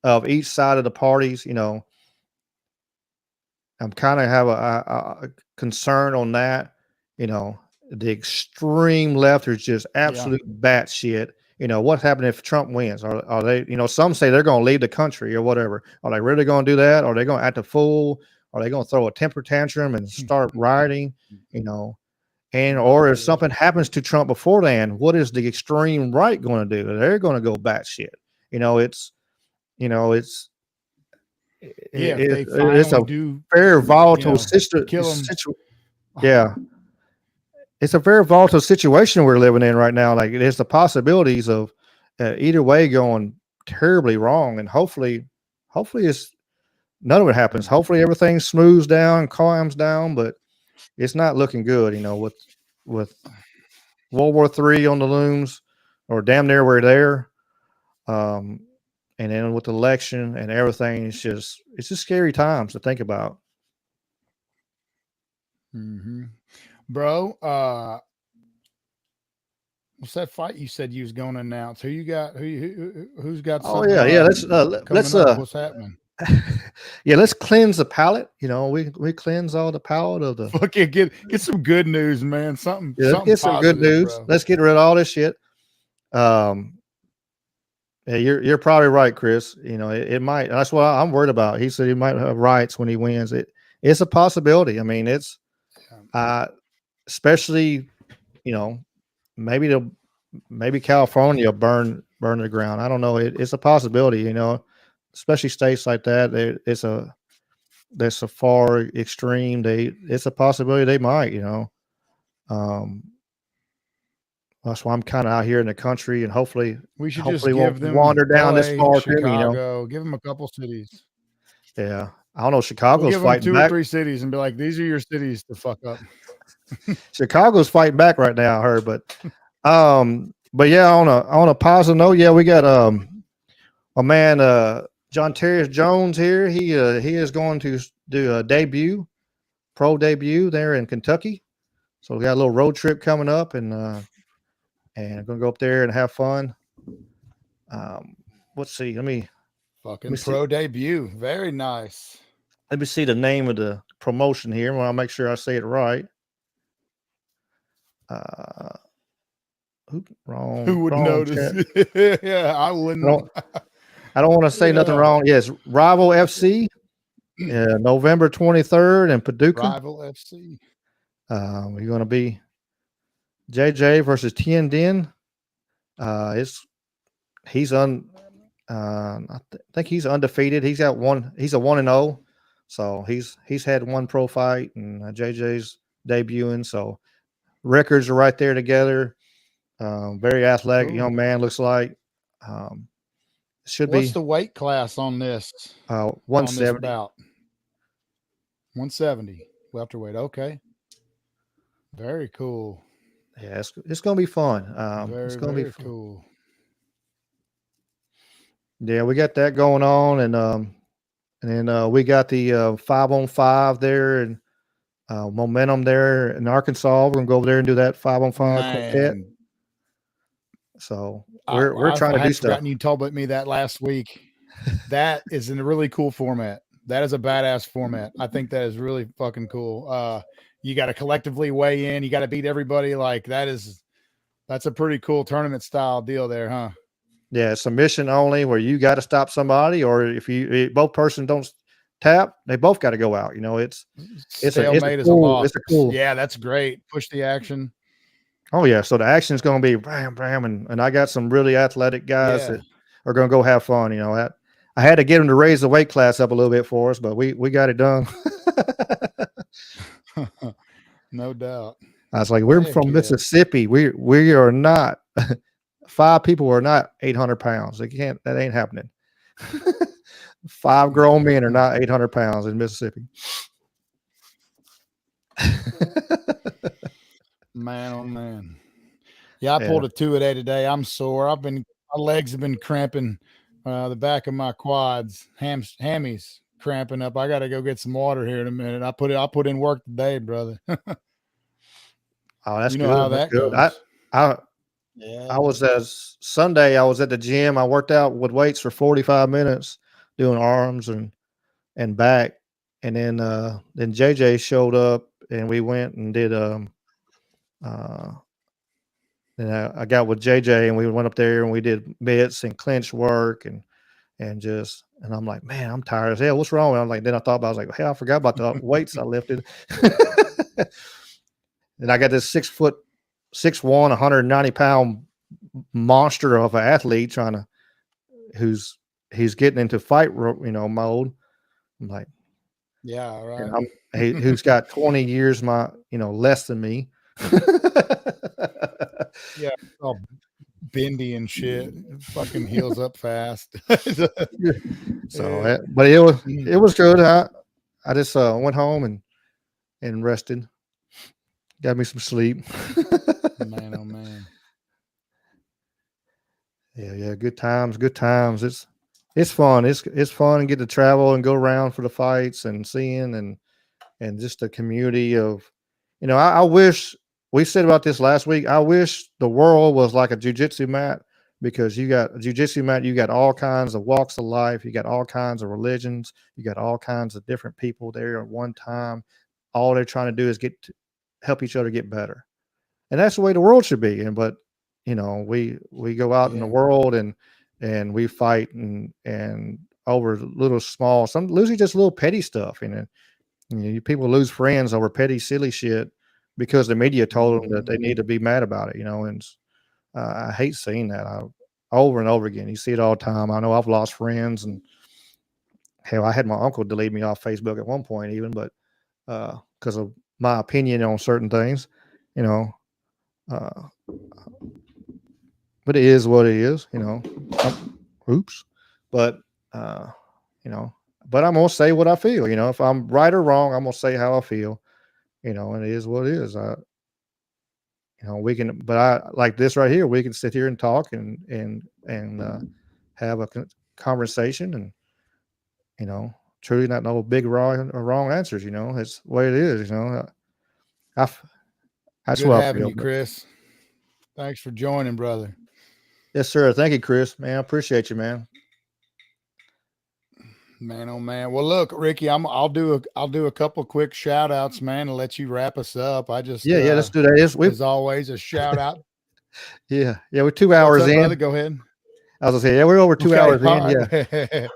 of each side of the parties. I'm kind of have a concern on that. The extreme left is just absolute batshit. What happened if Trump wins? Are they? Some say they're going to leave the country or whatever. Are they really going to do that? Are they going to act a fool? Are they going to throw a temper tantrum and start rioting? Or if something happens to Trump before then, what is the extreme right going to do? They're going to go batshit. It's a very volatile Yeah, it's a very volatile situation we're living in right now. Like there's the possibilities of either way going terribly wrong, and hopefully it's none of it happens. Hopefully everything smooths down, calms down, but it's not looking good. With World War III on the looms, or damn near we're there. And then with the election and everything, it's just scary times to think about. Bro, what's that fight you said you was going to announce? Who you got? Who's got? Oh yeah. Let's what's happening? Yeah, let's cleanse the palate. We cleanse all the palate of the. Fucking get some good news, man. Something. Yeah, let's get some good news. Bro. Let's get rid of all this shit. Yeah, you're probably right, Chris. It might. That's what I'm worried about. He said he might have rights when he wins. It's a possibility. I mean, it's especially maybe California burn the ground. I don't know. It's a possibility. Especially states like that. That's a far extreme. It's a possibility they might. That's why I'm kind of out here in the country, and hopefully just won't them wander down LA, this far Chicago. Give them a couple cities. Yeah, I don't know. Chicago's give fighting them 2 back. or 3 cities and be like, these are your cities to fuck up. Chicago's fighting back right now, I heard, but yeah, on a positive note, yeah, we got a man John Terrius Jones here. He is going to do a pro debut there in Kentucky. So we got a little road trip coming up, and I'm going to go up there and have fun. Let's see. Let me pro debut. Very nice. Let me see the name of the promotion here. I want to make sure I say it right. Who would notice? Yeah, I wouldn't. I don't want to say nothing wrong. Yes, Rival FC, November 23rd in Paducah. Rival FC. We're going to be JJ versus Tien Dinh. I think he's undefeated. He's got one. He's a 1-0. So he's had one pro fight, and JJ's debuting. So records are right there together. Very athletic young man, looks like. What's the weight class on this? 170. 170 welterweight. Okay. Very cool. Yeah, it's going to be fun. It's going to be cool. Yeah, we got that going on, and then we got the 5-on-5 there, and Momentum there in Arkansas. We're gonna go over there and do that 5-on-5 quartet. So we're trying to do stuff. You told me that last week. That is in a really cool format. That is a badass format. I think that is really fucking cool. You got to collectively weigh in. You got to beat everybody. Like that's a pretty cool tournament style deal there, huh? Yeah, submission only, where you got to stop somebody, or if both persons tap, they both got to go out. You know, it's stalemate is a cool, loss. it's a cool. Yeah, that's great. Push the action. Oh yeah, so the action is going to be bam, bam, and I got some really athletic guys that are going to go have fun. You know, that I had to get them to raise the weight class up a little bit for us, but we got it done. No doubt. I was like, we're from Mississippi. We are not 5 people are not 800 pounds. They can't. That ain't happening. 5 grown men are not 800 pounds in Mississippi. Man, oh man. Yeah, I pulled a 2-a-day today. I'm sore. My legs have been cramping. The back of my quads, hammies cramping up. I got to go get some water here in a minute. I put in work today, brother. Oh, that's you know good. how that's that good. goes. I was Sunday. I was at the gym. I worked out with weights for 45 minutes, doing arms and back, and then JJ showed up, and we went and did and I got with JJ, and we went up there and we did mitts and clinch work and I'm like, man, I'm tired as hell. What's wrong? And I'm like, then I thought about, I was like, hey, I forgot about the weights I lifted. And I got this 6'1", 190-pound monster of an athlete he's getting into fight, mode. I'm like, yeah, right. Who's got 20 years less than me. Yeah, all bendy and shit. Fucking heals up fast. So, but it was good. I just went home and rested. Got me some sleep. Man, oh man. Yeah, good times. It's fun. It's fun to get to travel and go around for the fights and seeing and just the community of, I wish, we said about this last week, I wish the world was like a jiu-jitsu mat, because you got a jiu-jitsu mat, you got all kinds of walks of life, you got all kinds of religions, you got all kinds of different people there at one time. All they're trying to do is help each other get better. And that's the way the world should be. But we go out in the world and we fight and over little small, some losing just little petty stuff. People lose friends over petty, silly shit because the media told them that they need to be mad about it, and I hate seeing that over and over again. You see it all the time. I know I've lost friends, and hell, I had my uncle delete me off Facebook at one point even, but because of my opinion on certain things, but it is what it is, oops. But, but I'm going to say what I feel, if I'm right or wrong, I'm going to say how I feel, and it is what it is. We can, but I like this right here. We can sit here and talk and have a conversation and, truly not no big wrong answers, it's the way it is, that's Good what having I feel. You, Chris. Thanks for joining, brother. Yes, sir. Thank you, Chris. Man, I appreciate you, man. Man, oh man. Well, look, Ricky, I'll do a couple quick shout outs, man, and let you wrap us up. I just let's do that. As always, a shout out. Yeah, we're 2 hours What's up, in. Brother? Go ahead. I was gonna say, we're over 2 hours in. Right. Yeah.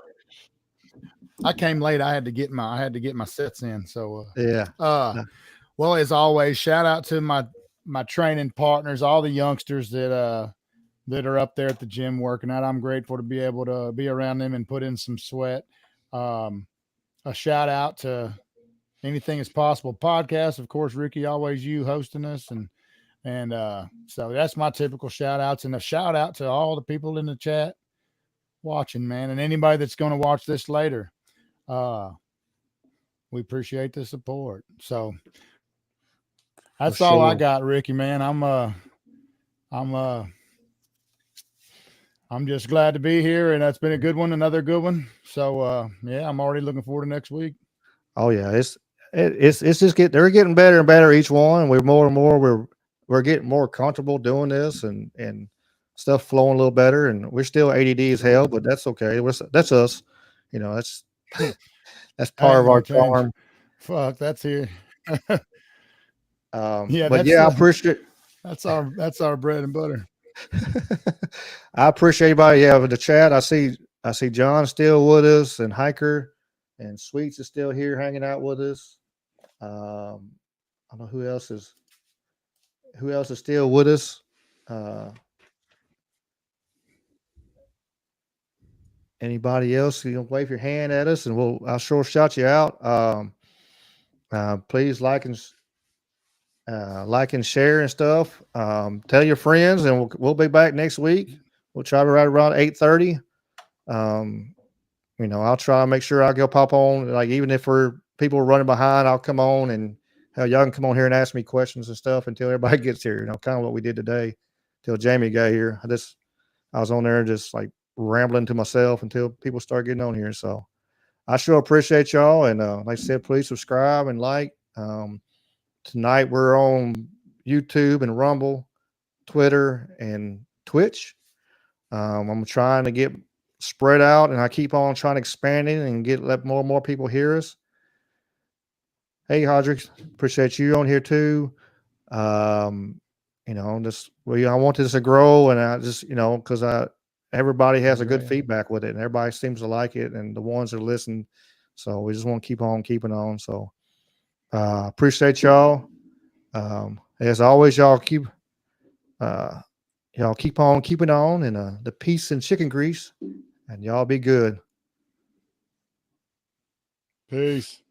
I came late. I had to get my sets in. So well, as always, shout out to my training partners, all the youngsters that are up there at the gym working out. I'm grateful to be able to be around them and put in some sweat. A shout out to Anything Is Possible podcast. Of course, Ricky, always you hosting us. And so that's my typical shout outs, and a shout out to all the people in the chat watching, man. And anybody that's going to watch this later, we appreciate the support. So that's all I got, Ricky, man. I'm just glad to be here, and that's been a good one, another good one. So I'm already looking forward to next week. Oh yeah, it's just they're getting better and better each one. We're more and more we're getting more comfortable doing this and stuff flowing a little better. And we're still ADD as hell, but that's okay. That's us, that's that's part of our charm. Fuck, that's here. I appreciate. That's our bread and butter. I appreciate everybody. Yeah, with the chat, I see John still with us and Hiker and Sweets is still here hanging out with us. I don't know who else is still with us. Anybody else? You know, wave your hand at us, and I'll sure shout you out. Please like and share and stuff. Tell your friends, and we'll be back next week. We'll try to right around 8:30. You know, I'll try to make sure I go pop on. Like, even if people are running behind, I'll come on, and hell, y'all can come on here and ask me questions and stuff until everybody gets here. You know, kind of what we did today till Jamie got here. I was on there just like rambling to myself until people start getting on here. So I sure appreciate y'all. And like I said, please subscribe and like. Tonight we're on YouTube and Rumble, Twitter, and Twitch. I'm trying to get spread out, and I keep on trying to expand it and let more and more people hear us. Hey, Hodrick, appreciate you on here too. You know, I want this to grow, and I just, you know, because everybody has a good feedback with it, and everybody seems to like it, and the ones that listen. So we just want to keep on keeping on. So appreciate y'all. As always, y'all keep on keeping on, and the peace and chicken grease, and y'all be good. Peace.